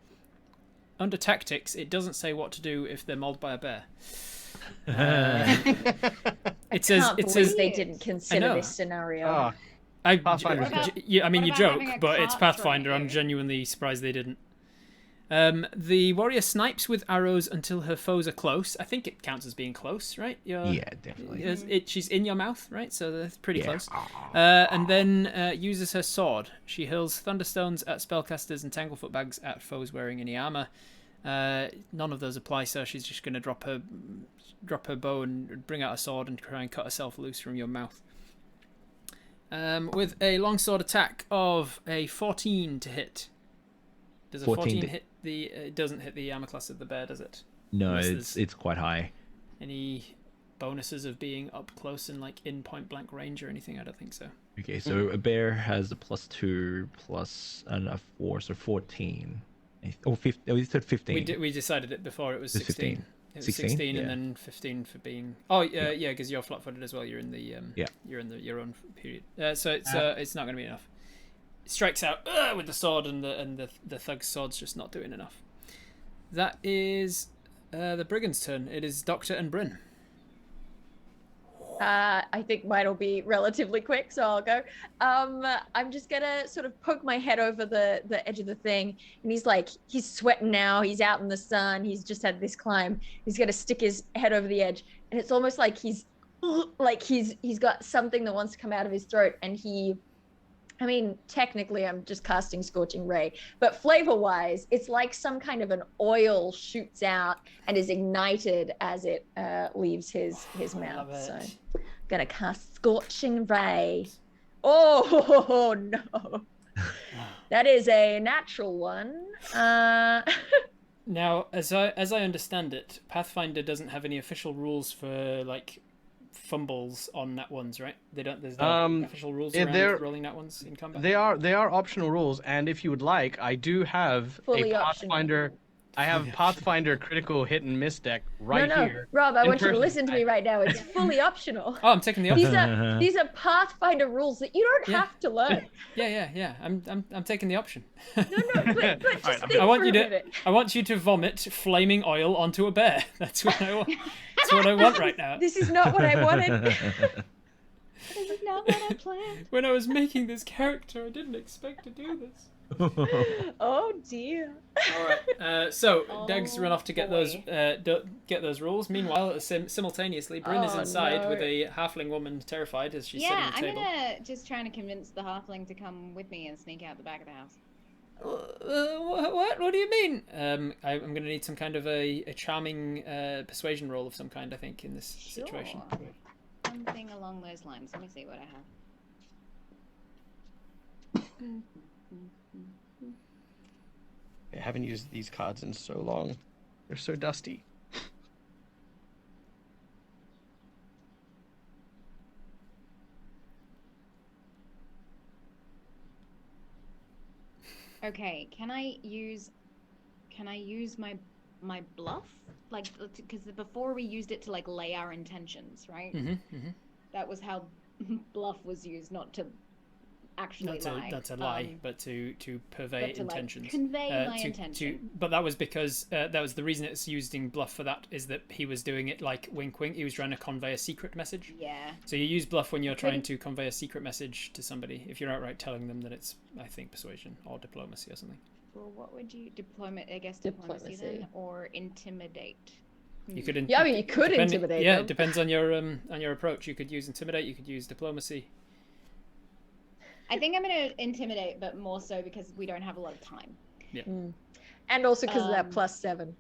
Under tactics, it doesn't say what to do if they're mauled by a bear. It says they didn't consider this scenario. You joke, but it's Pathfinder. I'm genuinely surprised they didn't. The warrior snipes with arrows until her foes are close. I think it counts as being close, right? Yeah, definitely. She's in your mouth, right? So that's pretty close. And then uses her sword. She hurls thunderstones at spellcasters and tanglefoot bags at foes wearing any armor. None of those apply, so she's just going to drop her bow and bring out a sword and try and cut herself loose from your mouth. With a longsword attack of a 14 to hit. Does a 14 hit the? It doesn't hit the armor class of the bear, does it? No, it's quite high. Any bonuses of being up close and like in point blank range or anything? I don't think so. Okay, so a bear has a +2 plus a 4, so 14. Oh, 15. Oh, you said 15. We decided it before. It was 16. It was 16, and then 15 for being. Oh yeah, because you're flat-footed as well. You're in the You're in your own period. So it's not going to be enough. Strikes out with the sword, and the thug's sword's just not doing enough. That is the brigand's turn. It is Doctor and Bryn. I think mine will be relatively quick, so I'll go. I'm just gonna sort of poke my head over the edge of the thing, and he's sweating now. He's out in the sun. He's just had this climb. He's gonna stick his head over the edge, and it's almost like he's got something that wants to come out of his throat, and technically I'm just casting Scorching Ray, but flavor-wise, it's like some kind of an oil shoots out and is ignited as it leaves his mouth. So I'm gonna cast Scorching Ray. Oh no, that is a natural one. Now, as I understand it, Pathfinder doesn't have any official rules for fumbles on nat ones, right? There's no official rules around rolling nat ones in combat. They are optional rules, and if you would like, I do have Fully a Pathfinder I have Pathfinder critical hit and miss deck right no, here. Rob, I in want you to person. listen to me right now. It's fully optional. Oh, I'm taking the option. These are Pathfinder rules that you don't Yeah. have to learn. Yeah. I'm taking the option. No, but just think I want for you a to. minute. I want you to vomit flaming oil onto a bear. That's what I want. That's what I want right now. This is not what I wanted. This is not what I planned. When I was making this character, I didn't expect to do this. Oh dear. All right. So Dag's run off to get boy. those rules. Meanwhile, simultaneously, Bryn is Oh, inside no. with a halfling woman, terrified as she's Yeah, sitting at the I'm table. gonna just trying to convince the halfling to come with me and sneak out the back of the house. What? What do you mean? I'm going to need some kind of a charming persuasion roll of some kind, I think, in this situation. Sure. Something along those lines. Let me see what I have. I haven't used these cards in so long. They're so dusty. Okay, can I use my bluff? Like, because before we used it to like lay our intentions, right? That was how bluff was used, not to actually lie. Not to lie, but to purvey but to, intentions. Like, convey my intention. But that was because that was the reason it's using bluff for that, is that he was doing it like wink wink. He was trying to convey a secret message. Yeah. So you use bluff when you're trying to convey a secret message to somebody. If you're outright telling them that it's, I think, persuasion or diplomacy or something. Well, what would you I guess diplomacy then, or intimidate? You could. Yeah, I mean, you could intimidate Yeah, them. it depends on your approach. You could use intimidate. You could use diplomacy. I think I'm gonna intimidate, but more so because we don't have a lot of time. Yeah. And also because of that +7.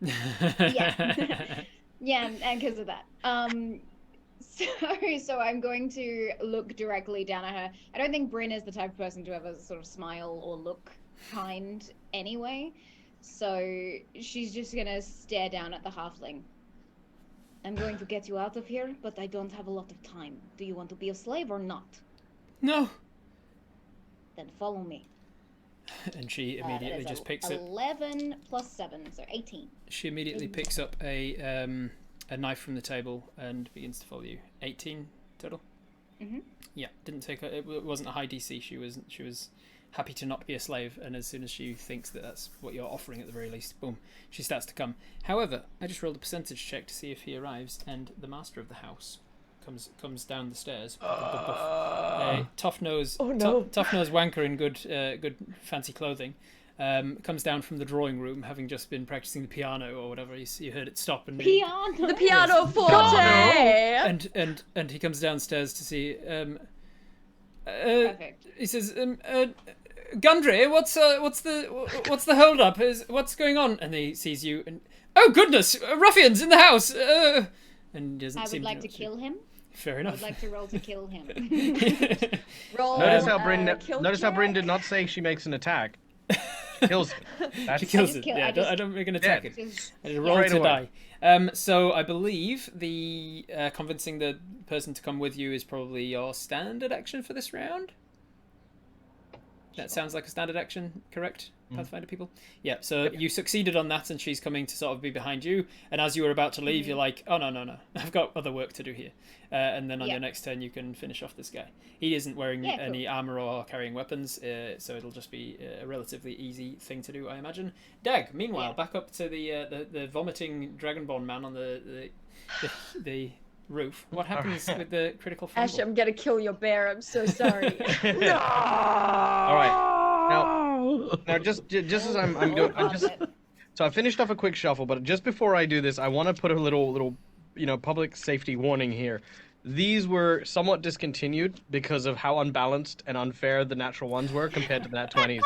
Yeah. Yeah, and because of that. So I'm going to look directly down at her. I don't think Bryn is the type of person to ever sort of smile or look kind anyway. So she's just gonna stare down at the halfling. I'm going to get you out of here, but I don't have a lot of time. Do you want to be a slave or not? No. Then follow me. And she immediately just picks up. 11 plus 7, so 18. She immediately picks up a knife from the table and begins to follow you. 18 total. Yeah, didn't take it wasn't a high DC. She was happy to not be a slave, and as soon as she thinks that that's what you're offering at the very least, boom, she starts to come. However, I just rolled a percentage check to see if he arrives, and the master of the house comes down the stairs. Tough nose wanker in good fancy clothing. Comes down from the drawing room, having just been practicing the piano or whatever. You heard it stop and Piano. The piano forte. and he comes downstairs to see. Perfect. He says, "Gundry, what's the hold up? What's going on?" And he sees you and, "Oh goodness, ruffians in the house!" And doesn't I seem would like to to kill him. Fair I enough. would like to roll to kill him. Roll. Notice how Bryn. kill Notice how Bryn check. did not say she makes an attack. She kills him. That's She kills just it. kill- Yeah, I just- I don't make an attack. Dead. Just- I just roll Straight to away. die. So I believe the convincing the person to come with you is probably your standard action for this round. That sounds like a standard action, correct, Pathfinder people? Yeah, so you succeeded on that, and she's coming to sort of be behind you, and as you were about to leave, you're like, oh, no, I've got other work to do here. And then on your next turn, you can finish off this guy. He isn't wearing any armor or carrying weapons, so it'll just be a relatively easy thing to do, I imagine. Dag, meanwhile, back up to the vomiting dragonborn man on the roof. What happens with the critical fumble? Ash, I'm gonna kill your bear. I'm so sorry. All right. Now just as I'm going, so I finished off a quick shuffle, but just before I do this, I want to put a little public safety warning here. These were somewhat discontinued because of how unbalanced and unfair the natural ones were compared to the nat 20s.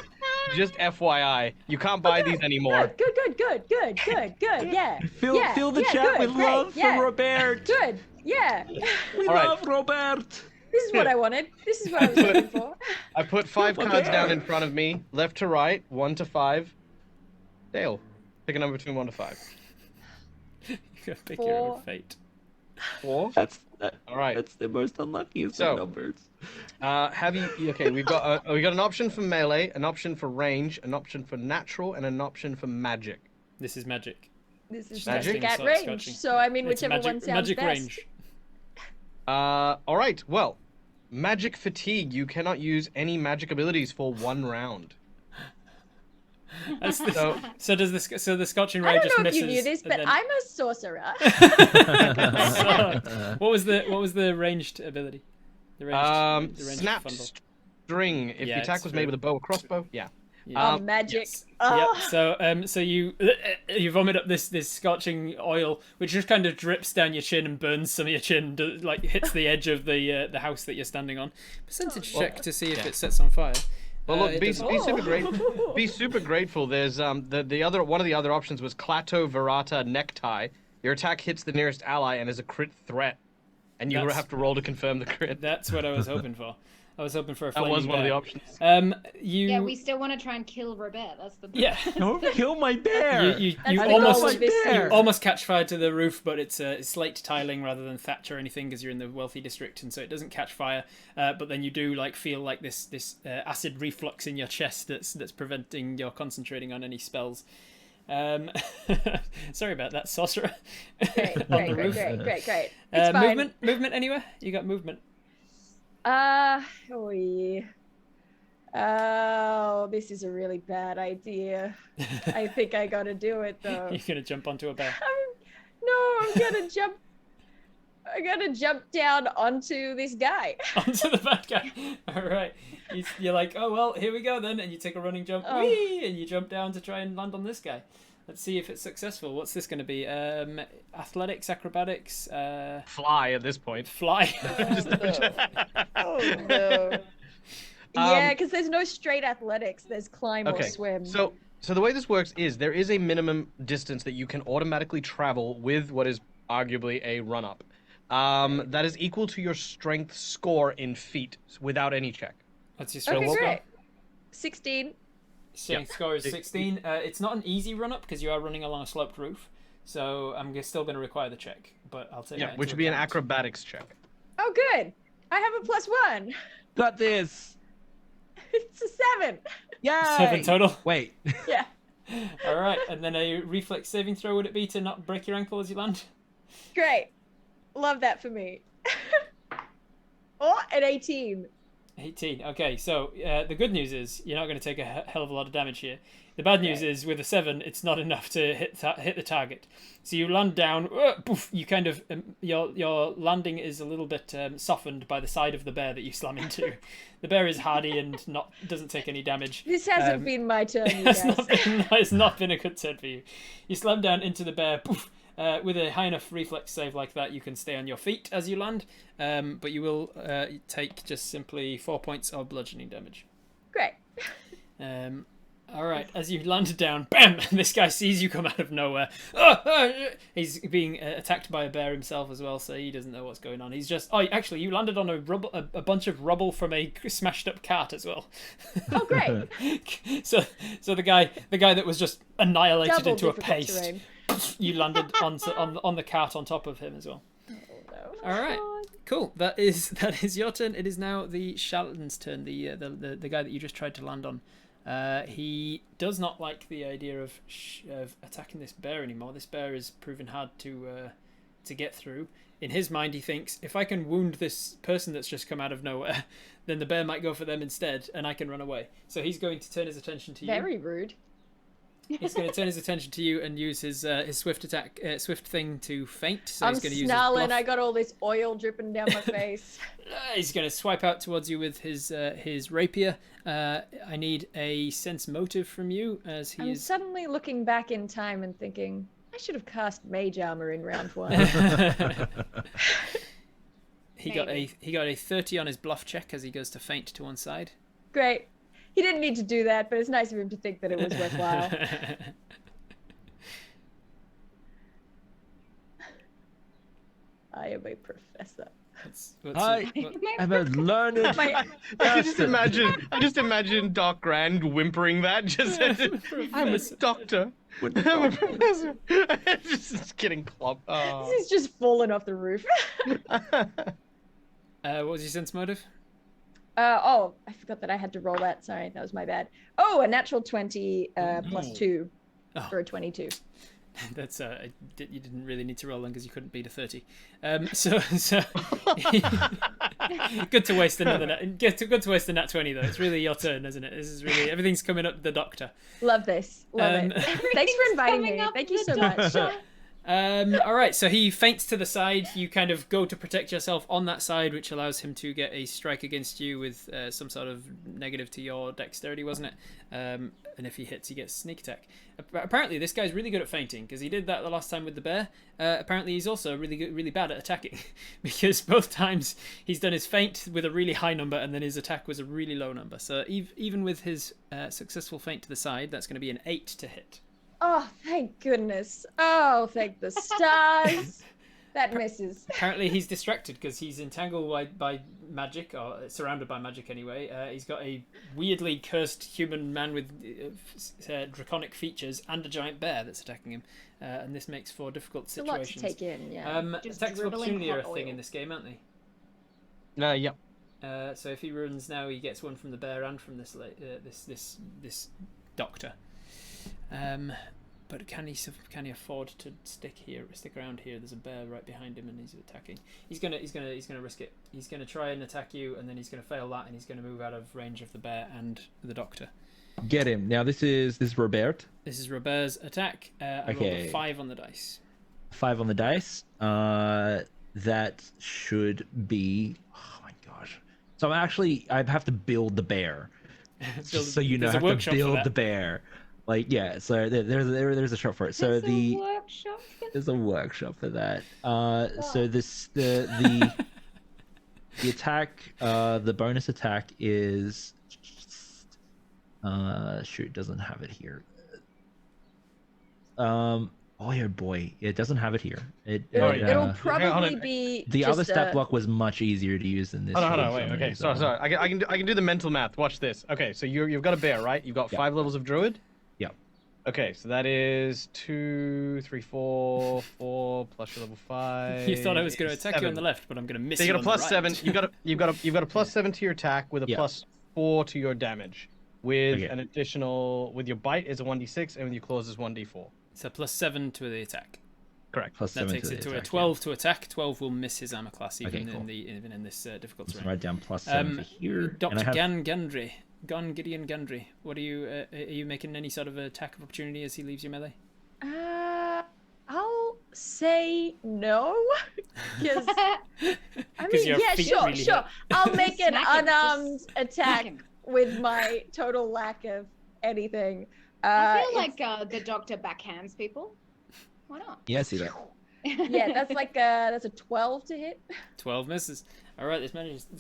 Just FYI, you can't buy these anymore. Good. Yeah. Fill the chat good, with great, love yeah. for Robert. Good. Yeah. We All right. love Robert. This is what I wanted. This is what I was looking for. I put 5 cards down in front of me, left to right, 1 to 5. Dale, pick a number between 1 to 5. You gotta pick your own fate. 4. All right. That's the most unluckiest So- of numbers. Okay, we've got an option for melee, an option for range, an option for natural, and an option for magic. This is magic. This is Magic? magic at Sort of range. scotching. So I mean, It's whichever one sounds magic best. range. All right. Well, magic fatigue. You cannot use any magic abilities for 1 round. So does the scotching ray I just don't know if misses? you knew this, and but then- I'm a sorcerer. So, what was the ranged ability? The ranged Snap bundle. string. If Yeah, the attack it's was true. made with a bow or crossbow, yeah. Yeah. Magic. yes. Yeah. Oh. So you vomit up this scorching oil, which just kind of drips down your chin and burns some of your chin, like hits the edge of the house that you're standing on. Percentage check to see if it sets on fire. Well, look, It be doesn't. super grateful. Be super grateful. There's the other one of the other options was Klato Verata Necktie. Your attack hits the nearest ally and is a crit threat, and you That's- have to roll to confirm the crit. That's what I was hoping for. I was hoping for a That flaming was one of the bear. options. Yeah, we still want to try and kill Robert. That's the Yeah. Don't kill my bear. You That's the almost goal of this bear. series. almost catch fire to the roof, but it's slate tiling rather than thatch or anything because you're in the wealthy district, and so it doesn't catch fire. But then you do feel like this acid reflux in your chest that's preventing your concentrating on any spells. Sorry about that, sorcerer. Great, On the great, roof. great. It's fine. Movement anywhere? You got movement. Oh, yeah. Oh, this is a really bad idea. I think I gotta do it though. You're gonna jump onto a bear. I'm gonna jump. I gotta jump down onto this guy. Onto the bad guy. All right. You're like, oh well, here we go then, and you take a running jump, Oh. whee, and you jump down to try and land on this guy. Let's see if it's successful. What's this going to be? Athletics, acrobatics, Fly at this point. fly. Oh no. Yeah, because there's no straight athletics. There's climb or Okay. swim. So the way this works is there is a minimum distance that you can automatically travel with what is arguably a run up. That is equal to your strength score in feet without any check. What's your strength Okay, score? great. 16. Strength score is 16. It's not an easy run up because you are running along a sloped roof, so I'm still going to require the check. But I'll take Yeah, that which into would be an account. acrobatics check. Oh, good. I have a +1. Got this. It's a 7. Yay. 7 total. Wait. Yeah. All right, and then a reflex saving throw would it be to not break your ankle as you land? Great. Love that for me. Oh, an 18. 18. Okay, so the good news is you're not going to take a hell of a lot of damage here. The bad news is with a 7, it's not enough to hit the target. So you land down. Poof, you kind of your landing is a little bit softened by the side of the bear that you slam into. The bear is hardy and doesn't take any damage. This hasn't been my turn, you It's guys. not been a good turn for you. You slam down into the bear. Poof. With a high enough reflex save like that, you can stay on your feet as you land, but you will take just simply 4 points of bludgeoning damage. Great. All right, as you land down, bam! This guy sees you come out of nowhere. He's being attacked by a bear himself as well, so he doesn't know what's going on. He's just actually, you landed on a bunch of rubble from a smashed up cart as well. Oh, great. so the guy that was just annihilated Double into a difficult paste. terrain. You landed on the cart on top of him as well. Oh, no. All right, cool. That is your turn. It is now the charlatan's turn. The guy that you just tried to land on. He does not like the idea of attacking this bear anymore. This bear is proven hard to get through. In his mind, he thinks if I can wound this person that's just come out of nowhere, then the bear might go for them instead, and I can run away. So he's going to turn his attention to you. Very rude. He's going to turn his attention to you and use his swift attack, swift thing to feint. So I'm he's going to use his snarling. bluff. I got all this oil dripping down my face. He's going to swipe out towards you with his rapier. I need a sense motive from you as he I'm is. suddenly looking back in time and thinking, I should have cast mage armor in round 1. He got a 30 on his bluff check as he goes to feint to one side. Great. He didn't need to do that, but it's nice of him to think that it was worthwhile. I am a professor. I am a learned I just imagine Doc Grand whimpering that. Just I'm a doctor. I'm a professor. Just getting clobbed. Oh. This is just falling off the roof. What was your sense motive? Oh, I forgot that I had to roll that. Sorry, that was my bad. Oh, a natural 20 plus 2. for a 22. That's you didn't really need to roll then because you couldn't beat a 30. So good to waste another good to waste a nat 20 though. It's really your turn, isn't it? This is really everything's coming up the doctor. Love this. Love it. Thanks for inviting me. Thank you so much. All right, so he feints to the side. You kind of go to protect yourself on that side, which allows him to get a strike against you with some sort of negative to your dexterity, wasn't it? And if he hits, he gets sneak attack. Apparently, this guy's really good at feinting because he did that the last time with the bear. Apparently, he's also really bad at attacking because both times he's done his feint with a really high number and then his attack was a really low number. So even with his successful feint to the side, that's going to be an 8 to hit. Oh, thank goodness. Oh, thank the stars. That misses. Apparently he's distracted because he's entangled by magic, or surrounded by magic anyway. He's got a weirdly cursed human man with draconic features and a giant bear that's attacking him. And this makes for difficult situations. It's a lot to take in, yeah. Attacks of opportunity are a thing in this game, aren't they? Yep. So if he runs now, he gets one from the bear and from this doctor. But can he afford to stick around here? There's a bear right behind him and he's attacking. He's gonna risk it. He's gonna try and attack you and then he's gonna fail that and he's gonna move out of range of the bear and the doctor. Get him. Now this is Robert. This is Robert's attack. I rolled a 5 on the dice. 5 on the dice. That should be. Oh my gosh. So I have to build the bear. Just so you know, I have to build the bear. Like, yeah, so there's a shop for it. So there's a workshop for that. So the attack, the bonus attack is shoot, doesn't have it here. Oh boy, it doesn't have it here. It'll probably be the other stat block was much easier to use than this. Hold on, wait. Okay, sorry. I can do the mental math. Watch this. Okay, so you've got a bear, right? You've got 5 levels of druid. Yep. Okay, so that is 2, 3, 4 plus your level 5. You thought I was going to attack you on the left, but I'm going to miss you. So you got a plus right. 7. You've got a plus 7 to your attack with a plus 4 to your damage. With an additional, with your bite is a 1d6 and with your claws is 1d4. So plus 7 to the attack. Correct. Plus that 7 takes to it to attack, a 12 to attack. 12 will miss his armor class even cool. even in this difficult terrain. Write down plus 7 for here. Dr. Gideon Gundry. What are you making any sort of attack of opportunity as he leaves your melee? I'll say no. Because really sure. I'll make an unarmed attack with my total lack of anything. I feel like the doctor backhands people. Why not? Yeah, I see that. Yeah, that's a 12 to hit. 12 misses. All right, this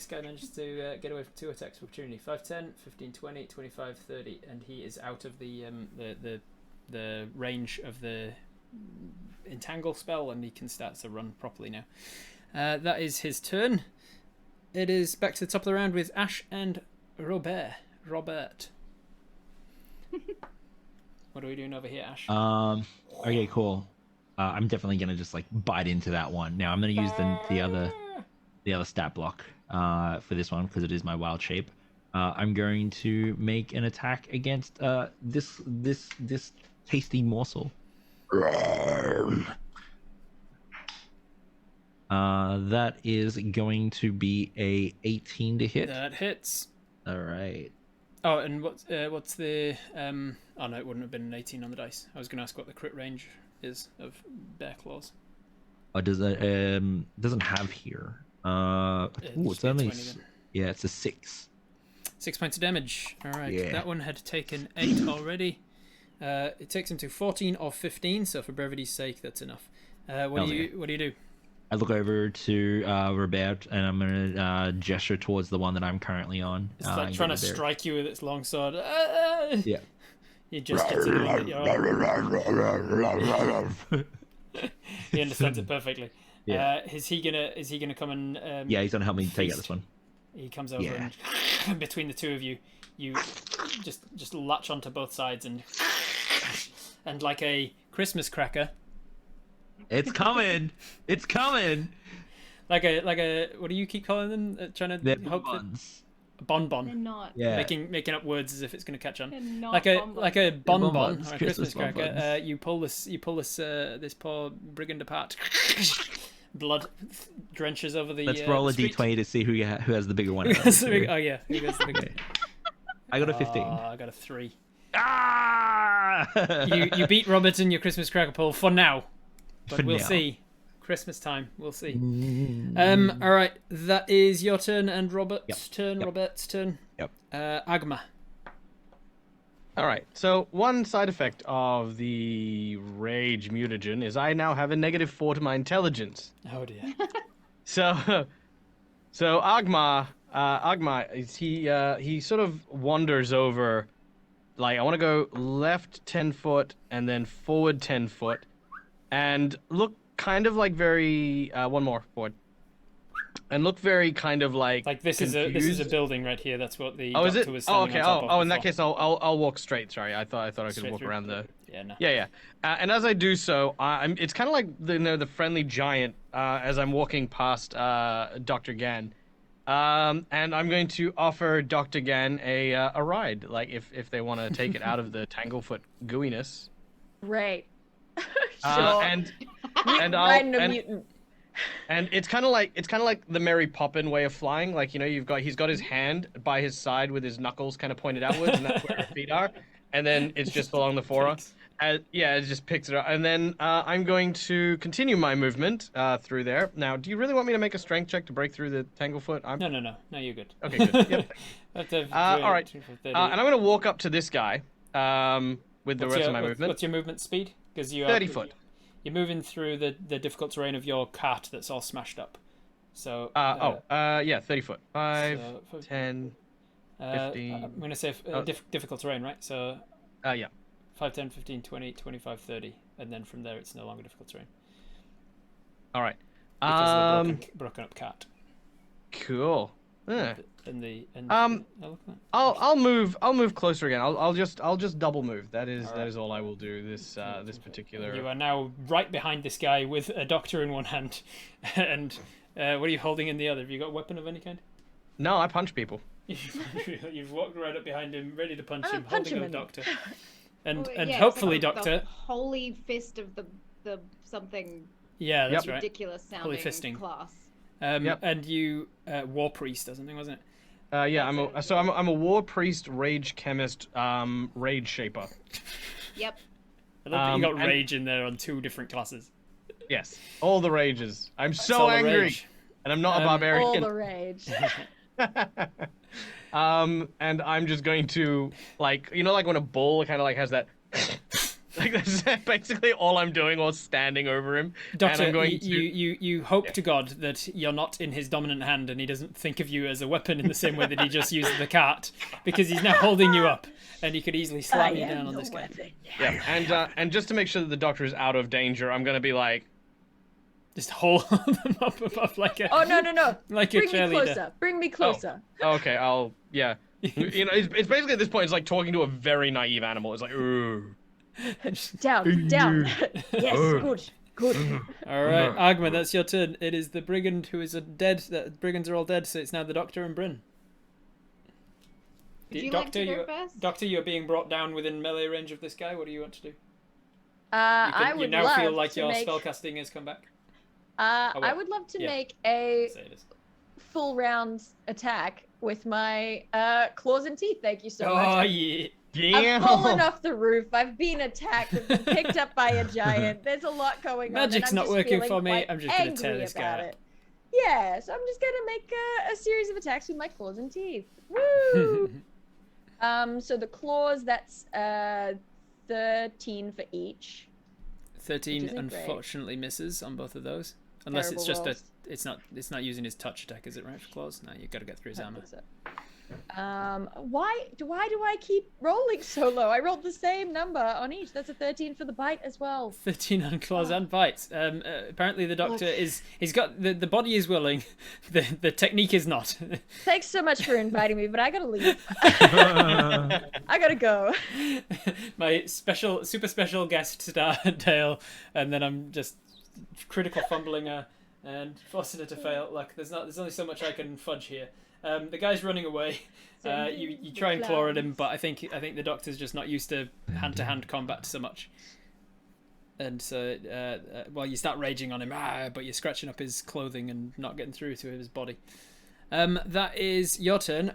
guy manages to get away from 2 attacks of opportunity. 5, 10, 15, 20, 25, 30, and he is out of the range of the entangle spell, and he can start to run properly now. That is his turn. It is back to the top of the round with Ash and Robert. What are we doing over here, Ash? Okay, cool. I'm definitely gonna just bite into that one. Now I'm gonna use the other stat block for this one because it is my wild shape. I'm going to make an attack against this tasty morsel. That is going to be a 18 to hit. That hits. All right. Oh, and what's the oh no, it wouldn't have been an 18 on the dice. I was going to ask what the crit range is of bear claws. Oh, does that doesn't have here? It's only it's a 6. 6 points of damage. All right, Yeah. that one had taken 8 already. It takes him to 14 or 15. So for brevity's sake, that's enough. What do you do? I look over to Robert and I'm gonna gesture towards the one that I'm currently on. It's like trying to strike you with its long sword. Yeah. You just get to the one that you're on. He understands it perfectly. Yeah. Is he gonna come and? Yeah, he's gonna help me take out this one. He comes over and between the two of you, you just latch onto both sides and like a Christmas cracker. It's coming! It's coming! Like a what do you keep calling them? Trying to They're hope buns. bonbon. They're not. Yeah. Making up words as if it's going to catch on. They're not Like a bonbons. bonbon bonbons, or a Christmas Christmas cracker. bonbons. You pull this poor brigand apart. Blood drenches over the. Let's roll a street. d20 to see who has the bigger one. Who goes the big- oh yeah, who goes the biggest? I got a 15. I got a 3. Ah! You beat Robert in your Christmas cracker pull for now, but For we'll now. see. Christmas time, we'll see. All right, that is your turn and Robert's turn. Yep. Robert's turn. Yep. Agma. All right. So one side effect of the rage mutagen is I now have a -4 to my intelligence. Oh dear. So Agma he sort of wanders over, like I want to go left 10 foot and then forward 10 foot, and look kind of like very one more forward, and look very kind of like This is a confused. building right here. That's what the Oh, doctor is it? was Oh, standing okay. on top of Oh, in that before. case, I'll walk straight. Sorry, I thought I could Straight walk through? around the. Yeah, no. Yeah. And as I do so, it's kind of like the friendly giant as I'm walking past Dr. Gan. And I'm going to offer Dr. Gan a ride, like if they want to take it out of the Tanglefoot gooiness. Great. And Riding a mutant. and it's kind of like the Mary Poppin way of flying. Like he's got his hand by his side with his knuckles kind of pointed outwards, and that's where his feet are. And then it's just along the forearm. Yeah, it just picks it up. And then I'm going to continue my movement through there. Now, do you really want me to make a strength check to break through the Tanglefoot? No, you're good. Okay, good. Yep. All right. And I'm going to walk up to this guy with the rest of my movement. What's your movement speed? Because you 30 foot. You're moving through the difficult terrain of your cart that's all smashed up. So. Yeah, 30 foot. 5, so, 10, 15. I'm going to say difficult terrain, right? So. Yeah. 5, 10, 15, 20, 25, 30, and then from there it's no longer difficult terrain. All right. Because of the broken up cart. Cool. I'll I'll move closer again. I'll just double move. That is all I will do this particular. You are now right behind this guy with a doctor in one hand, and what are you holding in the other? Have you got a weapon of any kind? No, I punch people. You've walked right up behind him, ready to punch him, punch holding him a in. doctor. And Yeah, it's hopefully, like Doctor. The holy fist of the something Yeah, that's right. ridiculous sounding fisting. class. And you war priest or something, wasn't it? Yeah, I'm a war priest, rage chemist, rage shaper. Yep. I love that you got and- rage in there on 2 different classes. Yes, all the rages. I'm It's so all the angry, rage. and I'm not a All barbarian. the rage. And I'm just going to like when a bull kind of like has that. Like that's basically all I'm doing while standing over him. Doctor, and I'm going you hope to God that you're not in his dominant hand and he doesn't think of you as a weapon in the same way that he just used the cart, because he's now holding you up and he could easily slam you down on this guy. Yeah, and just to make sure that the doctor is out of danger, I'm gonna be like, Just hold them up above like a. Oh no! Like a Bring me cheerleader. closer. Bring me closer. okay, yeah. It's basically at this point it's like talking to a very naive animal. It's like, ooh. Down. Yes, good. All right, Agma, that's your turn. It is the brigand who is dead. The brigands are all dead, so it's now the doctor and Bryn. Would you like to go you're, first? Doctor, you're being brought down within melee range of this guy. What do you want to do? I would you now love feel like to your make. spellcasting has come back. I would love to Yeah. make a Say it is. full round attack with my claws and teeth. Thank you so much. Oh yeah. I've fallen off the roof. I've been attacked. I've been picked up by a giant. There's a lot going on. and Magic's I'm not just working feeling for me. quite I'm just gonna tear angry this guy about up. it. Yeah, so I'm just gonna make a series of attacks with my claws and teeth. Woo! So the claws, that's 13 for each. 13 isn't great. unfortunately misses on both of those, unless it's Terrible just rolls. it's not using his touch attack, is it, right, for claws? No, you got to get through his armor. Why do I keep rolling so low? I rolled the same number on each. That's a 13 for the bite as well. 13 on claws and bites. Apparently the doctor he's got the body is willing, the technique is not. Thanks so much for inviting me, but I gotta leave. I gotta go. My super special guest star Dale, and then I'm just critical fumbling a and forcing it to fail. Look, there's only so much I can fudge here. The guy's running away. You try and claw at him, but I think the doctor's just not used to hand-to-hand combat so much. And so, you start raging on him, but you're scratching up his clothing and not getting through to his body. That is your turn.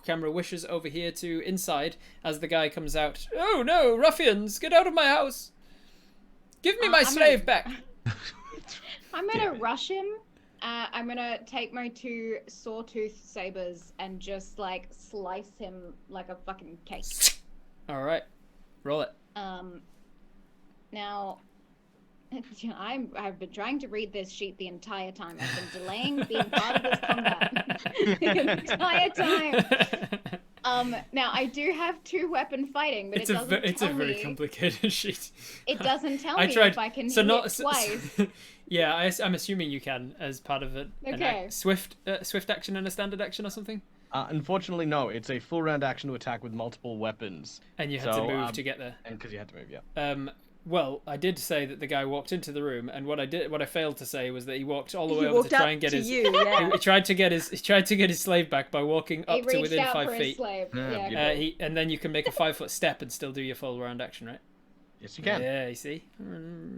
Camera wishes over here to inside as the guy comes out. Oh no, ruffians, get out of my house. Give me my slave back. I'm gonna rush him. I'm gonna take my 2 sawtooth sabers and just like slice him like a fucking cake. All right, roll it. Now, I've been trying to read this sheet the entire time. I've been delaying being part of this combat the entire time. Now I do have 2 weapon fighting, but it's a very complicated sheet. It doesn't tell me if I can hit it twice. Yeah, I'm assuming you can as part of it. Okay. Swift action and a standard action or something. Unfortunately, no. It's a full round action to attack with multiple weapons. And you had to move to get there. And because you had to move, yeah. Well, I did say that the guy walked into the room, and what I failed to say was that he walked all the way over to try and get his. Yeah. He tried to get his slave back by walking up to within 5 feet. His slave. And then you can make a 5-foot step and still do your full round action, right? Yes, you can. Yeah, you see,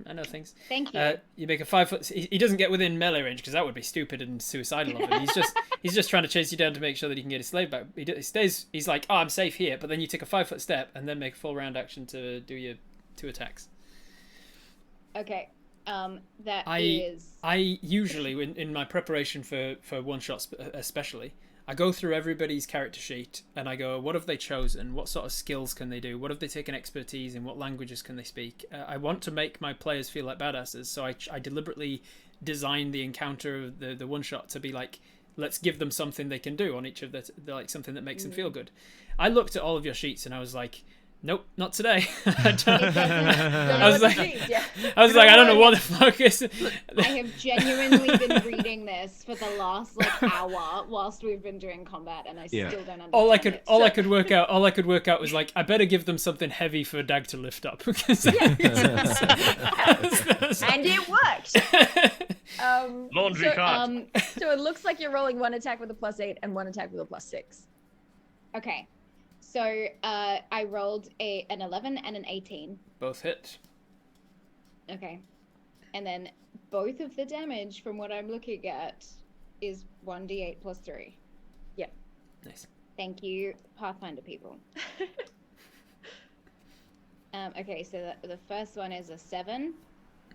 I know things. Thank you. You make a 5-foot. He doesn't get within melee range because that would be stupid and suicidal of him. He's just trying to chase you down to make sure that he can get his slave back. He stays. He's like, oh, I'm safe here, but then you take a 5-foot step and then make a full round action to do your 2 attacks. Okay. I usually, in my preparation for one shots especially, I go through everybody's character sheet and I go, what have they chosen? What sort of skills can they do? What have they taken expertise in? What languages can they speak? I want to make my players feel like badasses, so I deliberately designed the encounter of the one shot to be like, let's give them something they can do on each of the like something that makes them feel good. I looked at all of your sheets and I was like, nope, not today. I was like, I don't know what the fuck is. I have genuinely been reading this for the last hour whilst we've been doing combat, and I still don't understand. All I could work out was like, I better give them something heavy for Dag to lift up. And it worked. Laundry cart. So it looks like you're rolling 1 attack with a +8 and 1 attack with a +6. Okay. So I rolled an 11 and an 18. Both hit. Okay. And then both of the damage from what I'm looking at is 1d8 + 3. Yep. Nice. Thank you, Pathfinder people. Okay, so the first one is a 7,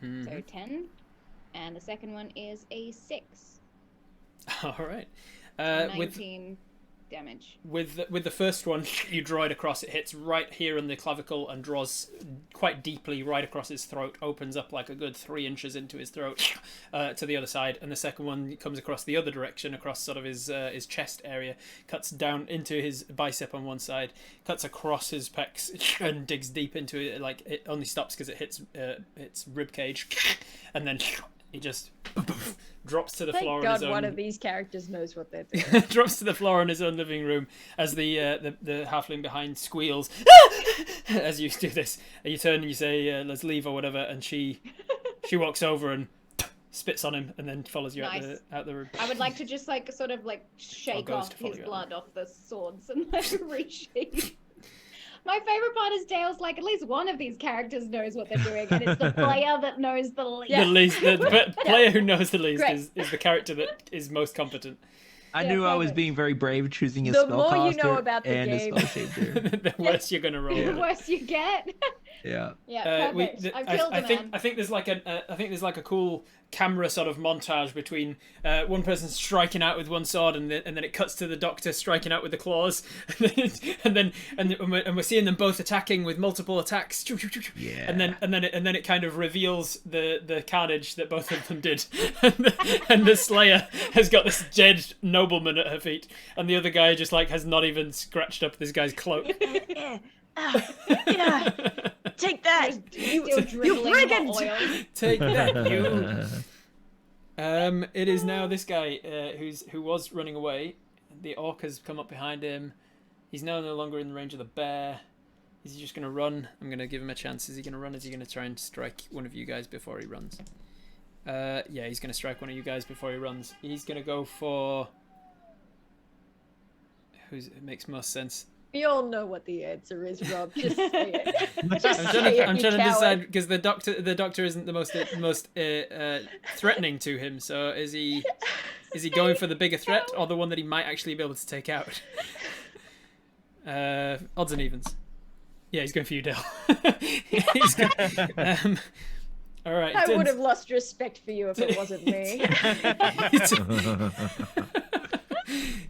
so 10. And the second one is a 6. All right. 19 damage. With the first one, you draw it across. It hits right here on the clavicle and draws quite deeply right across his throat. Opens up like a good 3 inches into his throat to the other side. And the second one comes across the other direction, across sort of his chest area. Cuts down into his bicep on one side. Cuts across his pecs and digs deep into it. Like it only stops because it hits its rib cage, and then he just drops to the floor. Thank on his God own. one of these characters knows what they're doing. Drops to the floor in his own living room as the halfling behind squeals as you do this. And you turn and you say, "Let's leave" or whatever, and she walks over and spits on him and then follows you out the room. I would like to just shake off his blood off the swords and resheath. My favorite part is Dale's like, at least one of these characters knows what they're doing, and it's the player that knows the least. The player who knows the least is the character that is most competent. I knew I was being very brave choosing a The spellcaster more you know about the and game. a spellcaster. The worse you're gonna roll. The worse you get. Yeah. Yeah, perfect. I've killed a man. I think there's like a cool camera sort of montage between one person striking out with one sword and then it cuts to the doctor striking out with the claws, and we're seeing them both attacking with multiple attacks. Yeah. And then it kind of reveals the carnage that both of them did, and the Slayer has got this dead nobleman at her feet, and the other guy just has not even scratched up this guy's cloak. Yeah. Take that, you brigand! Take that, you. It is now this guy who was running away. The orc has come up behind him. He's now no longer in the range of the bear. Is he just going to run? I'm going to give him a chance. Is he going to run? Is he going to try and strike one of you guys before he runs? Yeah, he's going to strike one of you guys before he runs. He's going to go for... It makes most sense. We all know what the answer is, Rob. Just say it. I'm trying to decide because the doctor isn't the most threatening to him. So is he going for the bigger threat or the one that he might actually be able to take out? Odds and evens. Yeah, he's going for you, Dale. All right. I would have lost respect for you if it wasn't me.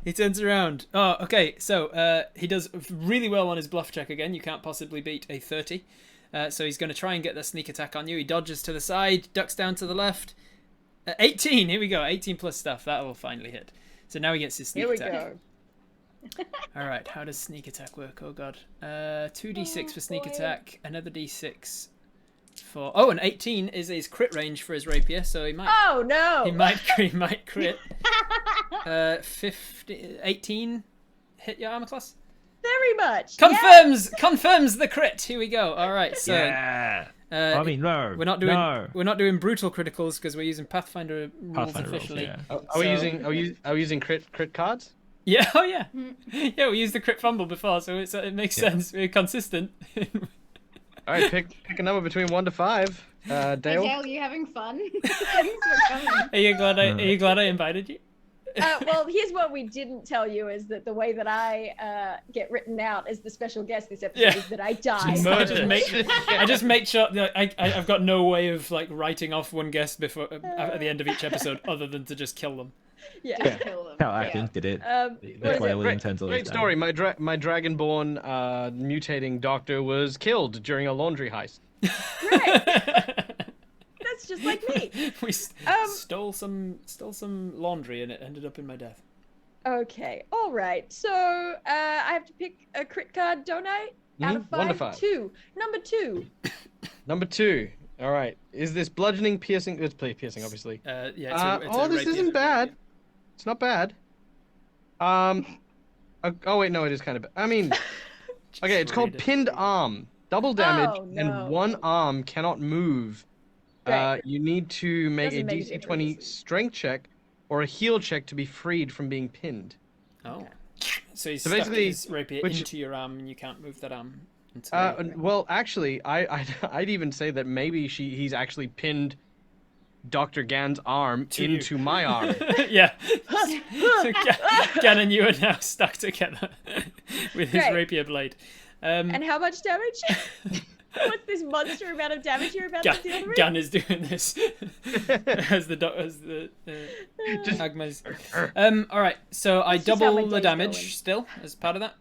He turns around. Oh, okay. So he does really well on his bluff check again. You can't possibly beat a 30. So he's going to try and get that sneak attack on you. He dodges to the side, ducks down to the left. 18. Here we go. 18 plus stuff. That'll finally hit. So now he gets his sneak attack. Here we go. All right. How does sneak attack work? Oh god. 2d6 for sneak attack. Another d6 for. Oh, and 18 is his crit range for his rapier. So he might. Oh no. He might crit. 18 hit your armor class. Very much. Confirms the crit. Here we go. All right. So Yeah. I mean, no. we're not doing brutal criticals because we're using Pathfinder rules officially. Yeah. Are we using crit cards? Yeah. Oh yeah. Yeah. We used the crit fumble before, so it makes sense. We're consistent. All right, pick a number between 1 to 5. Dale. Dale, you having fun? Thanks for coming. Are you glad I invited you? Well, here's what we didn't tell you is that the way that I get written out as the special guest this episode is that I die. I just make sure that I've got no way of like writing off one guest before at the end of each episode other than to just kill them. Yeah. Kill them. How I think did it. That's why William turns all Great this story. down. My dragonborn mutating doctor was killed during a laundry heist. Right. That's just like me. We stole some laundry and it ended up in my death. Okay. All right. So I have to pick a crit card, don't I? Out of 5. 1 to 5. 2. Number 2. Number 2. All right. Is this bludgeoning, piercing? It's piercing, obviously. Yeah. This isn't bad. It's not bad. Oh wait, no, it is kind of bad. I mean, okay, it's called pinned arm. Double damage, and one arm cannot move. Right. You need to make a Doesn't make a DC 20 difference. strength check or a heal check to be freed from being pinned. Oh. So he's So stuck basically, his rapier which- into your arm and you can't move that arm until... Well, actually, I'd even say that maybe he's actually pinned Dr. Gan's arm into my arm. Yeah. So Gan and you are now stuck together with his Great. rapier blade. And how much damage? What's this monster amount of damage you're about to deal with? Gan is doing this as the Agma's. All right, so I This is how my double the day's damage going. still as part of that,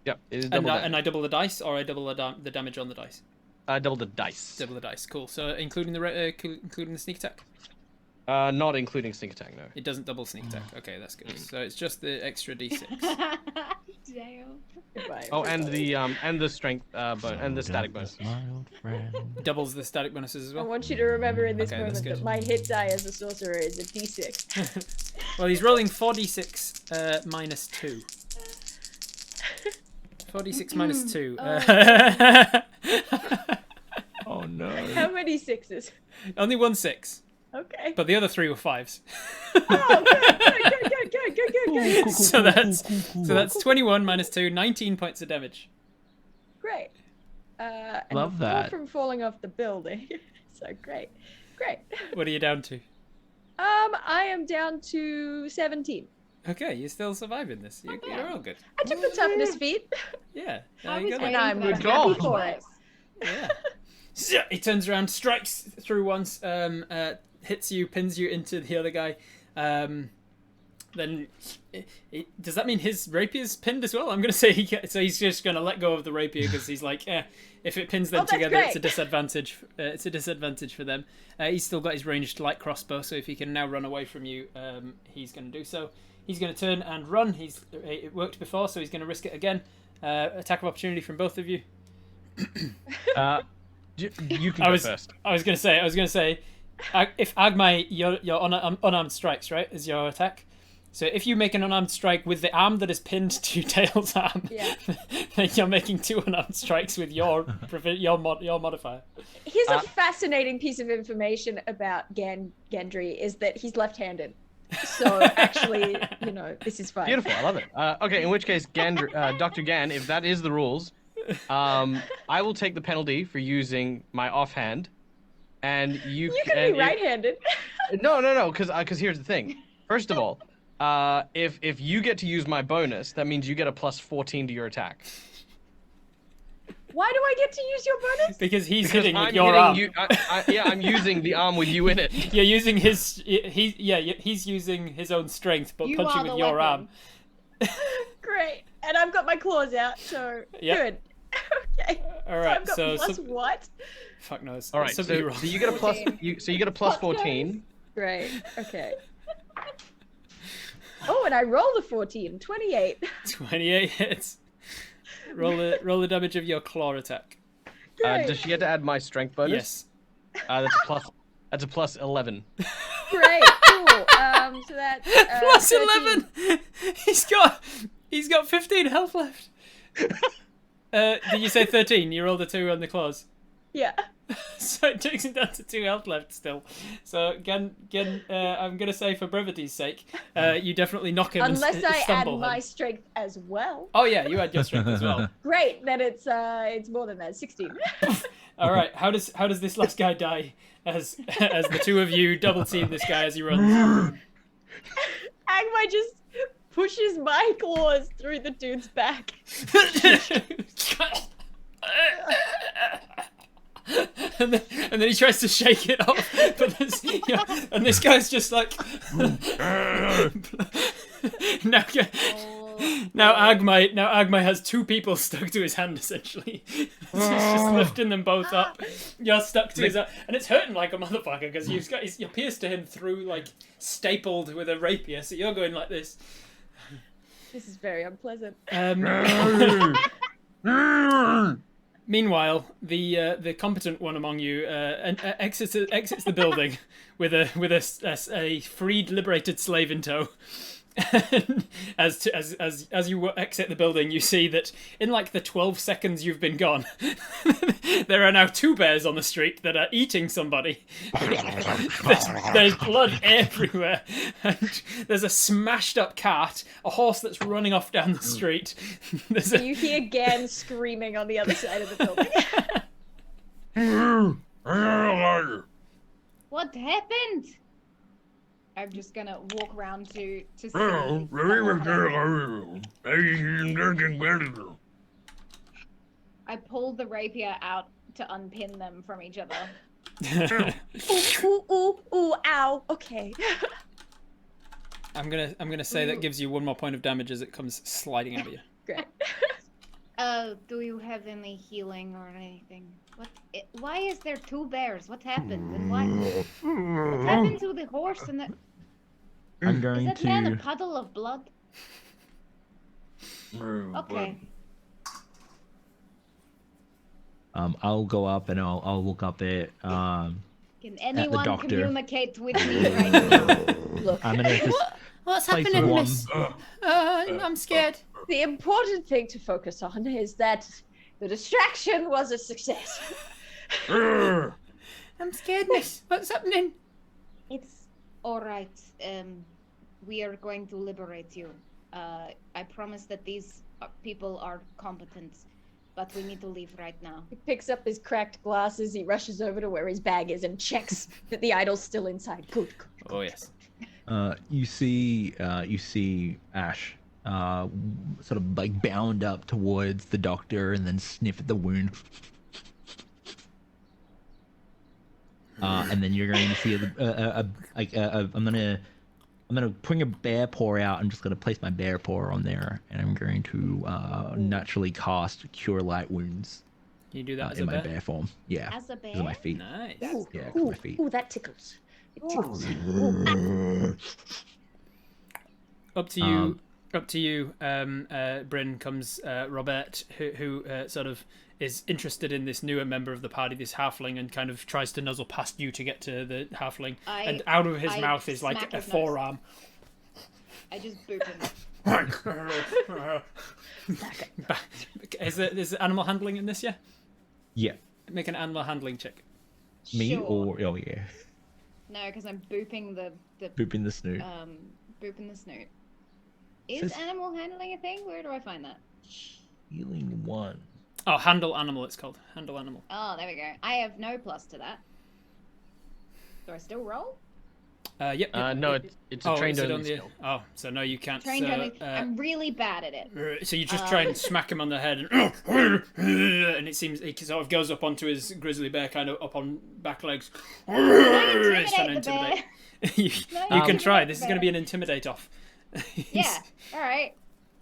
Yep, it is and double I double the dice, or I double the damage on the dice. double the dice. Double the dice, cool. So including the including the sneak attack. Not including sneak attack, no. It doesn't double sneak attack. Okay, that's good. So it's just the extra d6. Dale. Goodbye, Oh, and everybody. the strength and the static bonus. Doubles the static bonuses as I well. want you to remember in this Okay, that's moment good. that my hit die as a sorcerer is a d6. Well, he's rolling 4d6 minus 2. 4d6 minus 2. Oh no. How many 6s? Only 1 6, Okay. but the other 3 were 5s. Oh, good. So that's 21 minus 2, 19 points of damage. Great. And Love the fall that. from falling off the building. So great. What are you down to? I am down to 17. Okay, you're still surviving this. You're all good. I took the toughness feat. Yeah. I you was got waiting it. I'm for that good to happen God. for us. Yeah. So he turns around, strikes through once, hits you, pins you into the other guy. Then, does that mean his rapier's pinned as well? I'm going to say so he's just going to let go of the rapier because he's like, if it pins them Oh, that's together, it's a great. disadvantage. It's a disadvantage for them. He's still got his ranged light crossbow, so if he can now run away from you, he's going to do so. He's going to turn and run. It worked before, so he's going to risk it again. Attack of opportunity from both of you. You can go first. I was gonna say, if Agmai, your unarmed strikes, right, is your attack. So if you make an unarmed strike with the arm that is pinned to Tails' arm, Yeah. then you're making 2 unarmed strikes with your modifier. Here's a fascinating piece of information about Gendry is that he's left-handed. So actually, this is fine. Beautiful, I love it. Okay, in which case, Dr. Gan, if that is the rules, I will take the penalty for using my offhand, and you can be right-handed. No, because here's the thing. First of all, if you get to use my bonus, that means you get a plus 14 to your attack. Why do I get to use your bonus? Because he's Because hitting with I'm your hitting arm. I'm using the arm with you in it. You're using he's using his own strength, but You punching are with the your weapon. arm. Great. And I've got my claws out, so Yep. good. Okay. All right, so I've got plus what? Fuck knows. All right, Somebody so roll. you get a plus. 14. You get a plus 14. Great. Okay. Oh, and I rolled a 14. 28. 28 hits. Roll the damage of your claw attack. Great. Does she get to add my strength bonus? Yes. That's a plus 11. Great. Cool. So that's Plus 13. 11. He's got 15 health left. Did you say 13? You rolled a 2 on the claws. Yeah. So it takes him down to 2 health left still. So again, I'm gonna say for brevity's sake, you definitely knock him Unless and I add stumble my him. strength as well. Oh yeah, you add your strength as well. Great. Then it's more than that. 16. All right, how does this last guy die as the 2 of you double team this guy as he runs? Agma just pushes my claws through the dude's back. and then he tries to shake it off, but and this guy's just like now Agmai has 2 people stuck to his hand essentially. He's just lifting them both up. You're stuck to his hand, and it's hurting like a motherfucker because you're pierced to him through like stapled with a rapier, so you're going like this. This is very unpleasant. Meanwhile, the competent one among you exits the building with a freed, liberated slave in tow. as you exit the building, you see that in like the 12 seconds you've been gone, there are now 2 bears on the street that are eating somebody. There's blood everywhere, and there's a smashed up cart, a horse that's running off down the street. You hear Gan screaming on the other side of the building. What happened? I'm just gonna walk around to see. I pulled the rapier out to unpin them from each other. Ooh, ow. Okay. I'm gonna say that gives you 1 more point of damage as it comes sliding out of you. Great. Do you have any healing or anything? Why is there 2 bears? What happened? And what happened to the horse and the... I'm Is going that man a to. puddle of blood? Okay. I'll go up and I'll look up at Can anyone doctor. communicate with me right now? Look, I'm gonna just What's place happening, one. miss? I'm scared. the important thing to focus on is that the distraction was a success. I'm scared, miss. What's happening? It's alright. We are going to liberate you. I promise that these people are competent, but we need to leave right now. He picks up his cracked glasses, he rushes over to where his bag is and checks that the idol's still inside. Good. Oh yes. You see Ash sort of like bound up towards the doctor and then sniff at the wound. And then you're going to see I'm gonna bring a bear paw out. I'm just gonna place my bear paw on there, and I'm going to naturally cast Cure Light Wounds. You do that as in a my bear? bear form. Yeah. As a bear? Because of my feet. Nice. Ooh, Yeah, 'cause of my feet. Ooh, that tickles. It tickles. Up to you, Bryn, comes Robert, who sort of is interested in this newer member of the party, this halfling, and kind of tries to nuzzle past you to get to the halfling. And out of his mouth is like smack a his nose. forearm. I just boop him. Is there animal handling in this? Yeah. Yeah. Make an animal handling check. Me Sure. or oh yeah. No, because I'm booping the Booping the snoot. booping the snoot. Is Says- animal handling a thing? Where do I find that? Healing 1. Oh, handle animal. It's called handle animal. Oh, there we go. I have no plus to that. Do I still roll? Yep. No, it's a trained is it only on the- skill. Oh, so no, you can't. Trained so, only. I'm really bad at it. So you just try and smack him on the head, and it seems he sort of goes up onto his grizzly bear, kind of up on back legs. It's trying to Intimidate the bear. you can try. This is going to be an intimidate off. Yeah. All right.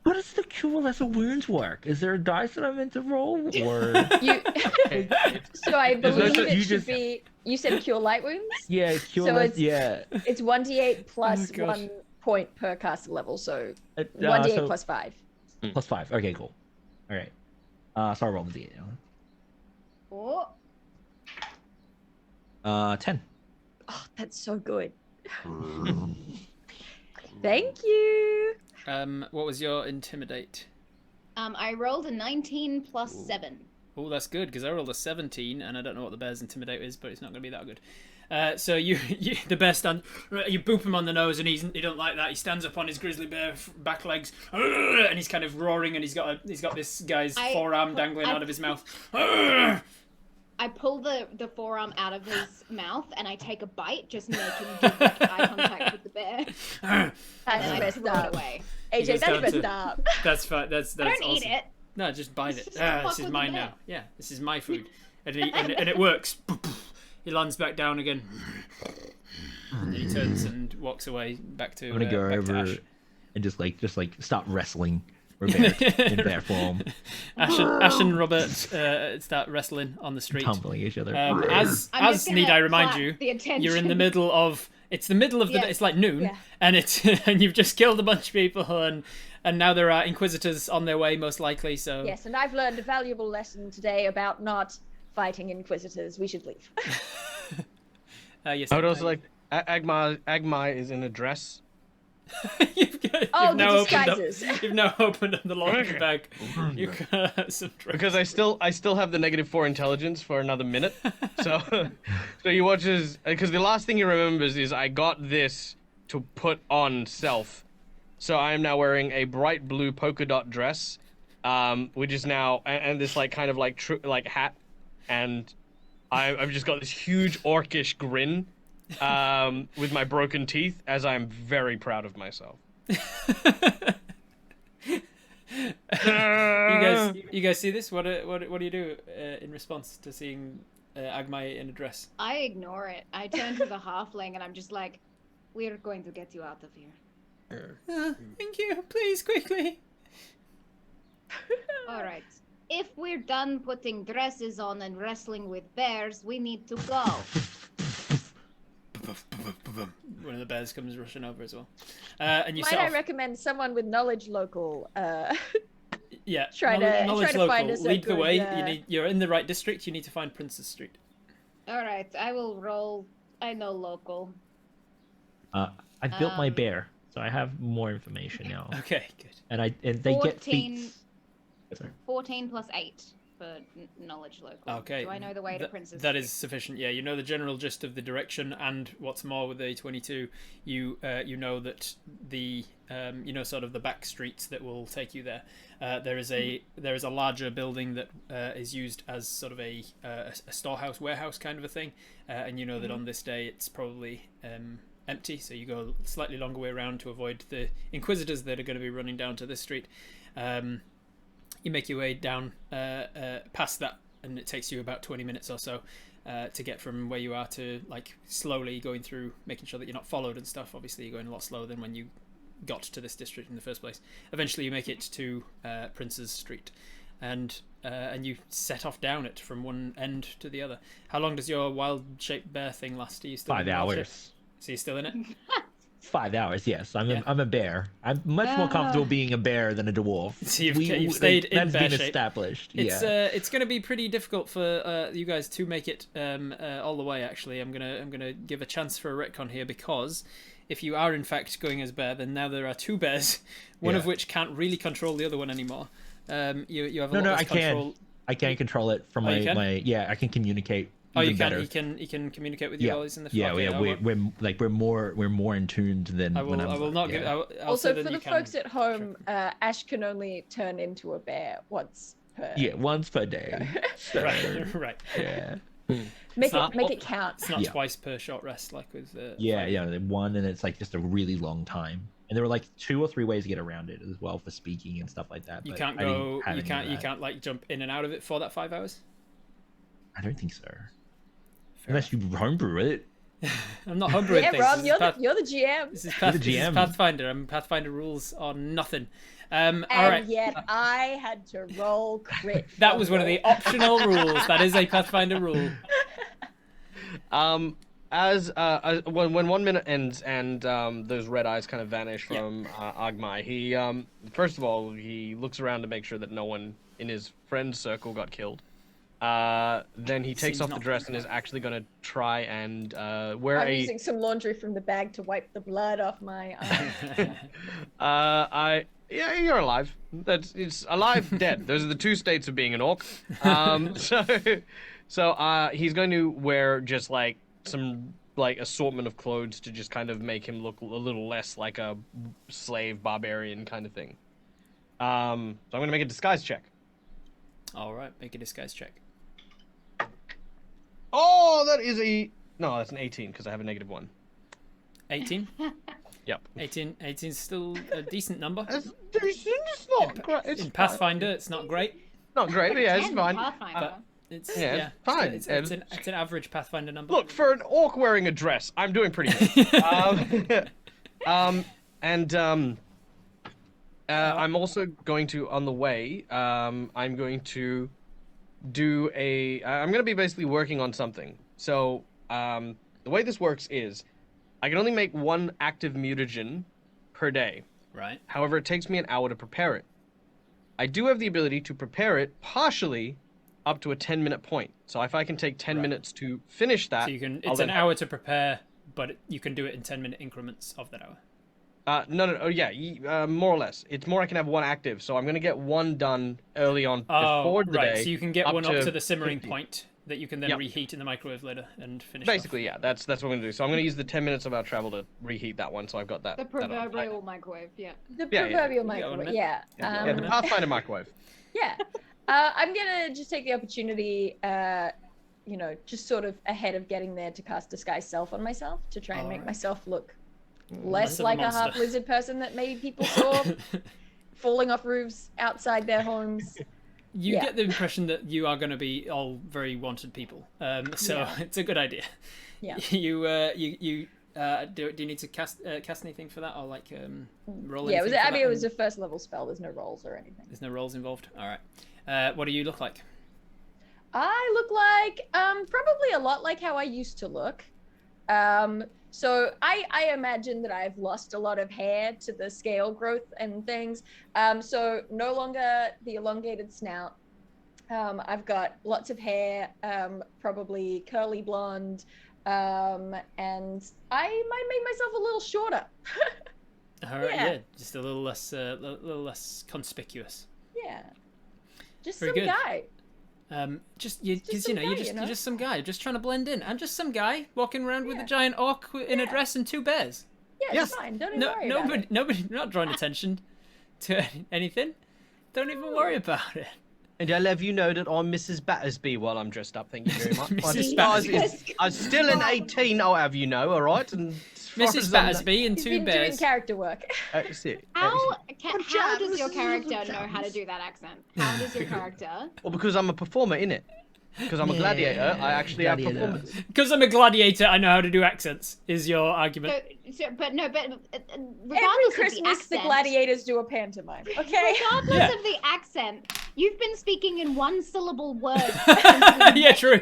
How does the cure lesser wounds work? Is there a dice that I'm meant to roll, or You, so I There's believe no- it you should just- be. You said cure light wounds. yeah, cure So less, it's- yeah. It's 1d8 plus Oh, gosh. 1 point per caster level, so Uh, 1d8 so- plus 5. plus 5. Okay, cool. All right. So I roll the d8 Oh. now. 10. Oh, that's so good. Thank you. What was your intimidate? I rolled a 19 plus 7. Oh, that's good because I rolled a 17, and I don't know what the bear's intimidate is, but it's not going to be that good. So you the bear you boop him on the nose, and he don't like that. He stands up on his grizzly bear back legs, and he's kind of roaring, and he's got this guy's forearm dangling out of his mouth. I pull the forearm out of his mouth and I take a bite, just making direct eye contact with the bear. And That's then I messed throw it up. away. He AJ, goes that's down messed to- up. That's fine. That's I don't awesome. eat it. No, just bite It's it. just a fuck This is with mine the now. bear. Yeah, this is my food, and it works. He lands back down again, and then he turns and walks away back to. I'm gonna go back to over Ash. and just start wrestling Robert in bear form, Ash and Robert start wrestling on the street. tumbling each other. As I'm just need gonna I remind clap you, the attention. you're in the middle of. It's the middle of the. Yes. It's like noon, Yeah. and and you've just killed a bunch of people, and now there are inquisitors on their way, most likely. So Yes, and I've learned a valuable lesson today about not fighting inquisitors. We should leave. yes. I would also like Agma is in a dress. you've Oh, the now opened up. disguises. You've now opened up the laundry bag. You got some drugs. Because I still have the -4 intelligence for another minute. So so he watches because the last thing he remembers is I got this to put on self. So I am now wearing a bright blue polka dot dress, which is now and this like kind of like hat, and I've just got this huge orcish grin, with my broken teeth, as I'm very proud of myself. You guys see this? What do you do in response to seeing Agmai in a dress? I ignore it. I turn to the halfling and I'm just like, we're going to get you out of here. Thank you. Please, quickly. All right. If we're done putting dresses on and wrestling with bears, we need to go. One of the bears comes rushing over as well, and you Might set I off. recommend someone with knowledge local? Yeah, try to knowledge find local. us a Lead the good, way. You're in the right district. You need to find Princess Street. All right. I will roll. I know local. I built my bear, so I have more information now. Okay, good. And they get 14 feats. Sorry. 14 plus 8 for knowledge local. Okay. Do I know the way to Princess That Street? is sufficient. Yeah, you know the general gist of the direction, and what's more, with A22, you know that the sort of the back streets that will take you there. There is a larger building that is used as sort of a storehouse, warehouse kind of a thing, and you know that on this day it's probably empty. So you go a slightly longer way around to avoid the inquisitors that are going to be running down to this street. You make your way down past that, and it takes you about 20 minutes or so to get from where you are to like slowly going through, making sure that you're not followed and stuff. Obviously, you're going a lot slower than when you got to this district in the first place. Eventually, you make it to Prince's Street, and you set off down it from one end to the other. How long does your wild-shaped bear thing last? Are you still 5 in wild shape? hours. So you're still in it? 5 hours, yes. I'm Yeah. a bear. I'm much more comfortable being a bear than a dwarf. So you've stayed in that's bear been shape. established. It's yeah. it's going to be pretty difficult for you guys to make it all the way. Actually, I'm gonna give a chance for a retcon here because if you are in fact going as bear, then now there are 2 bears, one of which can't really control the other one anymore. You have a lot less control. I can control it from my I can communicate. Oh, you even can. better. You can communicate with your allies in the We're more in tune than I will, when I'm. I will not give. I'll Also, say for the folks at home, Ash can only turn into a bear once per. Yeah, once per day. So, right. Yeah. Make it count. It's not twice per short rest like with. One, and it's like just a really long time. And there were like 2 or 3 ways to get around it as well for speaking and stuff like that. You but can't go. You can't like jump in and out of it for that 5 hours. I don't think so. Unless you homebrew it. I'm not homebrewing things. Rob, you're the GM. This is Pathfinder. Pathfinder rules are nothing. And all right. yet I had to roll crit. That was one of the optional rules. That is a Pathfinder rule. When 1 minute ends and those red eyes kind of vanish from Agmai, he first of all he looks around to make sure that no one in his friend's circle got killed. Then he takes off the dress and is actually going to try and wear I'm using some laundry from the bag to wipe the blood off my arm. Yeah, you're alive. It's alive, dead. Those are the 2 states of being an orc. So he's going to wear just like some assortment of clothes to just kind of make him look a little less like a slave barbarian kind of thing. So I'm going to make a disguise check. All right, make a disguise check. Oh, that's an 18 because I have a -1. 18. Yep. 18 is still a decent number. It's not great. In Pathfinder, it's not great. Not great, but yeah, it's fine. But it's fine. It's an average Pathfinder number. Look, for an orc wearing a dress, I'm doing pretty good. I'm also going to, on the way, I'm going to do I'm going to be basically working on something. So, the way this works is, I can only make 1 active mutagen per day. Right. However, it takes me an hour to prepare it. I do have the ability to prepare it partially up to a 10-minute point. So if I can take 10 minutes to finish that... So you can, it's an hour to prepare, but you can do it in 10-minute increments of that hour. No, more or less. It's more I can have 1 active, so I'm going to get 1 done early on before the day. So you can get 1 up to the simmering point that you can then reheat in the microwave later and finish Basically, that's what I'm going to do. So I'm going to use the 10 minutes of our travel to reheat that one, so I've got that. The proverbial microwave, The proverbial microwave, the Pathfinder microwave. Yeah. I'm going to just take the opportunity, just sort of ahead of getting there to cast Disguise Self on myself to try and make myself look less like a half lizard person that maybe people saw falling off roofs outside their homes. You get the impression that you are going to be all very wanted people, so it's a good idea. Yeah. Do you need to cast anything for that, or like roll? Yeah, it was a 1st level spell. There's no rolls or anything. There's no rolls involved. All right. What do you look like? I look like probably a lot like how I used to look. So I imagine that I've lost a lot of hair to the scale growth and things. So no longer the elongated snout. I've got lots of hair, probably curly blonde, and I might make myself a little shorter. All right, just a little less conspicuous. Yeah, just Very some good. guy. You're just some guy, just trying to blend in. I'm just some guy walking around with a giant orc in a dress and 2 bears. Yeah, it's fine. Don't even worry about it. Nobody, not drawing attention to anything. Don't even worry about it. And I'll have you know that I'm Mrs. Battersby while I'm dressed up. Thank you very much. Mrs. Battersby. I'm still an 18. I'll have you know. All right. And Mrs. Battersby and 2 He's been bears. doing character work. That's it. How does your character know how to do that accent? How does your character? Well, because I'm a performer, innit? Because I'm a gladiator, I actually have performance. Because I'm a gladiator, I know how to do accents. Is your argument? But regardless Every Christmas, of the gladiators do a pantomime. Okay. Regardless of the accent, you've been speaking in 1-syllable words. Yeah, true.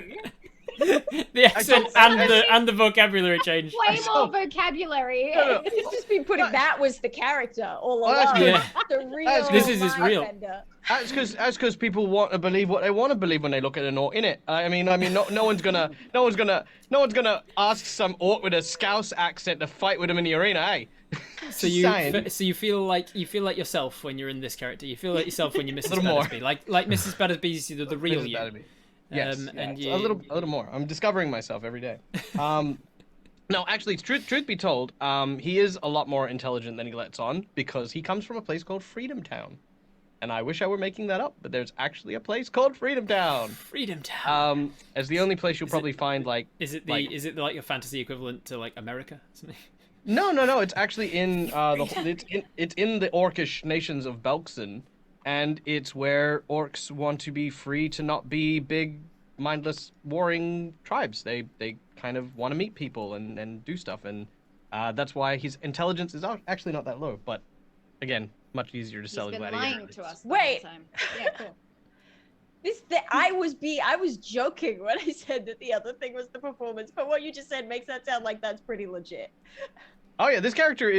The accent and the vocabulary change. Way more vocabulary. It's just been putting that was the character all Well, that's along. good. The real This is his real. Pathfinder. That's because people want to believe what they want to believe when they look at an orc in it. I mean, no one's gonna ask some orc with a Scouse accent to fight with him in the arena, hey? So you feel like yourself when you're in this character. You feel like yourself when you're Mrs. little more. Battersby. Like Mrs. Battersby's the real Mrs. you. Batterby. Yes, and it's you... a little more. I'm discovering myself every day. No, actually, truth be told, he is a lot more intelligent than he lets on because he comes from a place called Freedom Town. And I wish I were making that up, but there's actually a place called Freedom Town. Freedom Town. As the only place you'll probably find like. Is it like a fantasy equivalent to like America? Or something? No. It's actually in it's in the Orcish nations of Belkzen, and it's where orcs want to be free to not be big, mindless, warring tribes. They kind of want to meet people and do stuff, and that's why his intelligence is actually not that low. But again, much easier to sell. He's been lying to us the Wait. whole time. Yeah, cool. I was joking when I said that the other thing was the performance, but what you just said makes that sound like that's pretty legit. Oh yeah, this character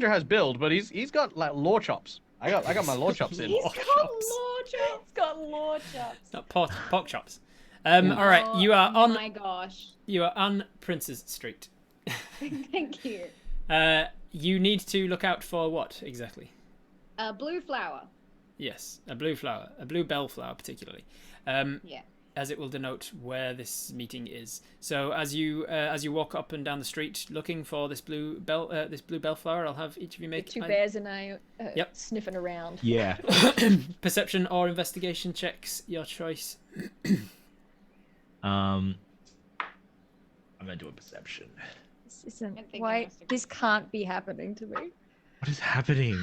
has build, but he's got like lore chops. I got my lore chops in. He's got lore chops. Not pork chops. All right, you are on. Oh my gosh. You are on Prince's Street. Thank you. You need to look out for what exactly? A blue flower. Yes, a blue flower, a blue bellflower particularly. Yeah. As it will denote where this meeting is. So as you walk up and down the street looking for this blue bellflower, I'll have each of you make The two bears and I Yep. sniffing around. Yeah. perception or investigation checks, your choice. I'm gonna do a perception. This isn't I think why investigation. this can't be happening to me. What is happening?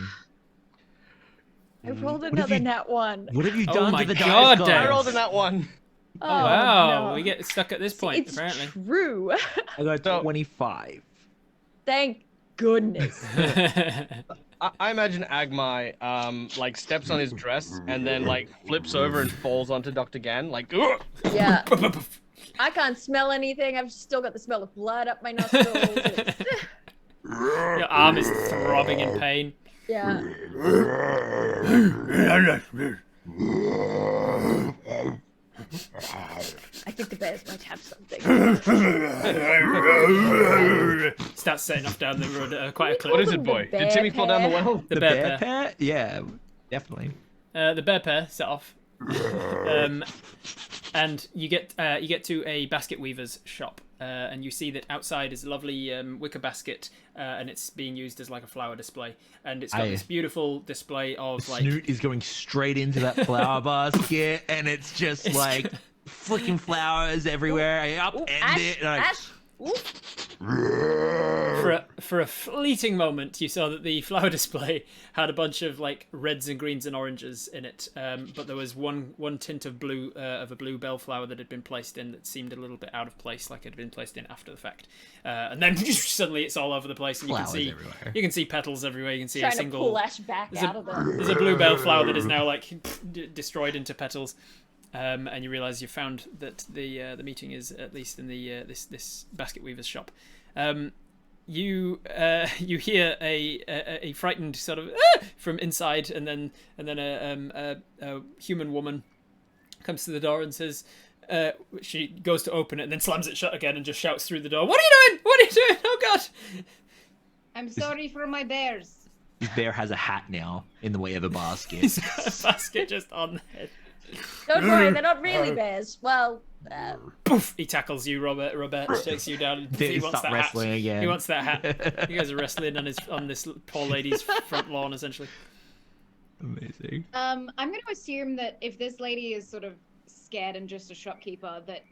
I rolled have another you- nat one. What have you Oh done my to the God, dice Dan. I gods? rolled in that one. Oh, Wow, no. we get stuck at this point It's apparently. true. I got So- 25. Thank goodness. I imagine Agmai like steps on his dress and then like flips over and falls onto Dr. Gan like. Ugh! Yeah. I can't smell anything. I've still got the smell of blood up my nostrils. It's- Your arm is throbbing in pain. yeah. I think the bears might have something. Starts setting off down the road quite a clip. What is them it, the boy? bear Did Timmy fall down the pair? well? The bear pair. Yeah, definitely. The bear pair set off, and you get to a basket weaver's shop, and you see that outside is a lovely wicker basket, and it's being used as like a flower display, and it's got this beautiful display of like Snoot is going straight into that flower basket, and it's just like freaking flowers everywhere. I upend it. And Ash. Ooh. for a fleeting moment, you saw that the flower display had a bunch of like reds and greens and oranges in it, but there was one tint of blue of a blue bellflower that had been placed in that seemed a little bit out of place, like it had been placed in after the fact. And then suddenly it's all over the place, and Flowers everywhere. you can see petals everywhere. You can see Trying a to single. pull Ash back out of them. There's a blue bellflower that is now like destroyed into petals. And you realise you found that the meeting is at least in the this basket weaver's shop. You hear a frightened sort of from inside, and then a human woman comes to the door and says. She goes to open it and then slams it shut again and just shouts through the door. What are you doing? What are you doing? Oh God! I'm sorry for my bears. This bear has a hat now in the way of a basket. He's got a basket just on the head. Don't worry, they're not really bears. Well, Poof! He tackles you, Robert. Robert takes you down. They He wants stop that wrestling hat. again. He wants that hat. You guys are wrestling on this poor lady's front lawn, essentially. Amazing. I'm going to assume that if this lady is sort of scared and just a shopkeeper, that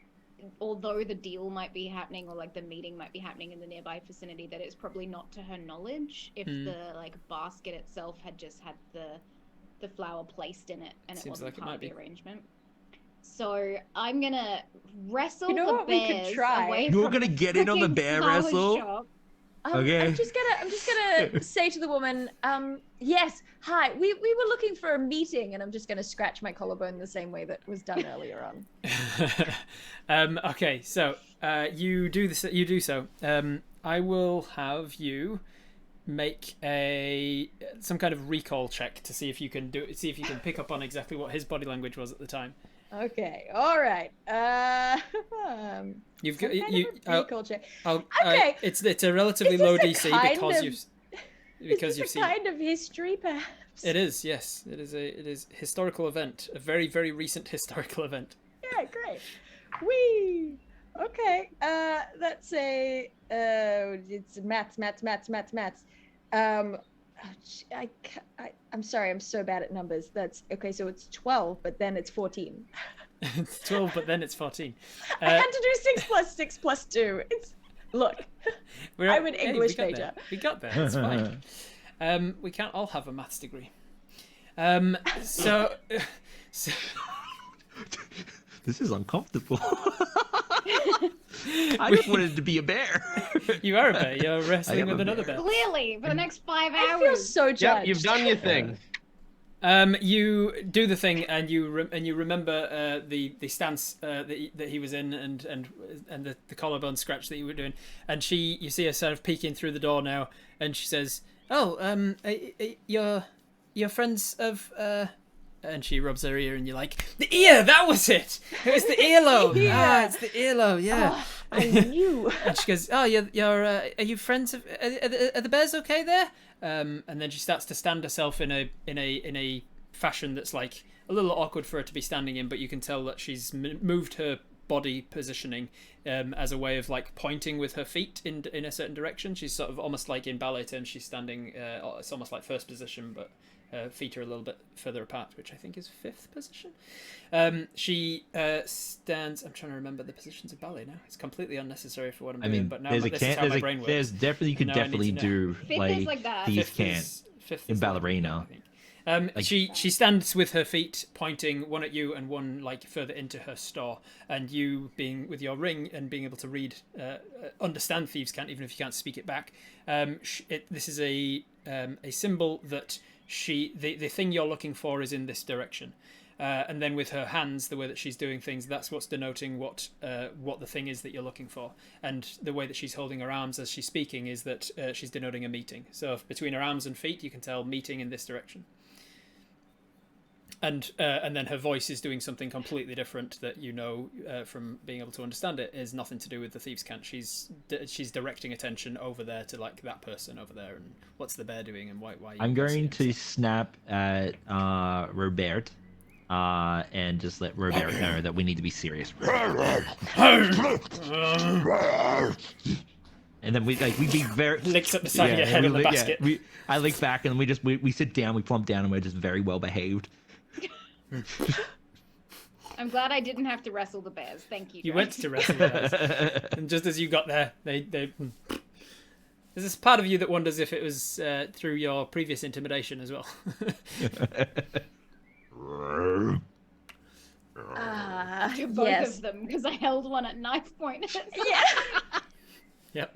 although the deal might be happening or like the meeting might be happening in the nearby vicinity, that it's probably not to her knowledge. If the like basket itself had just had the flower placed in it and it Seems wasn't like it part might of the be. arrangement. So I'm gonna wrestle You know the what we could bears try? away You're from gonna the get in on the frickin' bear flower wrestle? shop. Okay. I'm just gonna say to the woman, yes, hi. We were looking for a meeting, and I'm just gonna scratch my collarbone the same way that was done earlier on. Okay, so you do this. You do so. I will have you make some kind of recall check to see if you can pick up on exactly what his body language was at the time. Okay, all right. You've got recall check. Okay. It's a relatively low DC because you've seen kind of history, perhaps. It is, yes. It is historical event, a very, very recent historical event. Yeah, great. Whee! Okay, that's it's maths. I'm sorry, I'm so bad at numbers. That's okay. So it's 12, but then it's 14. It's 12, but then it's 14. I had to do 6 plus 6 plus 2. Look. I'm an English major. We got there. It's fine. We can't all have a maths degree. So This is uncomfortable. I just wanted to be a bear. You are a bear. You're wrestling with another bear. Clearly, for the next 5 hours. I feel so judged. Yep, you've done your thing. You do the thing, and you remember the stance that he was in, and the collarbone scratch that you were doing. And you see her sort of peeking through the door now, and she says, "Oh, you're friends of." And she rubs her ear, and you're like, "The ear, that was it. It was the earlobe. Yeah. It's the earlobe, yeah." Oh, I knew. And she goes, "Oh, you're are you friends of? Are the bears okay there?" And then she starts to stand herself in a fashion that's like a little awkward for her to be standing in, but you can tell that she's moved her body positioning as a way of like pointing with her feet in a certain direction. She's sort of almost like in ballet turns. She's standing. It's almost like first position, but her feet are a little bit further apart, which I think is fifth position. She stands. I'm trying to remember the positions of ballet now. It's completely unnecessary for what I'm doing. But now this is how my brain works. There's definitely you could definitely do Fifth is like that. thieves Fifth can't is- fifth in is like ballerina. that, I think. She stands with her feet pointing one at you and one like further into her store, and you being with your ring and being able to read, understand thieves can't, even if you can't speak it back. This is a symbol that the thing you're looking for is in this direction, and then with her hands, the way that she's doing things, that's what's denoting what the thing is that you're looking for, and the way that she's holding her arms as she's speaking is that she's denoting a meeting. So between her arms and feet, you can tell meeting in this direction. And then her voice is doing something completely different that you know from being able to understand it is nothing to do with the thieves' cant. She's directing attention over there to like that person over there, and what's the bear doing and why I'm going to snap at Robert and just let Robert know that we need to be serious. And then we be very licks up the side of your head on the basket. I lick back and we sit down, we plump down, and we're just very well behaved. I'm glad I didn't have to wrestle the bears. Thank you. You Josh. went to wrestle the bears, and just as you got there, they there's this part of you that wonders if it was through your previous intimidation as well. To both Yes. of them, because I held one at knife point. Yeah. Yep.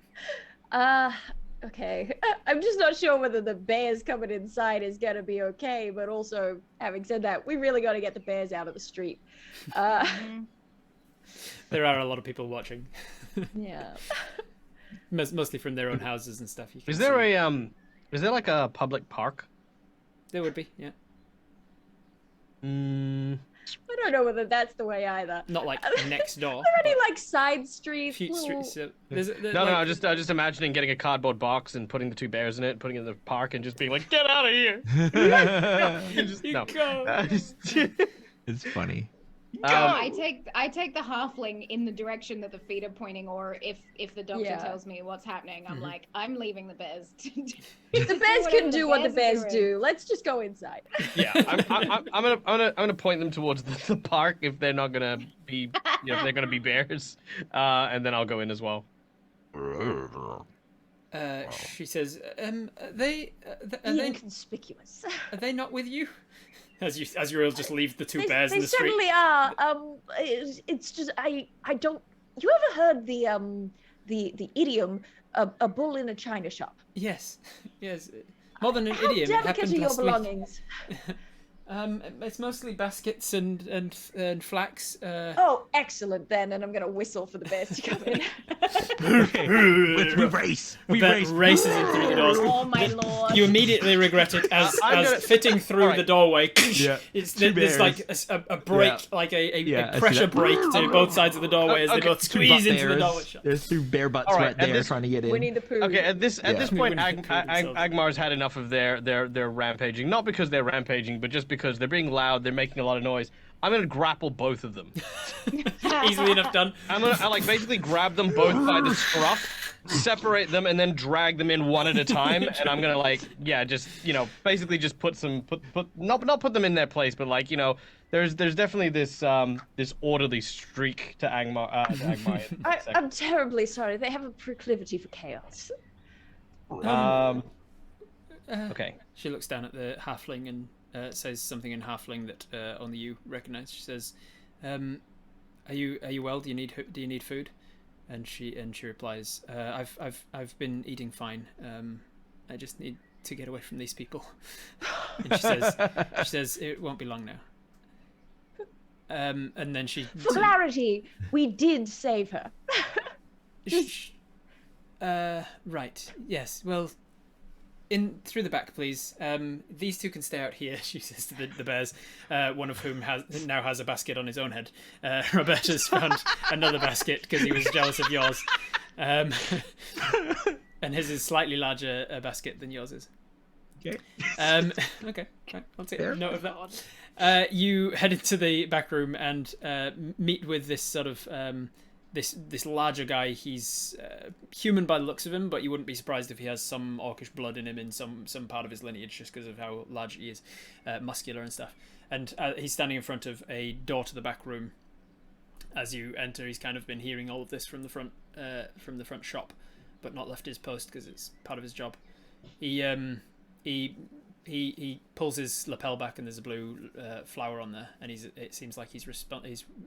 Okay. I'm just not sure whether the bears coming inside is gonna be okay, but also, having said that, we really got to get the bears out of the street. There are a lot of people watching, Yeah. mostly from their own houses and stuff. You can Is there see. is there like a public park? There would be, yeah. I don't know whether that's the way either. Not like next door. Are there any like side streets? Few little- streets. So No, I'm just imagining getting a cardboard box and putting the two bears in it, putting it in the park, and just being like, "Get out of here!" You go. It's funny. I take the halfling in the direction that the feet are pointing, or if the doctor Yeah. tells me what's happening, I'm like, I'm leaving the bears. The bears can do what the bears are do. Let's just go inside. Yeah, I'm gonna point them towards the park if they're not gonna be, if they're gonna be bears, and then I'll go in as well. She says, "Are they Inconspicuous. are they not with you?" As you all just leave the two bears They in the street. certainly are. It's just I don't. You ever heard the idiom a bull in a china shop. Yes, yes. More than an How idiom. It delicate happened are your last week. belongings? It's mostly baskets and flax. Oh, excellent then, and I'm going to whistle for the bears to come in. Okay, we race. We Vet race. races in through the doors. Oh my lord. You immediately regret it as I'm gonna- fitting through Alright. the doorway. Yeah. There's like a break, like Yeah, I a see pressure that. break to both sides of the doorway as they Okay. both squeeze into the doorway. There's 2 bear butts All right, right and there this- trying to get in. Winnie the Pooh. Okay, at this Yeah. point, Winnie the Pooh themselves. Agmar's had enough of their rampaging. Not because they're rampaging, but just because they're being loud, they're making a lot of noise. I'm gonna grapple both of them. Easily enough done. I like basically grab them both by the scruff, separate them, and then drag them in one at a time. And I'm gonna basically just put not put them in their place, but there's definitely this this orderly streak to Agmar. I'm terribly sorry. They have a proclivity for chaos. Okay. She looks down at the halfling and says something in halfling that only you recognize. She says, "Are you well? Do you need food?" And she replies, "I've been eating fine. I just need to get away from these people." And she says it won't be long now. And then For clarity, we did save her. Right. Yes. Well, in through the back, please. These 2 can stay out here. She says to the bears, one of whom now has a basket on his own head. Roberta's found another basket because he was jealous of yours, and his is slightly larger a basket than yours is. Okay. Okay. Right. I'll take note of that. You head into the back room and meet with this sort of this larger guy. He's human by the looks of him, but you wouldn't be surprised if he has some orcish blood in him in some part of his lineage, just because of how large he is, muscular and stuff. And he's standing in front of a door to the back room. As you enter, he's kind of been hearing all of this from the front shop, but not left his post because it's part of his job. He pulls his lapel back and there's a blue flower on there, and it seems like he's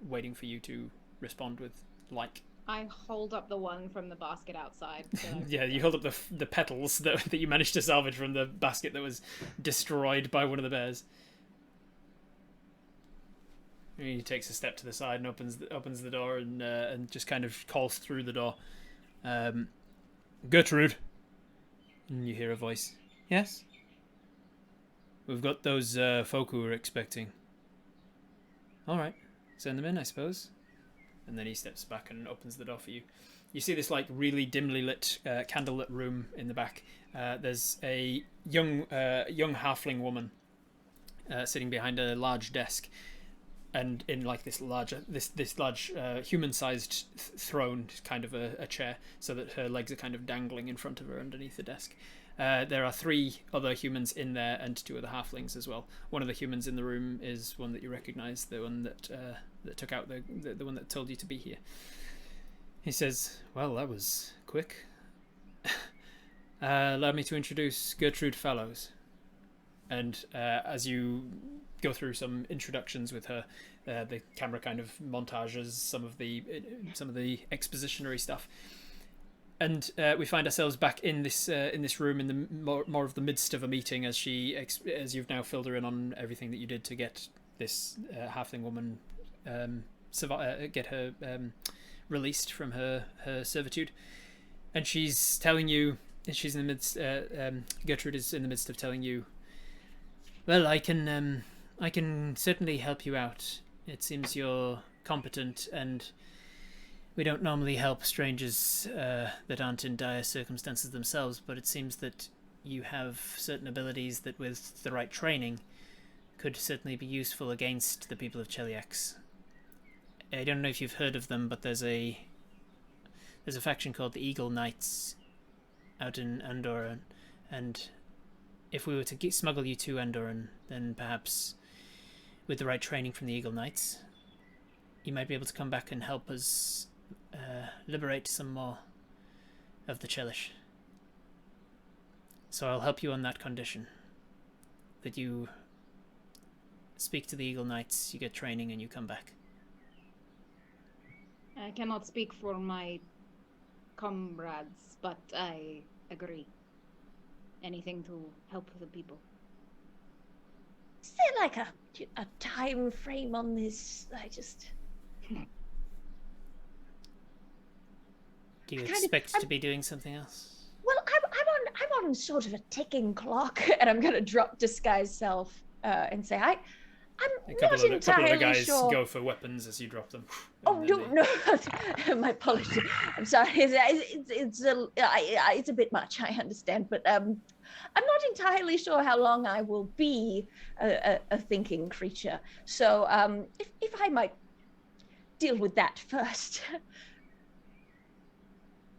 waiting for you to respond with like. I hold up the one from the basket outside. So Yeah, you hold up the petals that you managed to salvage from the basket that was destroyed by one of the bears. And he takes a step to the side and opens the door and just kind of calls through the door. Gertrude. And you hear a voice. Yes? We've got those folk who we're expecting. All right. Send them in, I suppose. And then he steps back and opens the door for you. You see this like really dimly lit, candlelit room in the back. There's a young halfling woman sitting behind a large desk, and in like this large human-sized throne, kind of a chair, so that her legs are kind of dangling in front of her underneath the desk. There are 3 other humans in there and 2 other halflings as well. One of the humans in the room is one that you recognise, the one that took out the one that told you to be here. He says, "Well, that was quick. Allow me to introduce Gertrude Fallows." And as you go through some introductions with her, the camera kind of montages some of the expositionary stuff. And we find ourselves back in this room in the more of the midst of a meeting as you've now filled her in on everything that you did to get this halfling woman get her released from her servitude. And she's telling you, she's in the midst. Gertrude is in the midst of telling you, "Well, I can certainly help you out. It seems you're competent and." We don't normally help strangers that aren't in dire circumstances themselves, but it seems that you have certain abilities that, with the right training, could certainly be useful against the people of Cheliax. I don't know if you've heard of them, but there's a faction called the Eagle Knights out in Andoran, and if we were to smuggle you to Andoran, then perhaps with the right training from the Eagle Knights, you might be able to come back and help us liberate some more of the Chelish. So I'll help you on that condition, that you speak to the Eagle Knights, you get training, and you come back. I cannot speak for my comrades, but I agree. Anything to help the people. Is there like a time frame on this? Do you expect to be doing something else? Well, I'm on sort of a ticking clock, and I'm gonna drop disguise self and say I'm A couple not of entirely the guys sure. go for weapons as you drop them. Oh no, my apologies. I'm sorry. It's a bit much. I understand, but I'm not entirely sure how long I will be a thinking creature. So if I might deal with that first.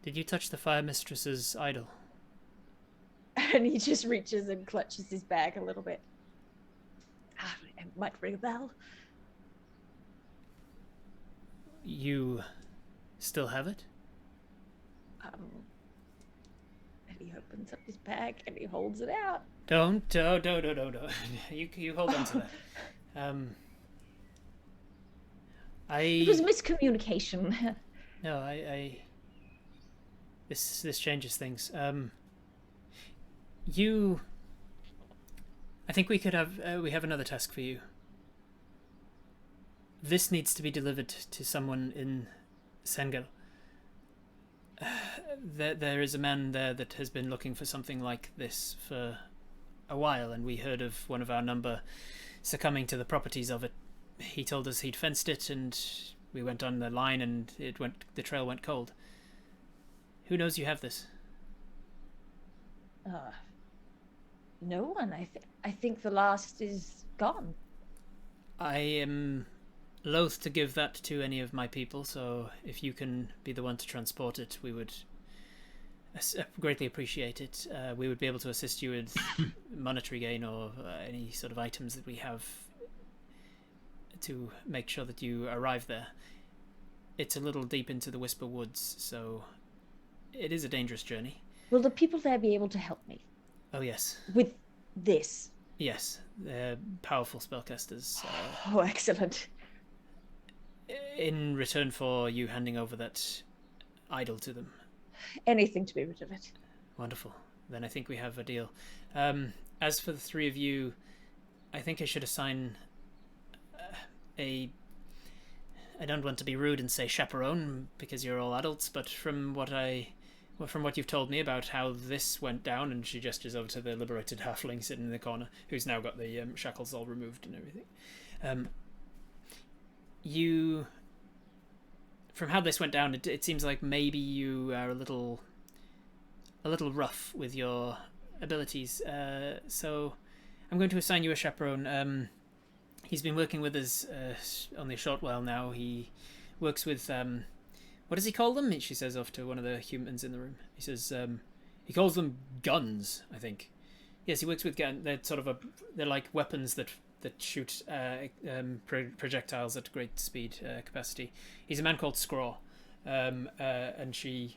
Did you touch the fire mistress's idol? And he just reaches and clutches his bag a little bit. It might ring a bell. You still have it? And he opens up his bag and he holds it out. Don't. You hold on to that. It was miscommunication. No, This changes things. I think we could have we have another task for you. This needs to be delivered to someone in Sengel. There is a man there that has been looking for something like this for a while, and we heard of one of our number succumbing to the properties of it. He told us he'd fenced it, and we went on the line, and the trail went cold. Who knows you have this? No one. I think the last is gone. I am loath to give that to any of my people, so if you can be the one to transport it, we would greatly appreciate it. We would be able to assist you with monetary gain or any sort of items that we have to make sure that you arrive there. It's a little deep into the Whisper Woods, so it is a dangerous journey. Will the people there be able to help me? Oh, yes. With this? Yes, they're powerful spellcasters. Oh, excellent. In return for you handing over that idol to them. Anything to be rid of it. Wonderful. Then I think we have a deal. As for the three of you, I think I should assign I don't want to be rude and say chaperone because you're all adults, but from what you've told me about how this went down, and she gestures over to the liberated halfling sitting in the corner, who's now got the shackles all removed and everything. From how this went down, it seems like maybe you are a little rough with your abilities. So I'm going to assign you a chaperone. He's been working with us only a short while now. He works with what does he call them? She says off to one of the humans in the room. He says he calls them guns, I think. Yes, he works with guns. They're like weapons that shoot projectiles at great speed capacity. He's a man called Scraw, and she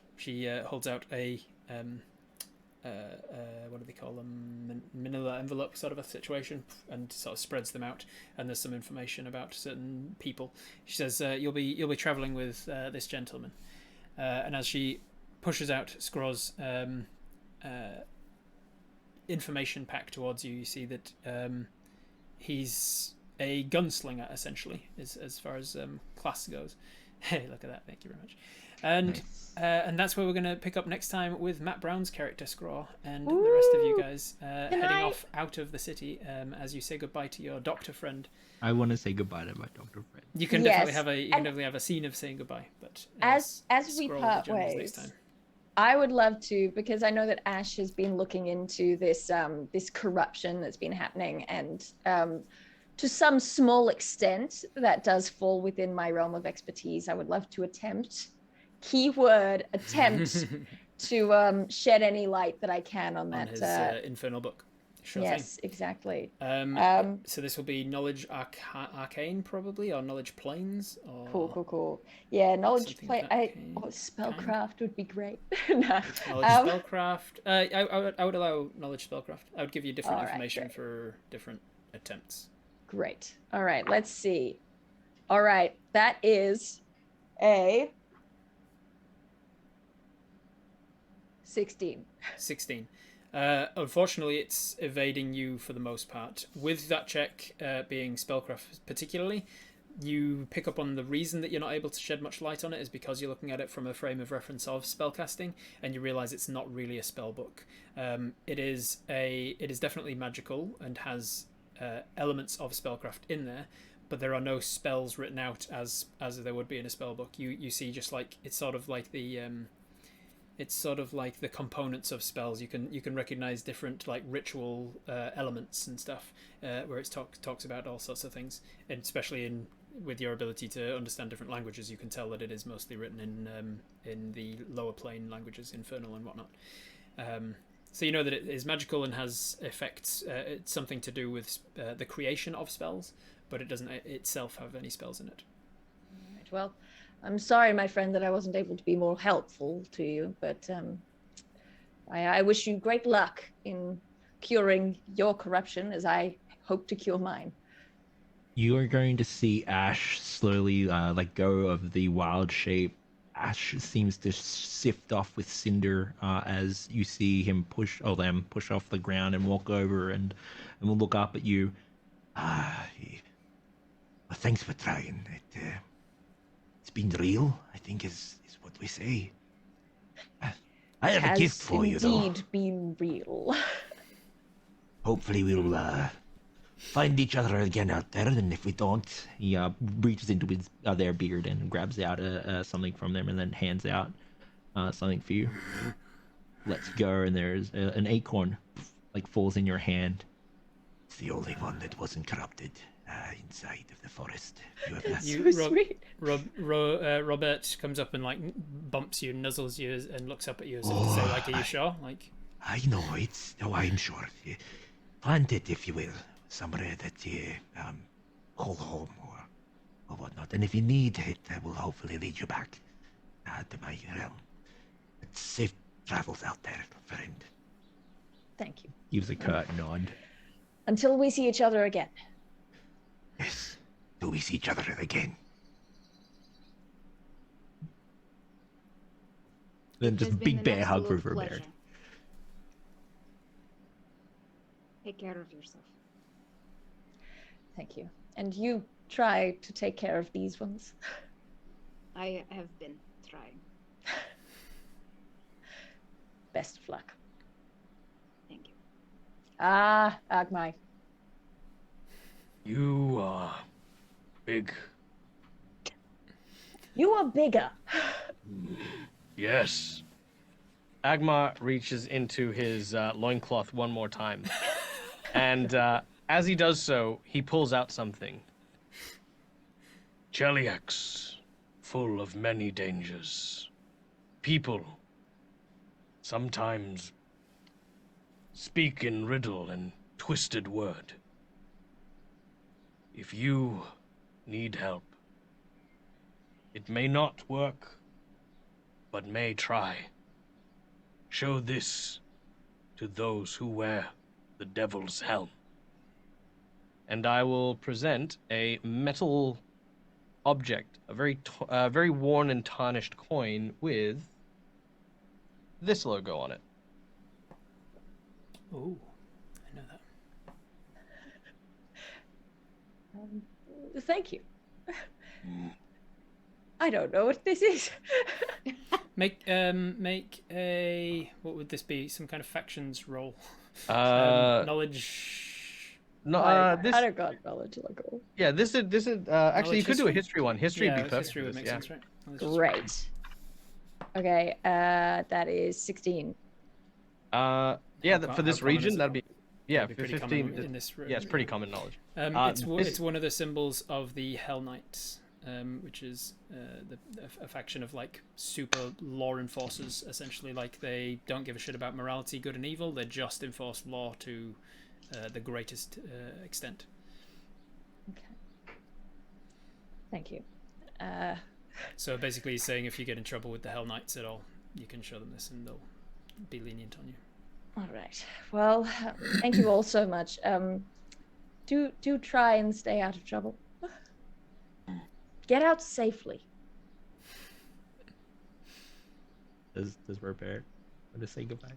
holds out a what do they call them? Manila envelope sort of a situation, and sort of spreads them out. And there's some information about certain people. She says you'll be traveling with this gentleman, and as she pushes out Scraw's information pack towards you, you see that he's a gunslinger essentially, as far as class goes. Hey, look at that! Thank you very much. And and that's where we're going to pick up next time with Matt Brown's character Scraw and the rest of you guys heading off out of the city as you say goodbye to your doctor friend. I want to say goodbye to my doctor friend. You can definitely have a scene of saying goodbye, but as we part ways, I would love to, because I know that Ash has been looking into this this corruption that's been happening, and to some small extent that does fall within my realm of expertise. I would love to attempt to shed any light that I can on that. His infernal book. Sure yes, thing. exactly. So this will be knowledge arcane probably, or knowledge planes. Or Cool. Yeah, knowledge plane. Spellcraft would be great. No. Knowledge spellcraft. I would allow knowledge spellcraft. I would give you different information for different attempts. Great. All right, let's see. All right, that is a 16. 16. Unfortunately, it's evading you for the most part. With that check being spellcraft particularly, you pick up on the reason that you're not able to shed much light on it is because you're looking at it from a frame of reference of spellcasting, and you realise it's not really a spell book. It is definitely magical and has elements of spellcraft in there, but there are no spells written out as there would be in a spell book. You see just like it's sort of like the components of spells. You can recognize different like ritual elements and stuff where it talks about all sorts of things, and especially with your ability to understand different languages, you can tell that it is mostly written in the lower plane languages, infernal and whatnot. So you know that it is magical and has effects. It's something to do with the creation of spells, but it doesn't itself have any spells in it. Right, well, I'm sorry, my friend, that I wasn't able to be more helpful to you, but I wish you great luck in curing your corruption as I hope to cure mine. You are going to see Ash slowly let go of the wild shape. Ash seems to sift off with Cinder as you see him push off the ground and walk over and will look up at you. Well, thanks for trying. It's been real, I think is what we say. I have a gift for you, though. Indeed been real. Hopefully we'll find each other again out there, and if we don't... He reaches into his their beard and grabs out something from them and then hands out something for you. Lets go, and there's an acorn like falls in your hand. It's the only one that wasn't corrupted inside of the forest. You have That's that. so sweet. Robert comes up and like bumps you, nuzzles you, and looks up at you as if to say, like, "Are you sure?" Like, I know it's. Oh, I'm sure. Plant it, if you will, somewhere that you call home or whatnot. And if you need it, I will hopefully lead you back to my realm. It's safe travels out there, friend. Thank you. Gives a curt nod. Until we see each other again. Yes. Till we see each other again. Then It just has been big an bear hug absolute for Bear. pleasure. Take care of yourself. Thank you. And you try to take care of these ones. I have been trying. Best of luck. Thank you. Ah, Agmai. You are big. You are bigger. Yes. Agmar reaches into his loincloth one more time. And as he does so, he pulls out something. Cheliax, full of many dangers. People sometimes speak in riddle and twisted word. If you need help, it may not work, but may try. Show this to those who wear the devil's helm. And I will present a metal object, a very worn and tarnished coin with this logo on it. oh, I know that. Thank you. I don't know what this is. Make a, what would this be? Some kind of factions roll. Knowledge. No, I this. don't got knowledge level. Yeah, this is. Actually, you could do a history? history one. History would Yeah, be perfect. history for would this, make yeah. sense, right? Knowledge history. Great. Okay, that is 16. Yeah, for this how common region, is it? that'd be. Yeah, That'd be pretty 15. common in this room. Yeah, it's pretty common knowledge. It's one of the symbols of the Hell Knights, which is a faction of like super law enforcers. Essentially, like they don't give a shit about morality, good and evil. They just enforce law to the greatest extent. Okay. Thank you. So basically, he's saying if you get in trouble with the Hell Knights at all, you can show them this, and they'll be lenient on you. All right. Well, thank you all so much. Do try and stay out of trouble. Get out safely. Does Bear to say goodbye.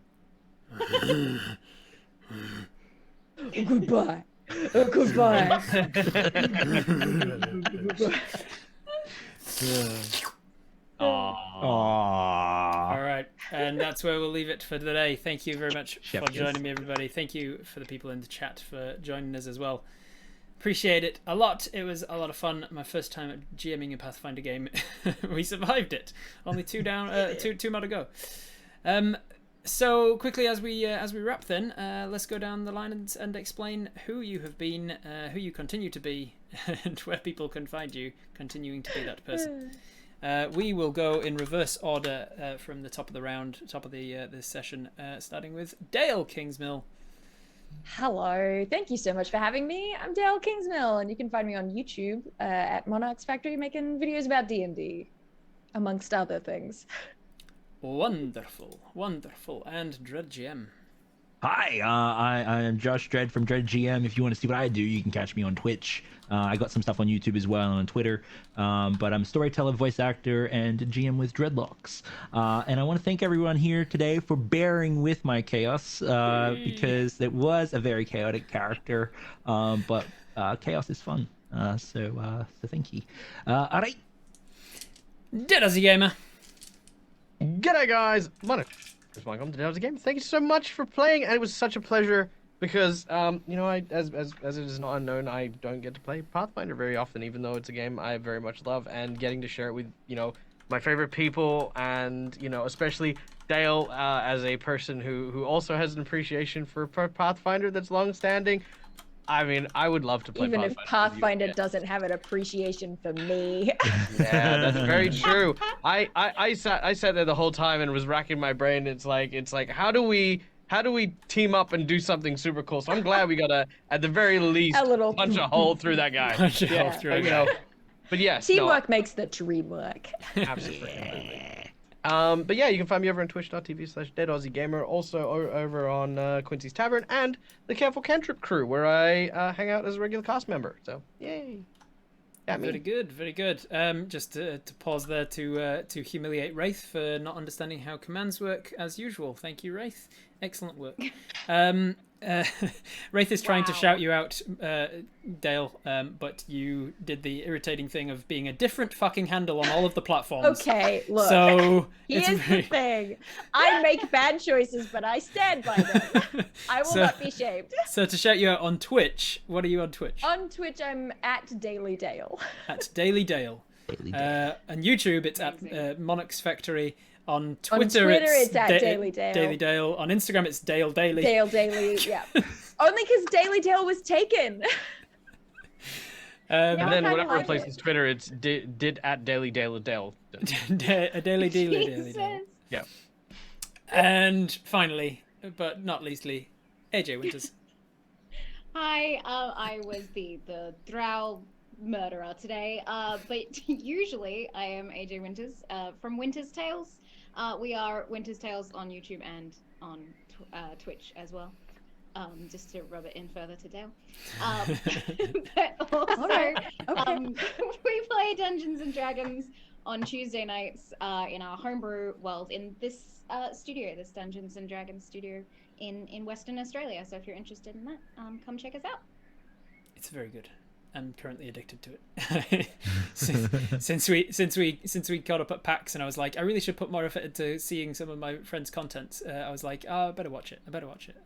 Goodbye. Goodbye. Aww. All right, and that's where we'll leave it for today. Thank you very much Chef for kiss. joining me, everybody. Thank you for the people in the chat for joining us as well. Appreciate it a lot. It was a lot of fun. My first time at GMing a Pathfinder game. We survived it. Only two down, two more to go. So quickly as we wrap, then let's go down the line and explain who you have been, who you continue to be, and where people can find you continuing to be that person. We will go in reverse order from the top of the round, top of the this session, starting with Dale Kingsmill. Hello, thank you so much for having me. I'm Dale Kingsmill, and you can find me on YouTube at Monarch's Factory making videos about D&D, amongst other things. Wonderful, wonderful. And Dread GM. Hi, I am Josh Dredd from Dread GM. If you want to see what I do, you can catch me on Twitch. I got some stuff on YouTube as well and on Twitter. But I'm a storyteller, voice actor, and GM with Dreadlocks. And I want to thank everyone here today for bearing with my chaos, because it was a very chaotic character. But chaos is fun. So thank you. All right. Dead as a gamer. G'day, guys. My name is Michael. Today I was a game. Thank you so much for playing, and it was such a pleasure because, you know, as it is not unknown, I don't get to play Pathfinder very often, even though it's a game I very much love, and getting to share it with, you know, my favorite people, and, you know, especially Dale, as a person who also has an appreciation for Pathfinder that's long-standing. I mean, I would love to play Even Pathfinder. if Pathfinder doesn't have an appreciation for me. Yeah, that's very true. I sat there the whole time and was racking my brain. It's like how do we team up and do something super cool? So I'm glad we got at the very least A little punch a hole through that guy. Punch a hole through a you guy. know. But yes, Teamwork makes the dream work. absolutely. But yeah, you can find me over on twitch.tv/deadauziegamer, also over on Quincy's Tavern and the Careful Cantrip crew, where I hang out as a regular cast member. So yay. Very good, very good. Just to pause there to humiliate Wraith for not understanding how commands work as usual. Thank you, Wraith. Excellent work. Wraith is trying to shout you out, Dale, but you did the irritating thing of being a different fucking handle on all of the platforms. Okay, look. So Here's the thing. I make bad choices, but I stand by them. I will not be shamed. So to shout you out on Twitch, what are you on Twitch? On Twitch, I'm at Daily Dale. At Daily Dale. On YouTube, it's at Monarch's Factory. On Twitter, it's at Daily Dale. Daily Dale. On Instagram, it's Dale Daily. Dale Daily, yeah. Only because Daily Dale was taken. And then I whatever like replaces it. Twitter, it's did at Daily Dale. A Daily Daily. Jesus. Yeah. And finally, but not leastly, AJ Winters. Hi, I was the Drow murderer today, but usually I am AJ Winters from Winter's Tales. We are Winter's Tales on YouTube and on Twitch as well, just to rub it in further to Dale. But also, we play Dungeons and Dragons on Tuesday nights in our homebrew world in this studio, this Dungeons and Dragons studio in Western Australia. So if you're interested in that, come check us out. It's very good. I'm currently addicted to it. since we caught up at PAX, and I was like, I really should put more effort into seeing some of my friends' content. I was like, oh, I better watch it.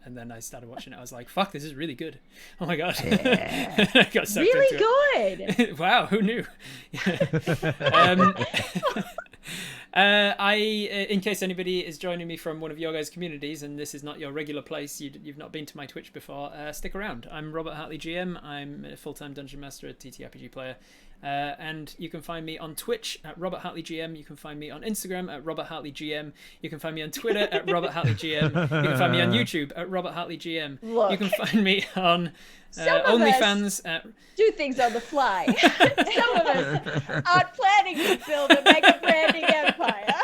And then I started watching it. I was like, fuck, this is really good. Oh my god. Yeah. I got sucked really into good. It. Wow, who knew? In case anybody is joining me from one of your guys' communities and this is not your regular place, you've not been to my Twitch before, stick around. I'm Robert Hartley GM. I'm a full-time Dungeon Master, a TTRPG player. And you can find me on Twitch at Robert Hartley GM. You can find me on Instagram at Robert Hartley GM. You can find me on Twitter at Robert Hartley GM. You can find me on YouTube at Robert Hartley GM. Look, you can find me on OnlyFans at... do things on the fly. Some of us aren't planning to build a mega branding empire.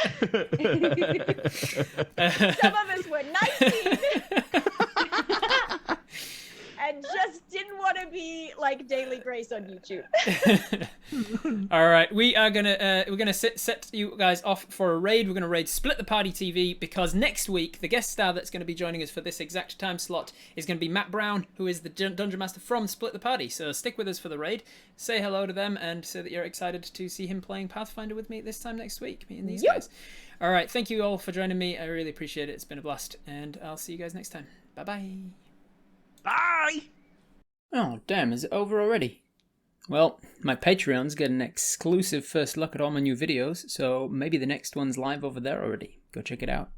Some of us were 19. and just didn't want to be like Daily Grace on YouTube. All right, we're gonna set you guys off for a raid. We're gonna raid Split the Party TV because next week the guest star that's going to be joining us for this exact time slot is going to be Matt Brown, who is the Dungeon Master from Split the Party. So stick with us for the raid. Say hello to them and say that you're excited to see him playing Pathfinder with me this time next week. Me and these guys. All right, thank you all for joining me. I really appreciate it. It's been a blast, and I'll see you guys next time. Bye-bye. Bye! Oh, damn, is it over already? Well, my Patreons get an exclusive first look at all my new videos, so maybe the next one's live over there already. Go check it out.